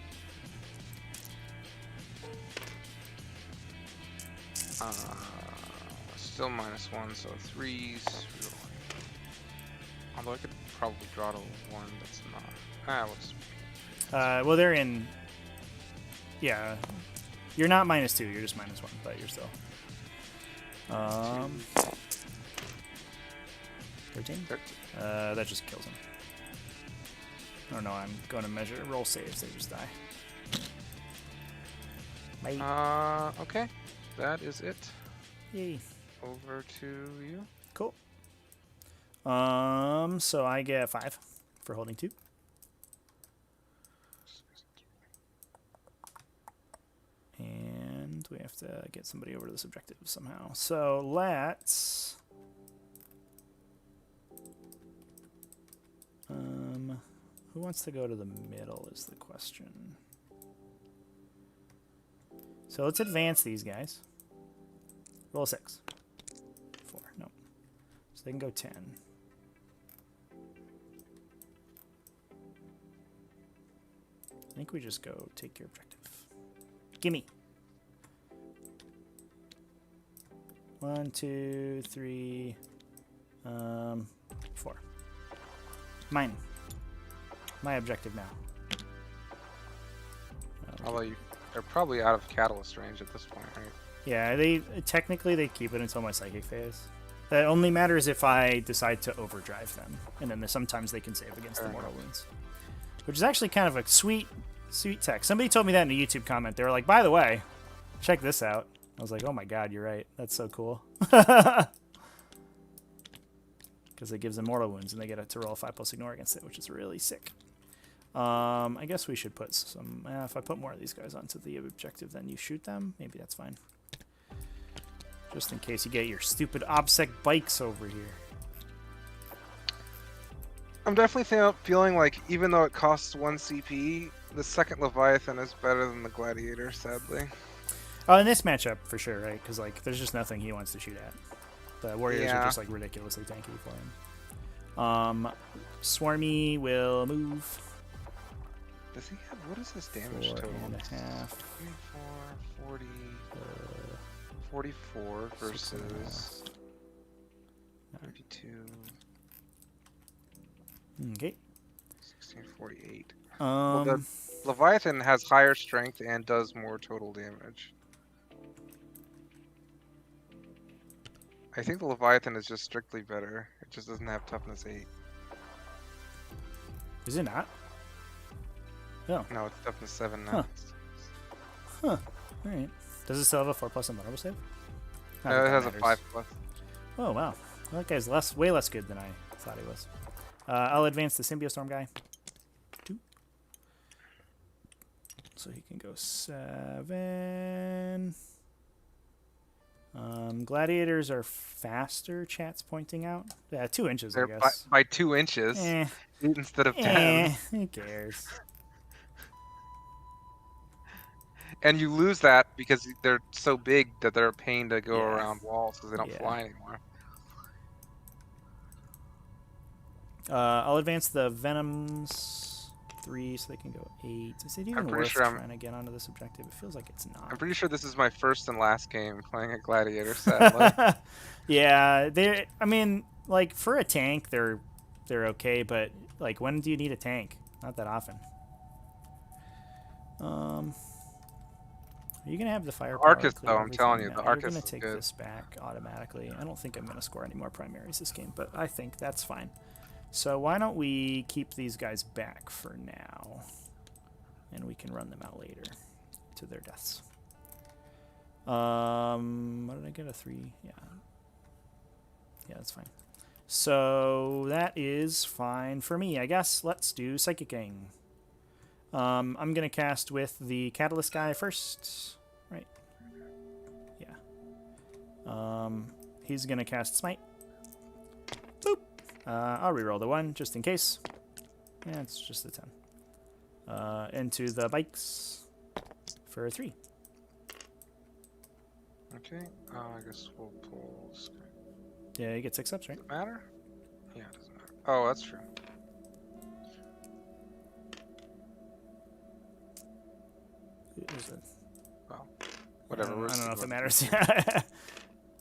Still -1, so 3s. Although I could probably draw to 1 that's not. Well, they're in. Yeah, you're not -2. You're just -1, but you're still. 13. That just kills him. Oh no, I'm going to measure roll saves. They just die. Bye. Okay, that is it. Yay. Over to you. Cool. So I get 5 for holding 2. And we have to get somebody over to this objective somehow. So let's... who wants to go to the middle is the question. So let's advance these guys. Roll a 6. 4. No. So they can go 10. I think we just go take your objective. Gimme. 1, 2, 3, 4. Mine. My objective now. Although they're probably out of catalyst range at this point, right? Yeah, they keep it until my psychic phase. That only matters if I decide to overdrive them, and then sometimes they can save against the mortal wounds, which is actually kind of a sweet tech. Somebody told me that in a YouTube comment. They were like, "By the way, check this out." I was like, "Oh my god, you're right. That's so cool." Because it gives them mortal wounds, and they get to roll a 5+ ignore against it, which is really sick. I guess we should put some... if I put more of these guys onto the objective, then you shoot them. Maybe that's fine. Just in case you get your stupid OBSEC bikes over here. I'm definitely feeling like, even though it costs 1 CP, the second Leviathan is better than the Gladiator, sadly. Oh, in this matchup, for sure, right? Because, like, there's just nothing he wants to shoot at. The Warriors are just, like, ridiculously tanky for him. Swarmy will move. Does he have... What is his damage total? 4.5. 24, 40... 44 versus 32. Okay. 1648. Well, the Leviathan has higher strength and does more total damage. I think the Leviathan is just strictly better. It just doesn't have toughness 8. Is it not? No. No, it's toughness 7 now. Huh. Alright. Does it still have a 4+ invulnerable save? It has a 5+. Oh, wow. Well, that guy's way less good than I thought he was. I'll advance the Symbiostorm guy. 2. So he can go 7. Gladiators are faster, chat's pointing out. Yeah, 2 inches, They're I guess. by 2 inches instead of 10. Who cares? And you lose that because they're so big that they're a pain to go around walls because they don't fly anymore. I'll advance the Venoms 3 so they can go 8. Is it even worth trying to get onto this objective? It feels like it's not. I'm pretty sure this is my first and last game playing a Gladiator, sadly. Yeah, I mean, like, for a tank, they're okay, but, like, when do you need a tank? Not that often. Are you going to have the firepower? Arcus, though, I'm telling you, the Arcus You're going is to take good. this back automatically. I don't think I'm going to score any more primaries this game, but I think that's fine. So why don't we keep these guys back for now, and we can run them out later to their deaths. What did I get? A 3? Yeah. Yeah, that's fine. So that is fine for me, I guess. Let's do Psychicking. I'm going to cast with the Catalyst guy first. Right. Yeah. He's going to cast Smite. Boop. I'll reroll the 1 just in case. Yeah, it's just the 10. Into the bikes for 3. Okay, I guess we'll pull this guy. Yeah, you get 6 ups, right? Does it matter? Yeah, it doesn't matter. Oh, that's true. Well, whatever. I don't know if it matters.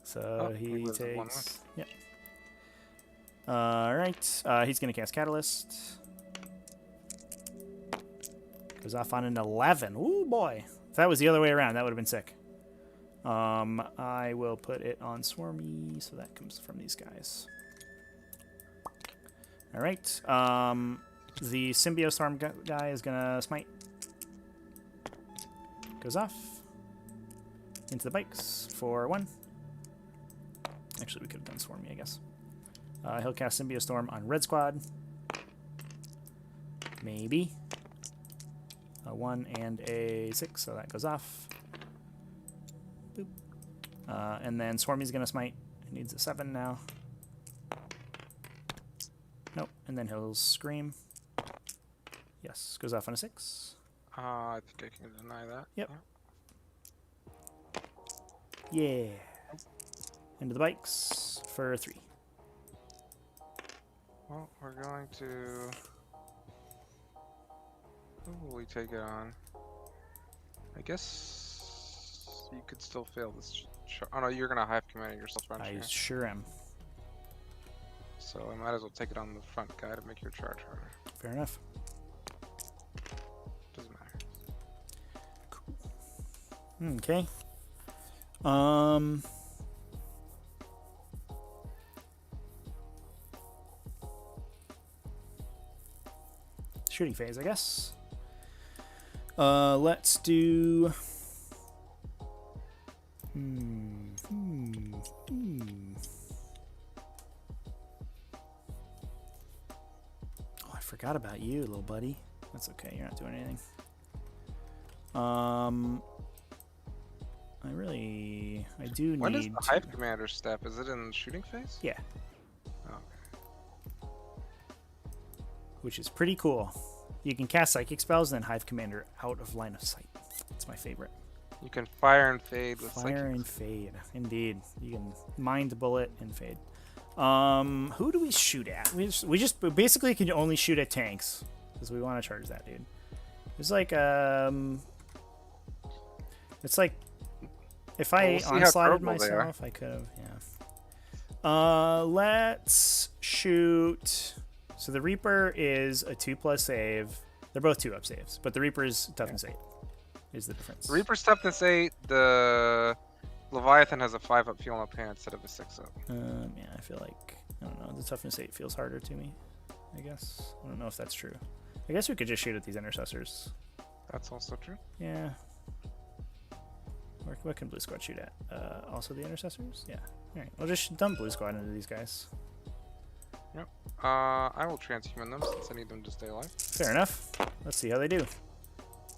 So he takes... Yep. Alright, he's going to cast Catalyst. Goes off on an 11. Ooh, boy. If that was the other way around, that would have been sick. I will put it on Swarmy, so that comes from these guys. Alright, the Symbiostorm guy is going to Smite. Goes off. Into the bikes for 1. Actually, we could have done Swarmy, I guess. He'll cast Symbiostorm on Red Squad. Maybe. A 1 and a 6, so that goes off. Boop. And then Swarmy's going to Smite. It needs a 7 now. Nope. And then he'll Scream. Yes. Goes off on a 6. I think I can deny that. Yep. Yeah. Into the bikes for 3. Well, we're going to... Who will we take it on? I guess you could still fail this. Oh no, you're gonna Hive Command it yourself, aren't you? I sure am. So I might as well take it on the front guy to make your charge harder. Fair enough. Doesn't matter. Cool. Okay. Shooting phase, I guess. Let's do... Oh, I forgot about you, little buddy. That's okay, you're not doing anything. I do need... When is the Hive Commander step? Is it in shooting phase? Yeah. Okay. Which is pretty cool. You can cast Psychic spells and then Hive Commander out of line of sight. That's my favorite. You can fire and fade with Fire Psychic. and fade. Indeed. You can mind bullet and fade. Who do we shoot at? We basically can only shoot at tanks because we want to charge that dude. It's like it's like if I onslaughted myself, I could have. Yeah. Let's shoot. So the Reaper is a 2+ save. They're both 2-up saves, but the Reaper's toughness 8 is the difference. The Reaper's toughness 8. The Leviathan has a 5-up feel up hand instead of a 6-up. Yeah, I feel like, I don't know, the toughness 8 feels harder to me, I guess. I don't know if that's true. I guess we could just shoot at these intercessors. That's also true. Yeah. What can Blue Squad shoot at? Also the intercessors? Yeah. Alright, we'll just dump Blue Squad into these guys. Yep. I will transhuman them since I need them to stay alive. Fair enough. Let's see how they do.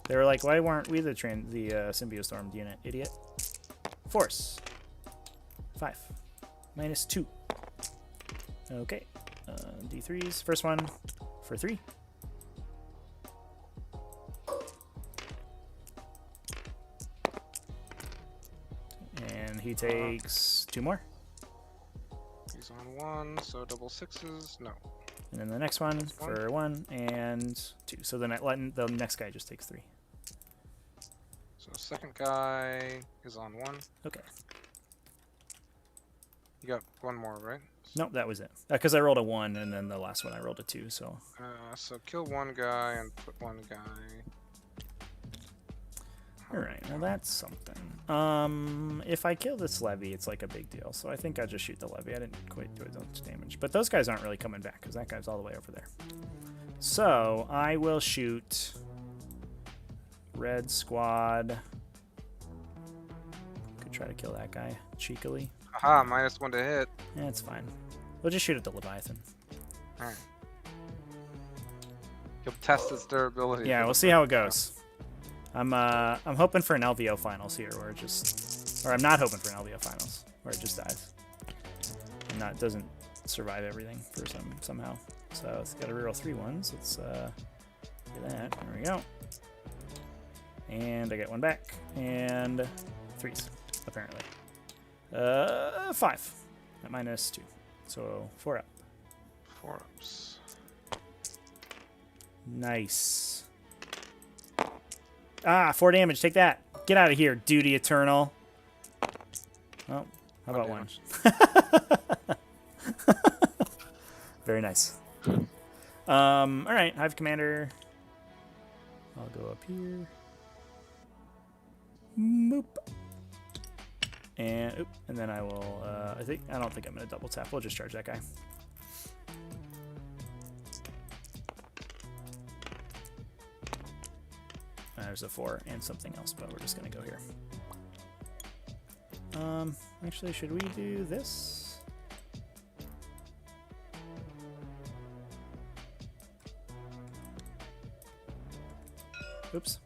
They were like, why weren't we the Symbiostorm unit, idiot? Force. 5. -2. Okay. D3s. First one for 3. And he takes 2 more. He's on 1, so double 6s. No. And then the next one for 1 and 2. So the next guy just takes 3. So second guy is on 1. Okay. You got 1 more, right? Nope, that was it. Because I rolled a 1, and then the last one I rolled a 2. So. So kill 1 guy and put 1 guy. Alright, well that's something. If I kill this Levy, it's like a big deal. So I think I'll just shoot the Levy. I didn't quite do as much damage. But those guys aren't really coming back, because that guy's all the way over there. So I will shoot Red Squad. Could try to kill that guy cheekily. Aha, -1 to hit. Yeah, it's fine. We'll just shoot at the Leviathan. All right. You'll test its durability. Yeah, we'll see how it goes. I'm hoping for an LVO finals here, where it just, or I'm not hoping for an LVO finals, where it just dies. And doesn't survive everything for somehow. So it's got to reroll 3 1s. Let's do that. There we go. And I get 1 back. And 3s, apparently. 5 at -2. So 4 up. 4 ups. Nice. Ah, 4 damage. Take that. Get out of here, Duty Eternal. Oh, how about 1? Very nice. All right, Hive Commander. I'll go up here. Moop. And then I will. I don't think I'm gonna double tap. We'll just charge that guy. There's a 4 and something else, but we're just gonna go here. Actually, should we do this? Oops.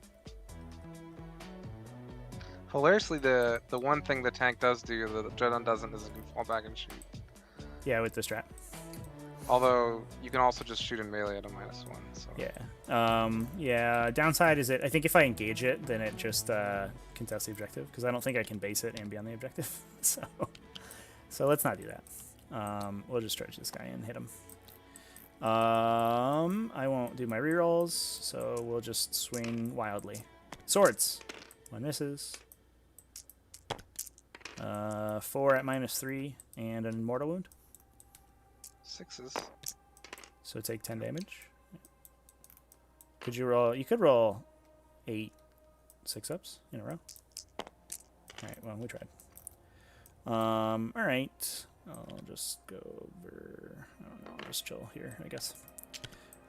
Hilariously, the one thing the tank does do that the Dreadnought doesn't is it can fall back and shoot. Yeah, with this strat. Although you can also just shoot in melee at a -1. So. Yeah. Yeah. Downside is I think if I engage it, then it just contests the objective because I don't think I can base it and be on the objective. So let's not do that. We'll just stretch this guy and hit him. I won't do my rerolls, so we'll just swing wildly. Swords. 1 misses. 4 at -3 and an mortal wound. 6s. So take 10 damage. Could you roll? You could roll 8 6-ups in a row. All right. Well, we tried. All right. I'll just go over. I don't know. I'll just chill here, I guess.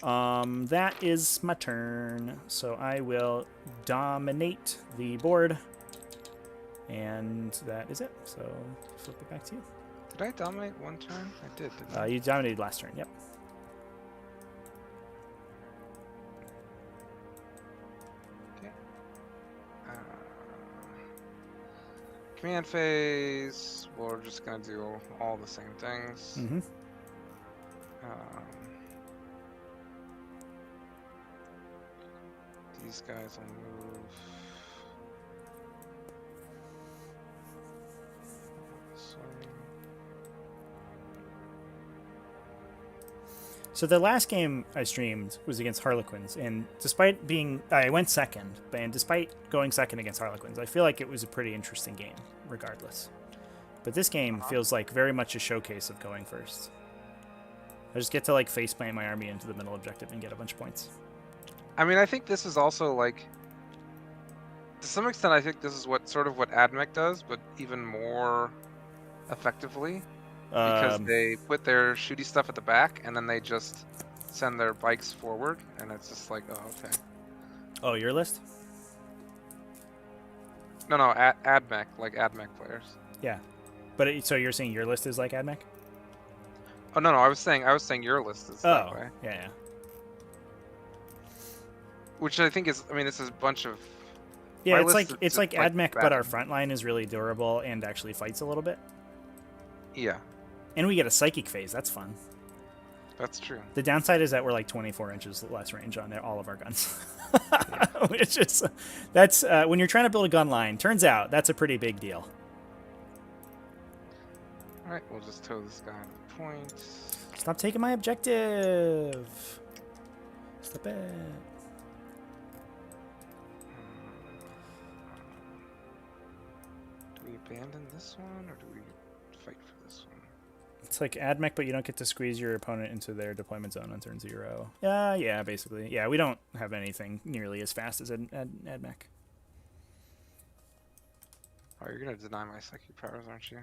That is my turn. So I will dominate the board. And that is it. So flip it back to you. Did I dominate 1 turn? I did, didn't I? You dominated last turn, yep. Okay. Command phase. We're just going to do all the same things. Mm-hmm. These guys will move. This way. So the last game I streamed was against Harlequins, and despite being, I went second, and despite going second against Harlequins, I feel like it was a pretty interesting game, regardless. But this game feels like very much a showcase of going first. I just get to like faceplant my army into the middle objective and get a bunch of points. I mean, I think this is also like, to some extent, I think this is what AdMech does, but even more effectively. Because they put their shooty stuff at the back, and then they just send their bikes forward, and it's just like, oh, okay. Oh, your list? No, AdMech, like AdMech players. Yeah, but so you're saying your list is like AdMech? Oh no, I was saying your list is that way. Yeah. Which I think is, I mean, this is a bunch of. Yeah, it's like AdMech, but our front line is really durable and actually fights a little bit. Yeah. And we get a psychic phase. That's fun. That's true. The downside is that we're like 24 inches less range on all of our guns. Which is, that's when you're trying to build a gun line. Turns out that's a pretty big deal. All right, we'll just tow this guy to the point. Stop taking my objective. Stop it. Do we abandon this one, or do we fight for this one? It's like AdMech, but you don't get to squeeze your opponent into their deployment zone on turn 0. Yeah, basically. Yeah, we don't have anything nearly as fast as AdMech. Oh, you're going to deny my psychic powers, aren't you?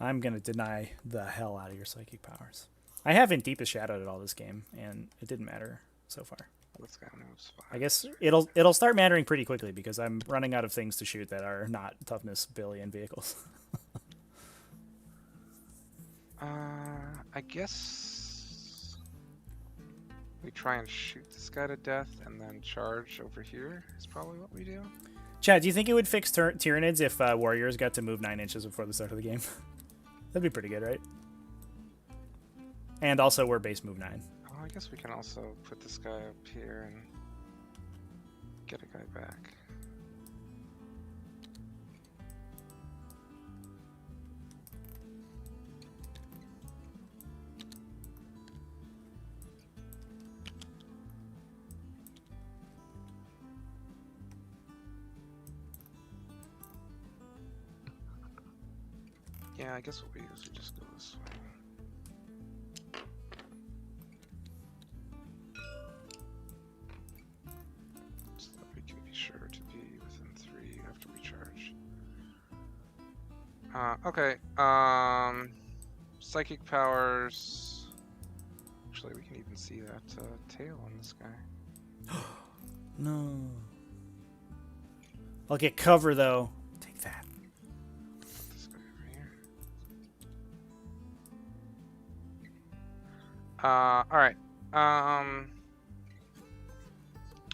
I'm going to deny the hell out of your psychic powers. I haven't Deepest Shadowed at all this game, and it didn't matter so far. Well, this guy moves 5. I guess it'll start mattering pretty quickly because I'm running out of things to shoot that are not toughness billion vehicles. I guess we try and shoot this guy to death and then charge over here is probably what we do. Chad, do you think it would fix Tyranids if warriors got to move 9 inches before the start of the game? That'd be pretty good, right? And also, we're base move 9. Oh, I guess we can also put this guy up here and get a guy back. Yeah, I guess what we do is we just go this way. So that we can be sure to be within 3 after we charge. Okay, psychic powers. Actually, we can even see that tail on this guy. No. I'll get cover, though. Take that. Put this guy over here. Alright.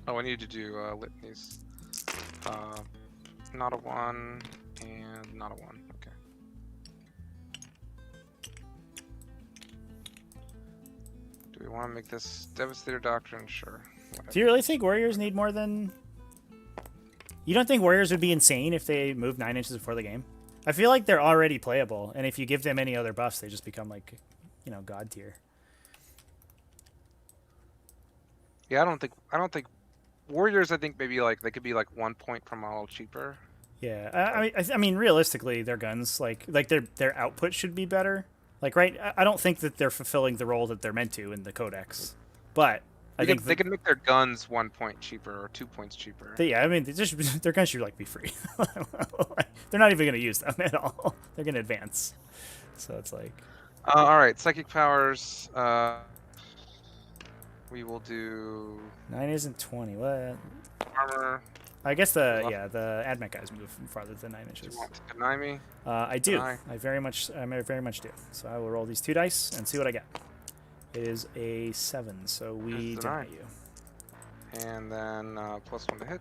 Oh, I need to do litanies. Not a 1 and not a 1. Okay. Do we want to make this Devastator Doctrine? Sure. Whatever. Do you really think warriors need more than... You don't think warriors would be insane if they moved 9 inches before the game? I feel like they're already playable, and if you give them any other buffs, they just become like, you know, god tier. Yeah, I don't think warriors. I think maybe like they could be like 1 point per model cheaper. Yeah, I mean, realistically, their guns like their output should be better. Like, right? I don't think that they're fulfilling the role that they're meant to in the codex, but I think they can make their guns 1 point cheaper or 2 points cheaper. Yeah, I mean, their guns should like be free. They're not even going to use them at all. They're going to advance, so it's like. All right, psychic powers. We will do 9 isn't 20. What? armor. I guess the admech guys move farther than 9 Do inches. you want to deny me? I do. Deny. I very much do. So I will roll these 2 dice and see what I get. It is a 7, so we deny you. And then +1 to hit.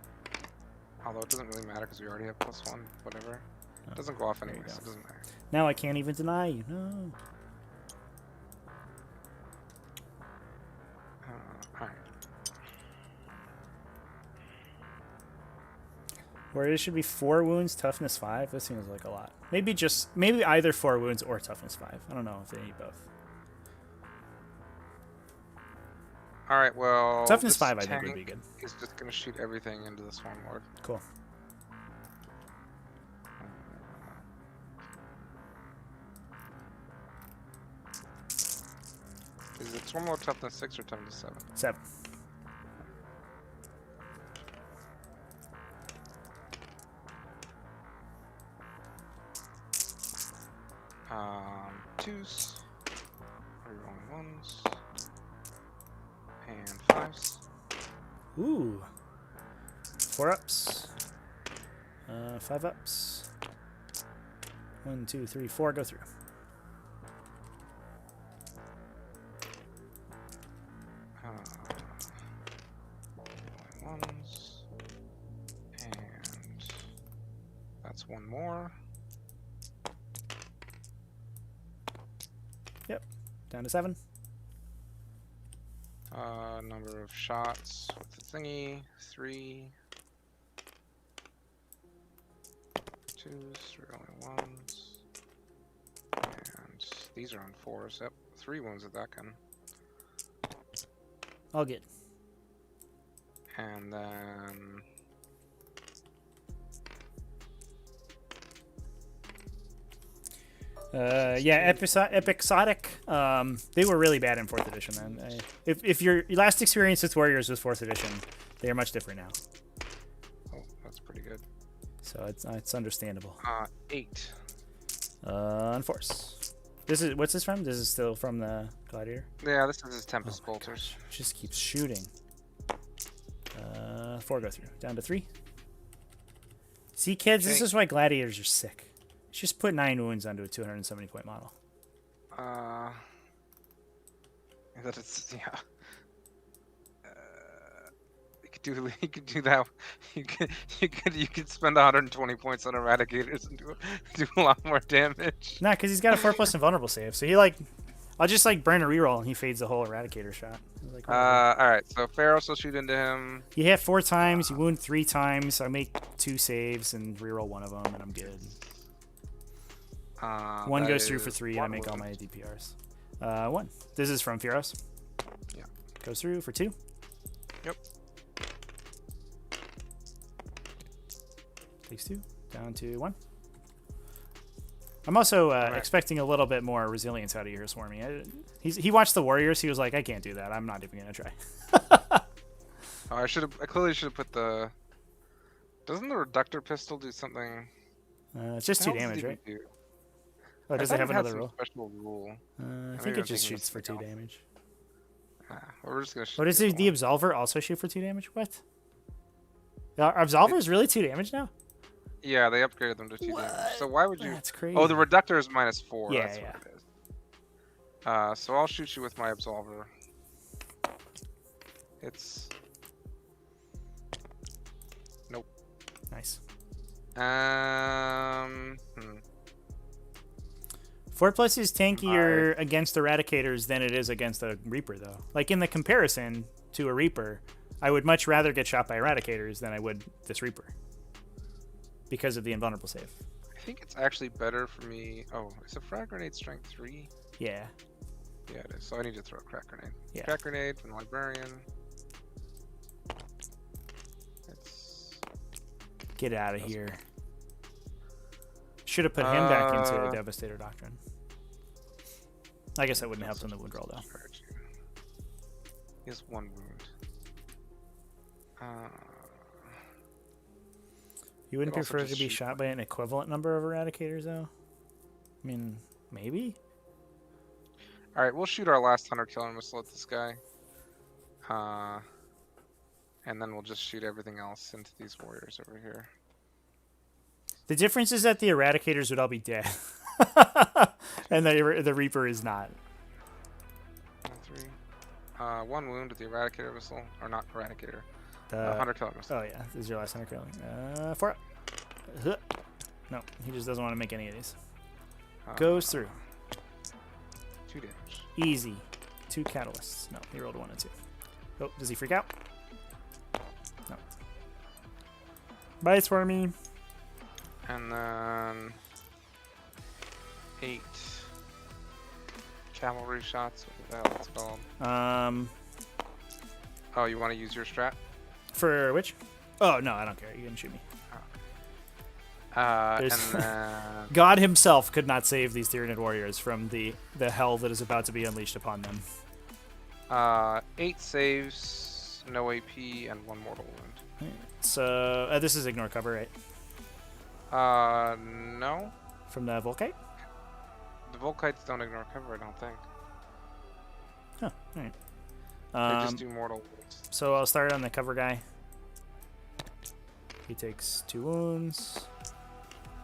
Although it doesn't really matter because we already have +1. Whatever. It doesn't go off anyway, so it doesn't matter. Now I can't even deny you. No. Alright. Where it should be 4 wounds, toughness 5. This seems like a lot. Maybe either 4 wounds or toughness 5. I don't know if they need both. Alright, well... Toughness 5 I think would be good. He's just going to shoot everything into the Swarm Lord. Cool. Is it Swarm Lord toughness 6 or toughness 7? 7. Twos. Rerolling 1s. And 5s. Ooh. 4 ups. 5 ups. 1, 2, 3, 4. Go through. Rerolling 1s. And that's 1 more. Yep. Down to 7. Number of shots with the thingy, 3. 2s, rerolling 1s. And these are on 4s. Yep, 3 wounds at that gun. All good. And then... yeah, Episodic. They were really bad in 4th edition. Then, if your last experience with Warriors was 4th edition, they are much different now. Oh, that's pretty good. So it's understandable. 8. On Force. What's this from? This is still from the Gladiator. Yeah, this is his Tempest Bolters. Gosh, just keeps shooting. 4 go through. Down to 3. See, kids, this is why Gladiators are sick. Just put 9 wounds onto a 270 point model. That it's yeah. You could do that. You could spend 120 points on eradicators and do a lot more damage. Nah, because he's got a 4+ invulnerable save. So he like, I'll just like burn a reroll and he fades the whole eradicator shot. Like, all right. So Pharaohs will shoot into him. you hit 4 times, you wound 3 times. I make 2 saves and reroll 1 of them, and I'm good. 1 goes through for 3, and I make all my DPRs. 1. This is from Pharaohs. Yeah. Goes through for 2. Yep. Takes 2. Down to 1. I'm also expecting a little bit more resilience out of your Swarmy. He watched the Warriors. He was like, I can't do that. I'm not even going to try. Oh, I clearly should have put the... Doesn't the Reductor Pistol do something? It's just 2 damage, right? Do? Oh, does it have another rule? Special rule. I think it just shoots for 2 damage. We're just gonna shoot. What is it? The Absolver also shoot for 2 damage? What? Absolver is really 2 damage now? Yeah, they upgraded them to 2 damage. So why would you? That's crazy. Oh, the Reductor is -4. Yeah, That's what it is. So I'll shoot you with my Absolver. It's. Nope. Nice. 4+ is tankier against Eradicators than it is against a Reaper, though. Like, in the comparison to a Reaper, I would much rather get shot by Eradicators than I would this Reaper. Because of the invulnerable save. I think it's actually better for me... Oh, is a frag grenade strength 3? Yeah. Yeah, it is. So I need to throw a crack grenade. Yeah. Crack grenade from the Librarian. Get out of here. Should have put him back into Devastator Doctrine. I guess that wouldn't help on the wound roll, though. He has 1 wound. You wouldn't prefer to be shot by an equivalent number of Eradicators, though? I mean, maybe? Alright, we'll shoot our last Hunter Killer Missile at this guy. And then we'll just shoot everything else into these warriors over here. The difference is that the Eradicators would all be dead. And the Reaper is not. 3. 1 wound with the Eradicator Missile. Or not Eradicator. Hunter Killer Missile. Oh, yeah. This is your last Hunter Killer. 4 up. No, he just doesn't want to make any of these. Goes through. 2 damage. Easy. 2 catalysts. No, he rolled a 1 and 2. Oh, does he freak out? No. Bye, Swarmy. And then 8 cavalry shots. What the hell it's called? Oh, you want to use your strat? For which? Oh, no, I don't care. You can shoot me. And then... God himself could not save these Tyranid warriors from the hell that is about to be unleashed upon them. 8 saves, no AP, and 1 mortal wound. So this is ignore cover, right? No. From the Volkite? The Volkites don't ignore cover, I don't think. Huh, alright. They just do mortal wounds. So I'll start on the cover guy. He takes 2 wounds.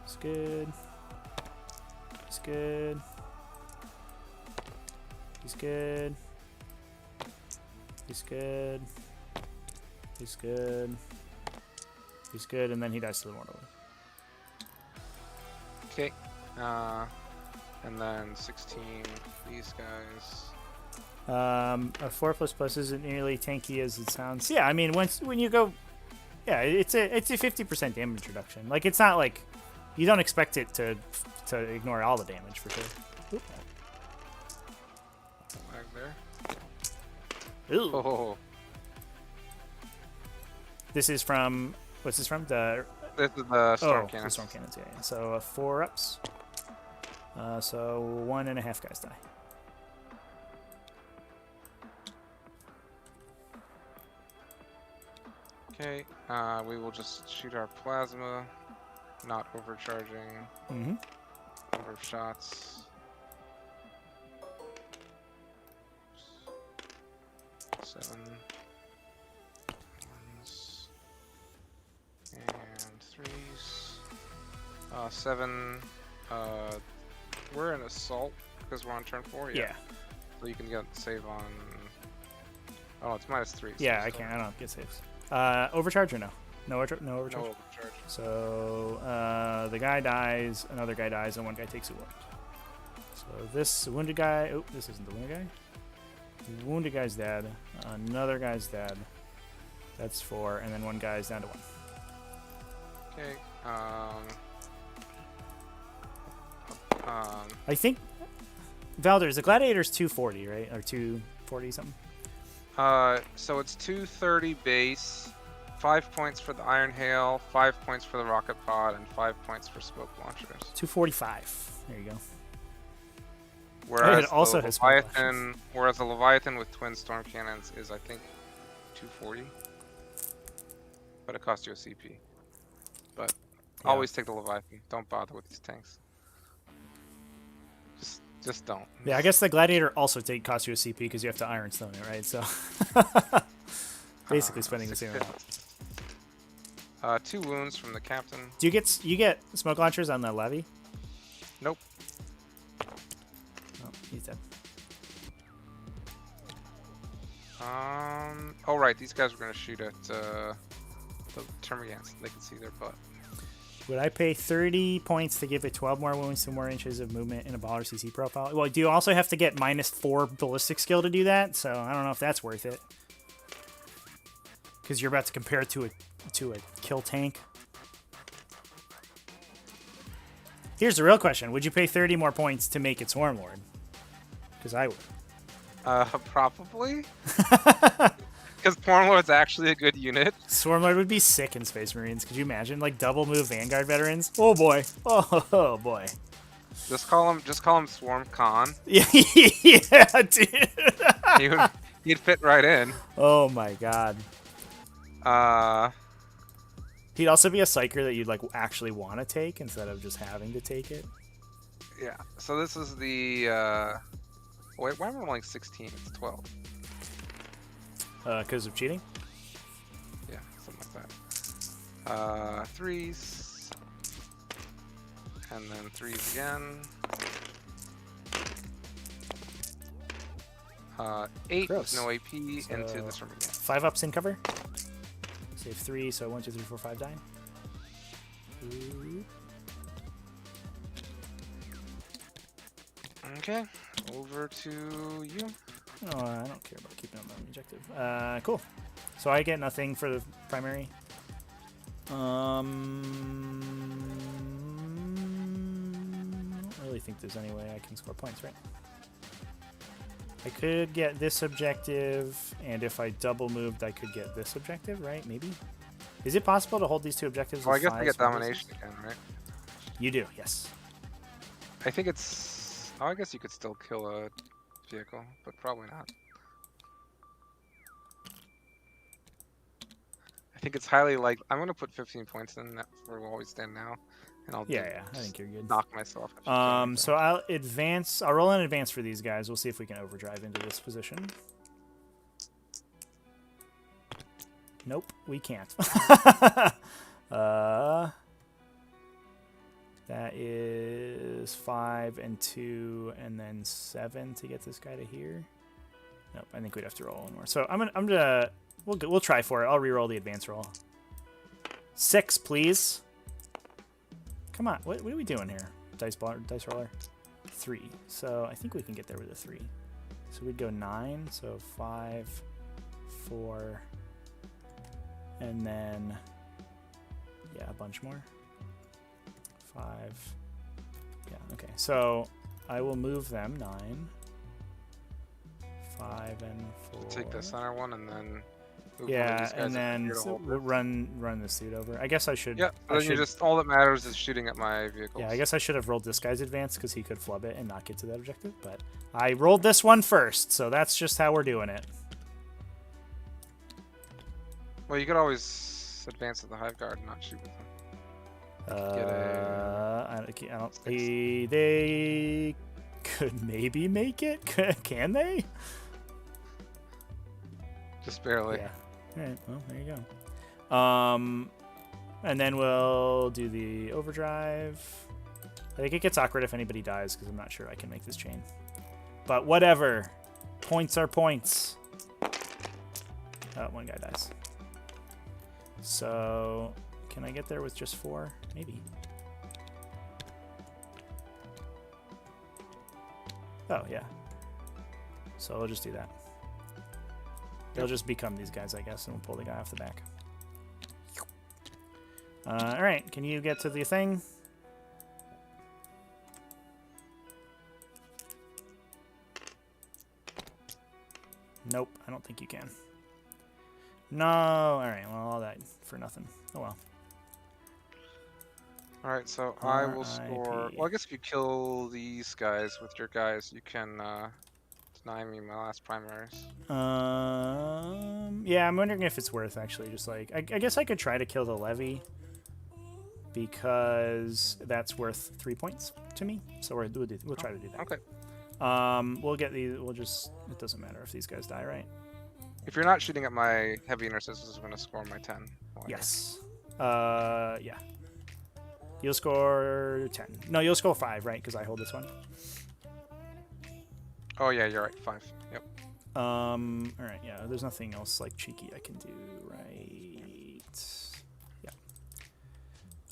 He's good. He's good. He's good. He's good. He's good. He's good, and then he dies to the mortal. Okay. And then 16 these guys. A 4++ isn't nearly tanky as it sounds. Yeah, I mean, when you go, yeah, it's a 50% damage reduction. Like, it's not like you don't expect it to ignore all the damage for sure. Oop. Lag there. Ooh. Oh. This is from, what's this from? This is the storm cannons. The storm cannons. Yeah. So 4 ups. So 1.5 guys die. Okay, we will just shoot our plasma, not overcharging. Number of shots. 7 ones and 3s. 7 We're in assault because we're on turn 4. Yeah. So you can get save on. Oh, it's -3. Yeah, I can't. I don't get saves. Overcharge or no? No overcharge. No overcharge. So the guy dies, another guy dies, and one guy takes a wound. So this wounded guy. Oh, this isn't the wounded guy. The wounded guy's dead. Another guy's dead. That's 4, and then one guy's down to 1. Okay. I think Valder, the Gladiator's 240, right? Or 240 something. So it's 230 base, 5 points for the Iron Hail, 5 points for the Rocket Pod, and 5 points for smoke launchers. 245. There you go. Whereas it also has smoke the Leviathan with twin storm cannons is, I think, 240. But it costs you a CP. But Yeah. always take the Leviathan. Don't bother with these tanks. Just don't. Yeah, I guess the Gladiator also costs you a CP because you have to Ironstone it, right? So basically spending the same amount. 2 wounds from the captain. Do you get smoke launchers on the levy? Nope. Oh, he's dead. Oh right, these guys were gonna shoot at the Termagants. They can see their butt. Would I pay 30 points to give it 12 more wounds, 2 more inches of movement in a baller CC profile? Well, do you also have to get -4 ballistic skill to do that? So I don't know if that's worth it. Because you're about to compare it to a kill tank. Here's the real question. Would you pay 30 more points to make it Swarm Lord? Because I would. Probably. Because Pornlord's actually a good unit. Swarm Lord would be sick in Space Marines. Could you imagine? Like double move Vanguard veterans? Oh boy. Oh boy. Just call him Swarm Khan. Yeah, dude. He'd fit right in. Oh my god. He'd also be a psyker that you'd like actually want to take instead of just having to take it. Yeah. So this is the wait, why am I rolling 16? It's 12. Because of cheating? Yeah, something like that. 3s. And then 3s again. 8 Gross. with no AP So, into this room again. 5 ups in cover. Save 3, so 1, 2, 3, 4, 5 die. Ooh. Okay, over to you. Oh, I don't care about keeping on my objective. Cool. So I get nothing for the primary. I don't really think there's any way I can score points, right? I could get this objective, and if I double moved, I could get this objective, right? Maybe? Is it possible to hold these 2 objectives? Well, I guess with I get 5 domination again, right? You do, yes. I think it's... Oh, I guess you could still kill a vehicle, but probably not. I think it's highly like I'm gonna put 15 points in that for where we stand now, and I'll Yeah, I think you're good. knock myself. So I'll advance. I'll roll in advance for these guys. We'll see if we can overdrive into this position. Nope, we can't. That is 5 and 2, and then 7 to get this guy to here. Nope, I think we'd have to roll one more. So I'm gonna we'll try for it. I'll re-roll the advance roll. 6, please. Come on, what are we doing here? Dice roller. 3. So I think we can get there with a 3. So we'd go 9. So 5, 4, and then yeah, a bunch more. 5. Yeah, okay. So I will move them 9, 5, and 4. Take the center one and then. Move Yeah, and then run the suit over. I guess I should. Yeah, then you just all that matters is shooting at my vehicles. Yeah, I guess I should have rolled this guy's advance because he could flub it and not get to that objective. But I rolled this one first, so that's just how we're doing it. Well, you could always advance to the Hive Guard and not shoot with them. I don't. They could maybe make it. Can they? Just barely. Yeah. All right. Well, there you go. And then we'll do the overdrive. Like, it gets awkward if anybody dies, because I'm not sure I can make this chain. But whatever. Points are points. Oh, one guy dies. So, can I get there with just 4? Maybe. Oh, yeah. So we'll just do that. They'll just become these guys, I guess, and we'll pull the guy off the back. Alright, can you get to the thing? Nope, I don't think you can. No, alright, well, all that for nothing. Oh well. Alright, so I will score... Well, I guess if you kill these guys with your guys, you can deny me my last primaries. Yeah, I'm wondering if it's worth, actually, just like... I guess I could try to kill the levy, because that's worth 3 points to me. So we'll try to do that. Okay. We'll get these... We'll just... It doesn't matter if these guys die, right? If you're not shooting at my heavy intercessors, I'm going to score my 10. Yes. Yeah. You'll score 10. No, you'll score 5, right? Because I hold this one. Oh, yeah, you're right. 5. Yep. Alright, yeah. There's nothing else, like, cheeky I can do, right?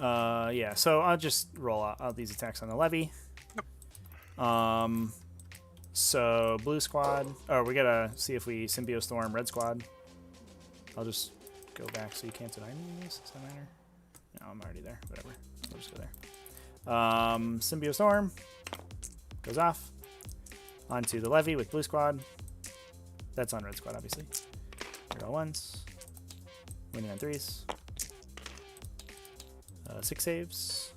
Yeah. Yeah, so I'll just roll out these attacks on the levy. Yep. So, blue squad. Oh, we gotta see if we Symbio Storm red squad. I'll just go back so you can't deny me these. Does that matter? No, I'm already there. Whatever. We'll just go there. Symbio Storm goes off. Onto the levy with blue squad. That's on red squad, obviously. Reroll ones. Winning on 3s. 6 saves.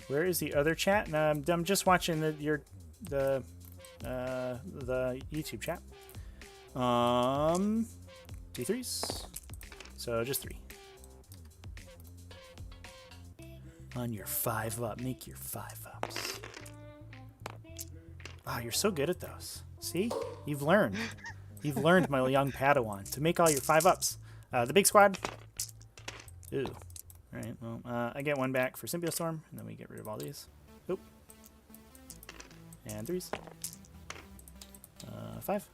Where is the other chat? And, I'm just watching the YouTube chat. D3s. So just 3. On your 5-up, make your 5-ups. Oh, you're so good at those. See? You've learned. You've learned, my young Padawan, to make all your 5-ups. The big squad. Ooh. Alright, well, I get 1 back for Symbio Storm, and then we get rid of all these. Oop. And 3s. 5.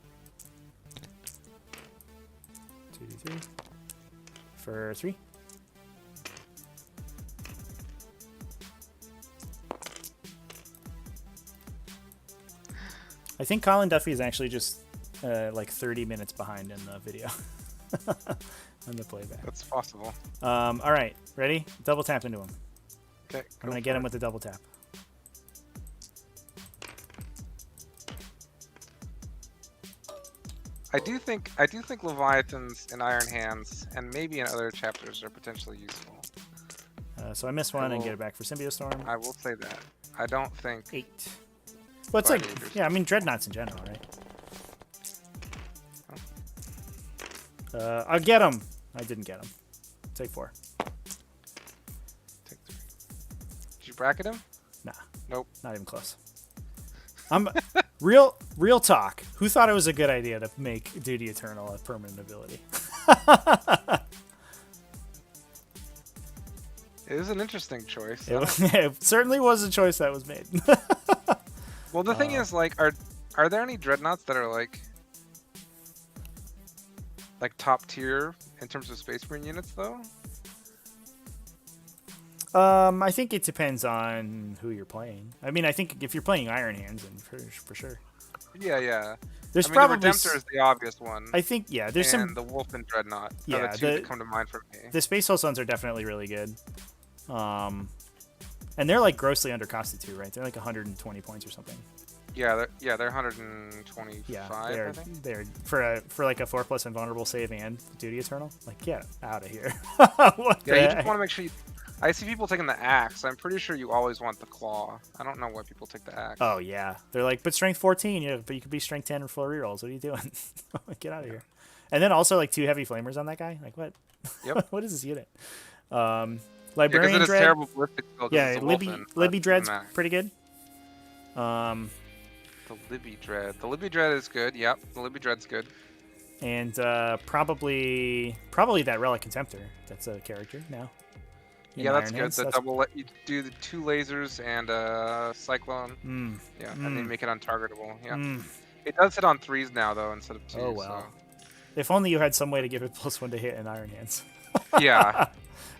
2d3. For 3. I think Colin Duffy is actually just like 30 minutes behind in the video. On the playback. That's possible. All right, ready? Double tap into him. Okay. I'm gonna get him with the double tap. I do think Leviathans and Iron Hands and maybe in other chapters are potentially useful. So I miss one and get it back for Symbio Storm. I will say that. I don't think 8. Well, it's like, yeah, I mean Dreadnoughts in general, right? I'll get him. I didn't get him. Take 4. Take 3. Did you bracket him? Nah. Nope. Not even close. I'm real talk. Who thought it was a good idea to make Duty Eternal a permanent ability? It is an interesting choice. It certainly was a choice that was made. Well, the thing is, like, are there any Dreadnoughts that are like top tier in terms of Space Marine units, though? I think it depends on who you're playing. I mean, I think if you're playing Iron Hands, then for sure. Yeah. There's the probably Redemptor is the obvious one. I think there's and some. The Wolf and Dreadnought. Yeah, are the 2 that come to mind for me. The Space Hulk ones are definitely really good. And they're like grossly undercosted too, right? They're like 120 points or something. Yeah, they're 125. Yeah, I think. they're for like a 4+ invulnerable save and Duty Eternal. Like, get out of here. You just want to make sure. I see people taking the axe. I'm pretty sure you always want the claw. I don't know why people take the axe. Oh yeah, they're like, but strength 14, but you could be strength 10 and full rerolls. What are you doing? Get out of here. And then also like 2 heavy flamers on that guy. Like what? Yep. What is this unit? it Librarian is Dread. Terrible ballistic skill. Yeah, Libby Dread's pretty good. The Libby Dread. The Libby Dread is good. Yep, the Libby Dread's good. And probably that Relic Contemptor. That's a character now. Yeah, that's Iron good. Hands. The That's... double, you do the 2 lasers and cyclone. Yeah, and then make it untargetable. Yeah. It does hit on 3s now though instead of 2. Oh well. So. If only you had some way to give it +1 to hit in Iron Hands. Yeah.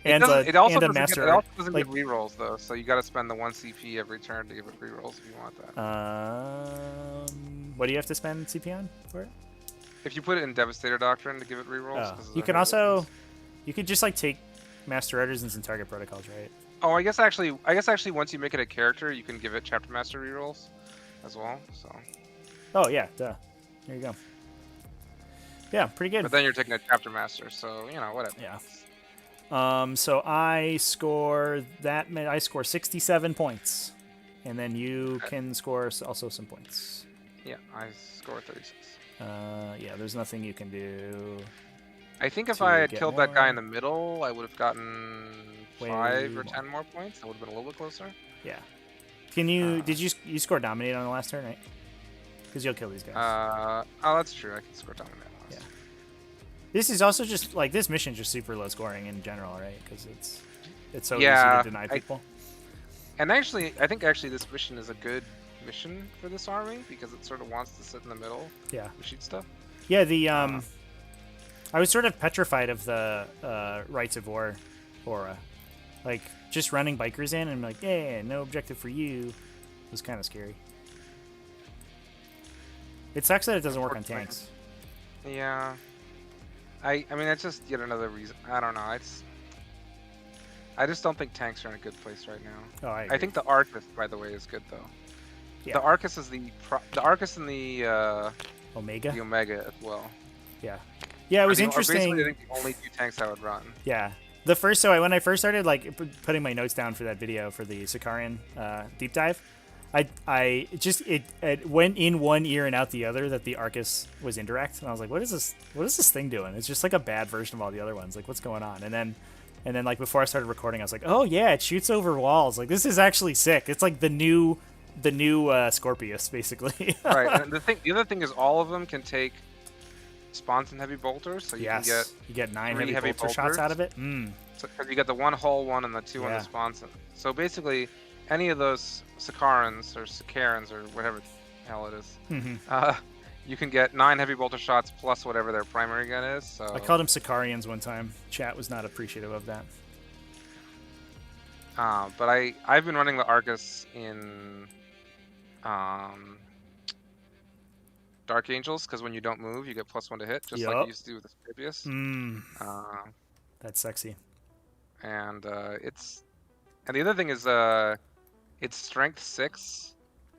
and It also a doesn't master get, it art. also doesn't get rerolls though, so you got to spend the 1 CP every turn to give it rerolls if you want that. What do you have to spend CP on for it? If you put it in Devastator Doctrine to give it rerolls. You can also, you could just like take Master Artisans and Target Protocols, right? Oh, I guess actually once you make it a character, you can give it Chapter Master rerolls as well. So. Oh yeah, duh. There you go. Yeah, pretty good. But then you're taking a Chapter Master, so you know whatever. Yeah. So I score 67 points, and then you can score also some points. Yeah, I score 36. Yeah, there's nothing you can do. I think if I had killed that guy in the middle, I would have gotten 5 or 10 more points. That would have been a little bit closer. Yeah. Can you? Did you score Dominate on the last turn, right? Because you'll kill these guys. Oh, that's true. I can score Dominate. Yeah. This is also just like this mission, just super low scoring in general, right? Because it's so easy to deny people. And actually, I think this mission is a good mission for this army because it sort of wants to sit in the middle. Yeah. And shoot stuff. Yeah. I was sort of petrified of the Rights of War aura, like just running bikers in and like, yeah, no objective for you, was kind of scary. It sucks that it doesn't work on tanks. Yeah. I mean, it's just yet another reason. I don't know. I just don't think tanks are in a good place right now. Oh, I think the Arcus, by the way, is good though. Yeah. The Arcus is the Arcus and the Omega. The Omega as well. Yeah. Yeah, it was interesting. Basically, I think the only 2 tanks I would run. Yeah. When I first started like putting my notes down for that video for the Sicarian deep dive, it went in one ear and out the other that the Arcus was indirect, and I was like, what is this thing doing? It's just like a bad version of all the other ones. Like, what's going on? And then like before I started recording, I was like, oh yeah, it shoots over walls. Like, this is actually sick. It's like the new Scorpius, basically. Right. And the other thing is all of them can take Sponson heavy bolters, so you can get 9 heavy bolter bolters. shots out of it. So you get the 1 hull one and the 2 on the Sponson. So basically, any of those Sicarans or Sicarans or whatever the hell it is, you can get 9 heavy bolter shots plus whatever their primary gun is. So I called them Sicarians one time. Chat was not appreciative of that. But I've been running the Arcus in Dark Angels because when you don't move, you get +1 to hit, just like you used to do with the Scorpius. That's sexy. And the other thing is it's strength 6,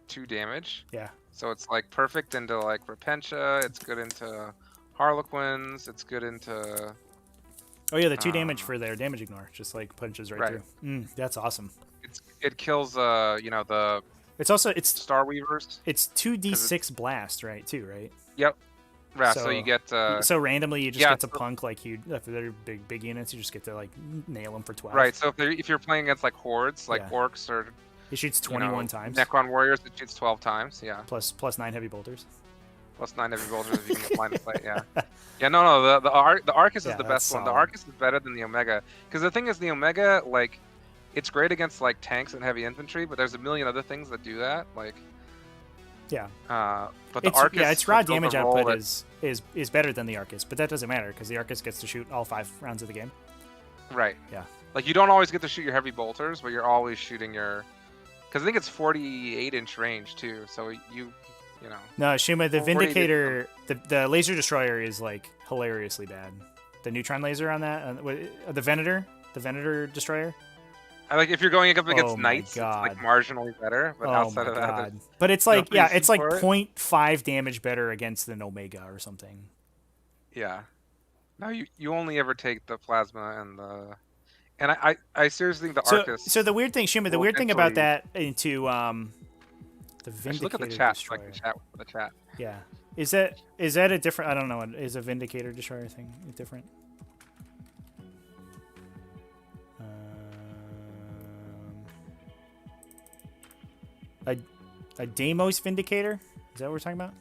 2 damage. Yeah. So it's like perfect into like Repentia. It's good into Harlequins. It's good into. Oh yeah, the 2 damage for their damage ignore, just like punches right through. That's awesome. It kills the. It's Star Weavers. It's 2d6 blast, right? Too, right? Yep. Yeah. So you get. So randomly you just get to punk like if they're big units, you just get to like nail them for 12. Right. So if you're playing against like hordes, like orcs or. It shoots 21 times. Necron warriors, it shoots 12 times. Yeah. Plus 9 heavy bolters. Plus 9 heavy bolters if you can get line of sight. Yeah. Yeah. No. The Arcus is the best one. The Arcus is better than the Omega because the thing is the Omega like. It's great against like tanks and heavy infantry, but there's a million other things that do that. Like, but the Arcus, its raw damage output is better than the Arcus, but that doesn't matter because the Arcus gets to shoot all 5 rounds of the game. Right. Yeah. Like you don't always get to shoot your heavy bolters, but you're always shooting your. Because I think it's 48-inch range too, so you know. No, Shuma, the Vindicator, the laser destroyer is like hilariously bad. The neutron laser on that, the Venator destroyer. Like if you're going up against knights, it's like marginally better, but outside of that, but it's like it's like 0.5 damage better against an Omega or something. Yeah. No, you only ever take the plasma and the, and I seriously think the Arcus. So the weird thing, Shuma, the weird thing about that into the Vindicator. Look at the chat, destroyer. like the chat. Yeah. Is that a different? I don't know. Is a Vindicator destroyer thing different? A Deimos Vindicator? Is that what we're talking about?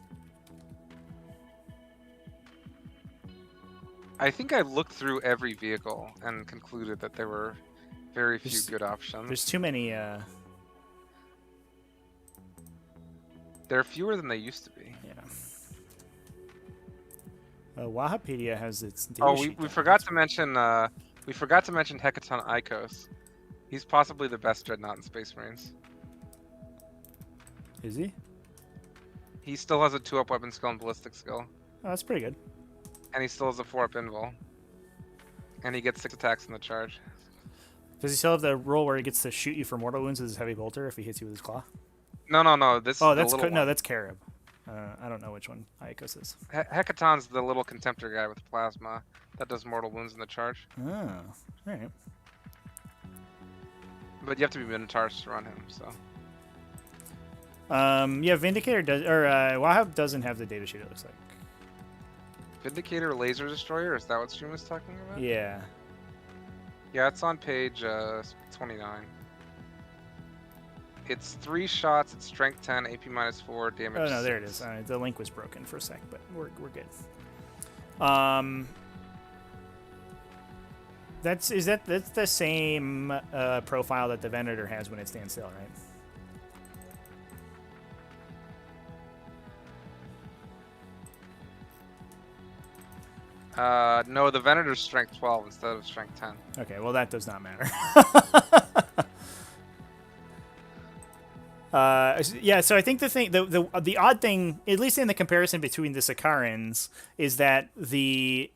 I think I looked through every vehicle and concluded that there were Very few good options. There's too many. There are fewer than they used to be. Yeah. Wahapedia has its data Oh, sheet we down. forgot to mention Hecaton Icos. He's possibly the best Dreadnought in Space Marines. Is he? He still has a 2-up weapon skill and ballistic skill. Oh, that's pretty good. And he still has a 4-up invul. And he gets 6 attacks in the charge. Does he still have the role where he gets to shoot you for mortal wounds with his heavy bolter if he hits you with his claw? No. This Oh, is that's the little no, one. that's Carib. I don't know which one Iacos is. Hecaton's the little contemptor guy with plasma that does mortal wounds in the charge. Oh, all right. But you have to be Minotaurs to run him, so. Yeah, Vindicator does, or Wahab doesn't have the data sheet. It looks like. Vindicator Laser Destroyer, is that what Stream was talking about? Yeah. Yeah, it's on page 29. It's 3 shots, it's strength 10, AP -4, damage. Oh no, there it 6. is. The link was broken for a sec, but we're good. That's the same profile that the Venator has when it stands still, right? No, the Venator's strength 12 instead of strength 10. Okay, well that does not matter. Yeah, so I think the odd thing, at least in the comparison between the Sakarans, is that the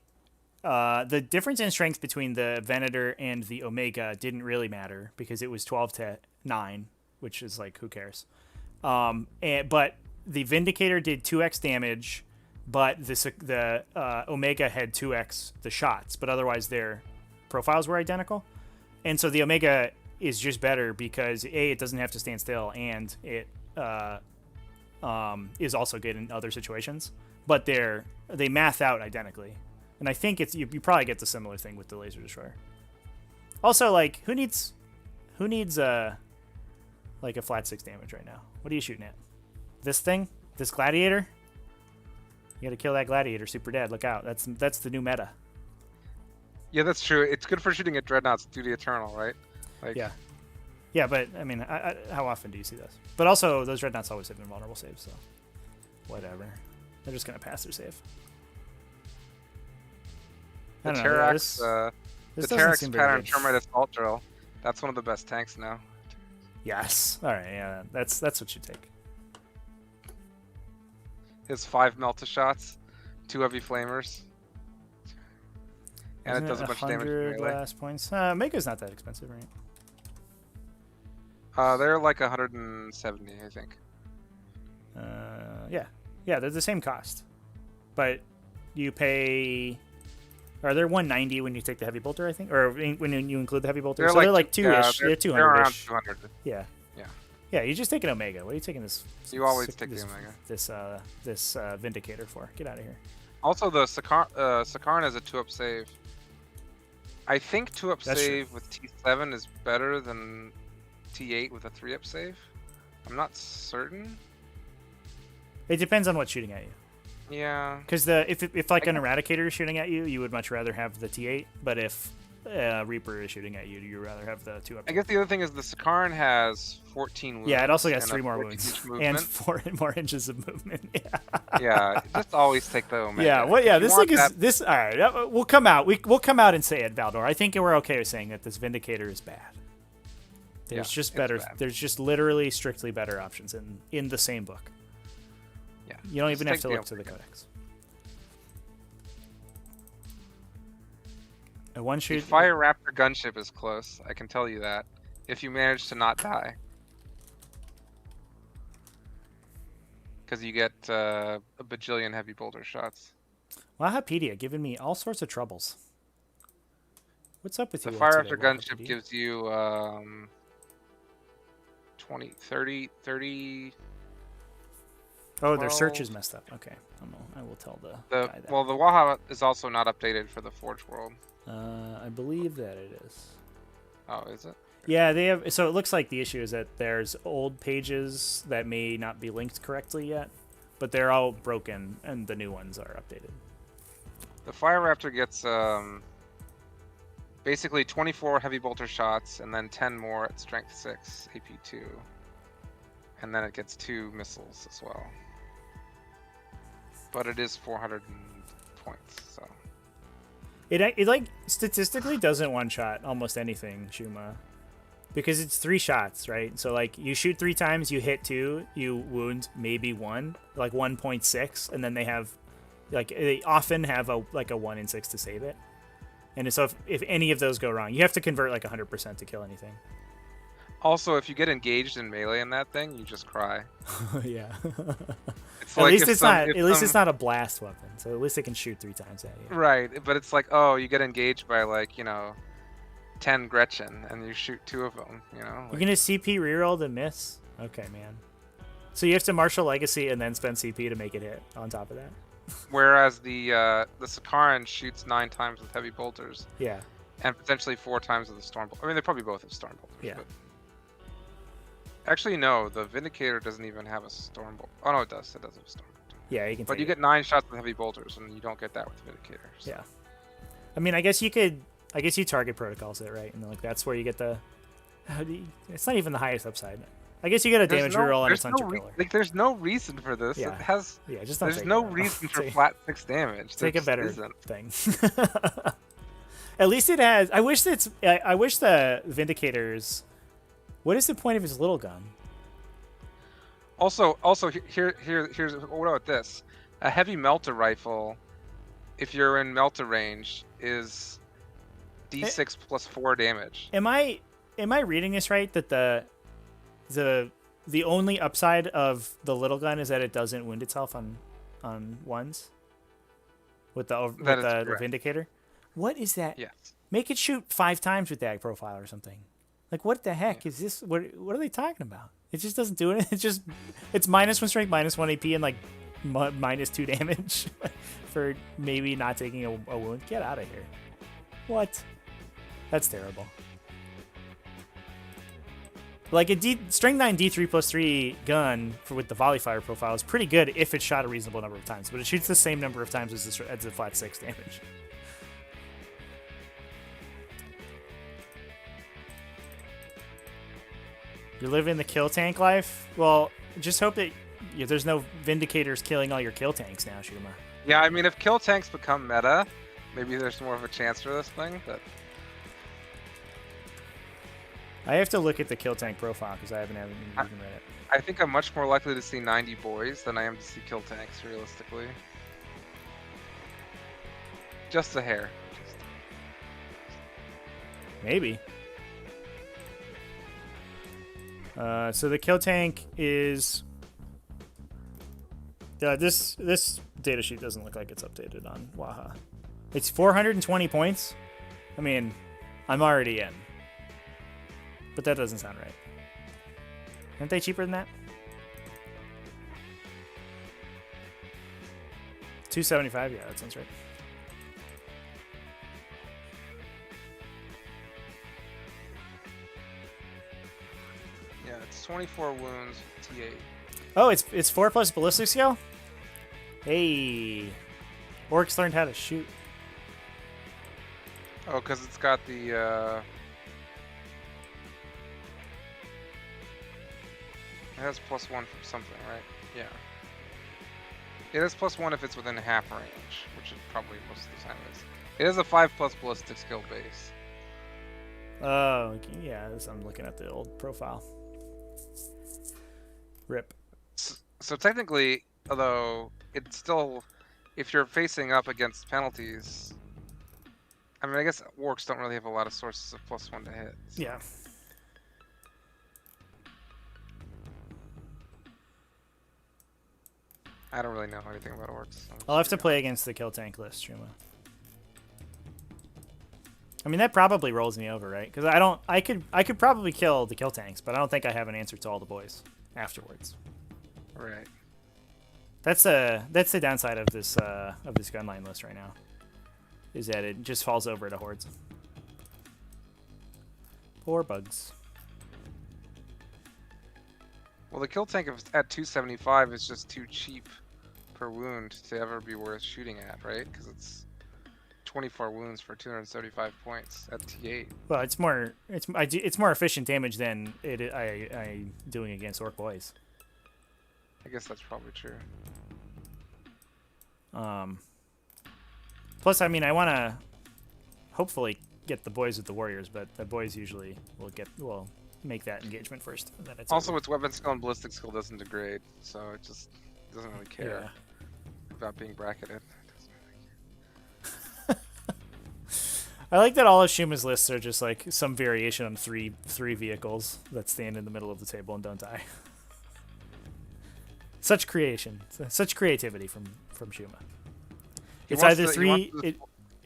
difference in strength between the Venator and the Omega didn't really matter because it was 12 to 9, which is like, who cares? But the Vindicator did 2x damage, but the Omega had 2x the shots, but otherwise their profiles were identical. And so the Omega is just better because it doesn't have to stand still, and it is also good in other situations. But they math out identically, and I think you probably get the similar thing with the Laser Destroyer. Also, like, who needs like a flat 6 damage right now? What are you shooting at? This thing? This Gladiator? You gotta kill that Gladiator super dead. Look out. That's the new meta. Yeah, that's true. It's good for shooting at Dreadnoughts to do the Eternal, right? Like, yeah, but I mean, how often do you see those? But also, those Dreadnoughts always have invulnerable saves, so whatever. They're just gonna pass their save. The I don't know, Terax, this the doesn't Terax seem very pattern good. Termite Assault Drill. That's one of the best tanks now. Yes. All right. Yeah, that's what you take. His 5 Melta shots, 2 heavy flamers, and Isn't it does a bunch of damage. 100 Melee. last points. Mega's not that expensive, right? They're like 170, I think. Yeah, they're the same cost, but you pay. Are they 190 when you take the heavy bolter? I think, or when you include the heavy bolter. So they're like 2-ish. They're 200-ish. They're around 200. Yeah. Yeah. Yeah, you just take an Omega. What are you taking this? You always take the Omega. This Vindicator for? Get out of here. Also, the Sakarn has a 2-up save. I think 2-up That's save with T7 is better than T8 with a 3-up save. I'm not certain. It depends on what's shooting at you. Yeah. Because if like an Eradicator is shooting at you, you would much rather have the T8. But if Reaper is shooting at you, you'd rather have the 2-up. I guess the other thing is the Sakarn has 14 wounds. Yeah, it also has and 3 a more 40 wounds inch and movement. 4 more inches of movement. Yeah. Yeah, just always take the Omega. Yeah, well, yeah. If you This want thing is that- this. All right, we'll come out. We'll come out and say it, Valdor. I think we're okay with saying that this Vindicator is bad. There's Yeah, just it's better. bad. There's just literally strictly better options in the same book. Yeah. You don't even have Just to take look the to the Omega. codex. A one The shoot. Fire Raptor gunship is close. I can tell you that. If you manage to not die. Because you get a bajillion heavy bolter shots. Wahapedia giving me all sorts of troubles. What's up with The you? Fire today, Raptor gunship Wahapedia? gives you 20, 30. Oh, their search 12. is messed up. Okay, I will tell the guy that. Well, the Waha is also not updated for the Forge World. I believe that it is. Oh, is it? Yeah, they have. So it looks like the issue is that there's old pages that may not be linked correctly yet, but they're all broken, and the new ones are updated. The Fire Raptor gets basically 24 heavy bolter shots and then 10 more at strength 6, AP 2. And then it gets 2 missiles as well. But it is 400 points, so. It like statistically doesn't one-shot almost anything, Shuma. Because it's 3 shots, right? So like you shoot 3 times, you hit 2, you wound maybe 1, like 1.6, and then they have like they often have a 1 in 6 to save it. And so if any of those go wrong, you have to convert like 100% to kill anything. Also, if you get engaged in melee in that thing, you just cry. Yeah. It's at like least it's not a blast weapon, so at least it can shoot 3 times at you. Right, but it's like, oh, you get engaged by like, 10 Gretchen and you shoot 2 of them, Like, you're gonna CP reroll to miss? Okay, man. So you have to Martial Legacy and then spend CP to make it hit on top of that. Whereas the Sakaran shoots 9 times with heavy bolters. Yeah. And potentially 4 times with the storm bolt. I mean, they probably both have storm bolters. Yeah. But... Actually, no. The Vindicator doesn't even have a storm bolt. Oh no, it does. It does have a storm bolt. Yeah, you can. But you get 9 shots with heavy bolters, and you don't get that with the Vindicator. So. Yeah. I mean, I guess you target protocols it, right? And like that's where you get the. It's not even the highest upside. I guess you get a damage reroll on a Suncher Pillar. Like, there's no reason for this. Yeah. It has. Yeah, just there's no reason for flat 6 damage. Take a better thing. At least it has. I wish the Vindicators. What is the point of his little gun? Also, here's what about this? A heavy melter rifle, if you're in melter range, is D6 plus 4 damage. Am I reading this right? That the only upside of the little gun is that it doesn't wound itself on ones with the Vindicator. What is that? Yes. Make it shoot 5 times with that profile or something. Like, what the heck is this? What are they talking about? It just doesn't do it. It's -1 strength, -1 AP, and like -2 damage for maybe not taking a wound. Get out of here. What? That's terrible. Like a strength 9 D3 plus 3 gun with the volley fire profile is pretty good if it's shot a reasonable number of times, but it shoots the same number of times as the flat 6 damage. You're living the kill tank life? Well, just hope that there's no Vindicators killing all your kill tanks now, Shuma. Yeah, I mean, if kill tanks become meta, maybe there's more of a chance for this thing, but... I have to look at the kill tank profile because I haven't even read it. I think I'm much more likely to see 90 boys than I am to see kill tanks, realistically. Just a hair. Maybe. So the kill tank is... this data sheet doesn't look like it's updated on Waha. It's 420 points. I mean, I'm already in. But that doesn't sound right. Aren't they cheaper than that? $275? Yeah, that sounds right. Yeah, it's 24 wounds, T8. Oh, it's 4 plus ballistic skill? Hey. Orcs learned how to shoot. Oh, because it's got the... It has +1 from something, right? Yeah. It has +1 if it's within half range, which it probably most of the time is. It has a 5+ ballistic skill base. Oh, okay. Yeah, I'm looking at the old profile. Rip. So technically, although it's still, if you're facing up against penalties, I mean, I guess orcs don't really have a lot of sources of +1 to hit. So. Yeah. I don't really know anything about orcs. So I'll have to play against the kill tank list, Truma. I mean, that probably rolls me over, right? Because I could probably kill the kill tanks, but I don't think I have an answer to all the boys afterwards. Right. That's the downside of this gunline list right now, is that it just falls over to hordes. Poor bugs. Well, the kill tank at 275 is just too cheap per wound to ever be worth shooting at, right? Because it's 24 wounds for 275 points at T8. Well, it's more it's more efficient damage than I doing against orc boys. I guess that's probably true. Plus, I mean, I want to hopefully get the boys with the warriors, but the boys usually will make that engagement first. And then it's Also, over. its weapon skill and ballistic skill doesn't degrade, so it just doesn't really care about being bracketed. I like that all of Shuma's lists are just like some variation on three vehicles that stand in the middle of the table and don't die. Such creativity from Shuma. It's either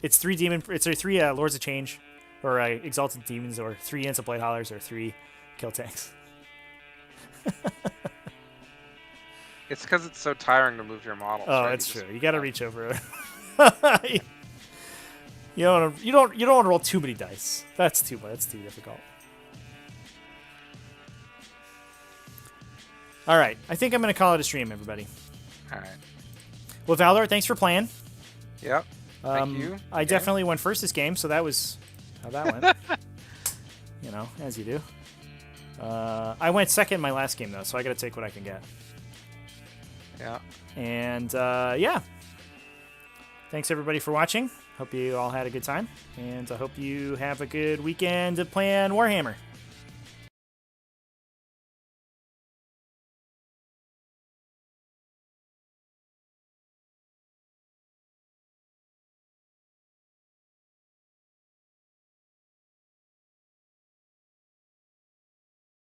it's three Lords of Change, or Exalted Demons, or 3 Ants of Blight Haulers, or 3 Kill Tanks. It's because it's so tiring to move your models. Oh, right? that's true. You got to reach over. You don't want to roll too many dice. That's too much. That's too difficult. All right, I think I'm gonna call it a stream, everybody. All right. Well, Valdor, thanks for playing. Yep. Thank you. I definitely went first this game, so that was how that went. You know, as you do. I went second my last game though, so I got to take what I can get. Yeah. And yeah. Thanks everybody for watching. Hope you all had a good time, and I hope you have a good weekend of playing Warhammer.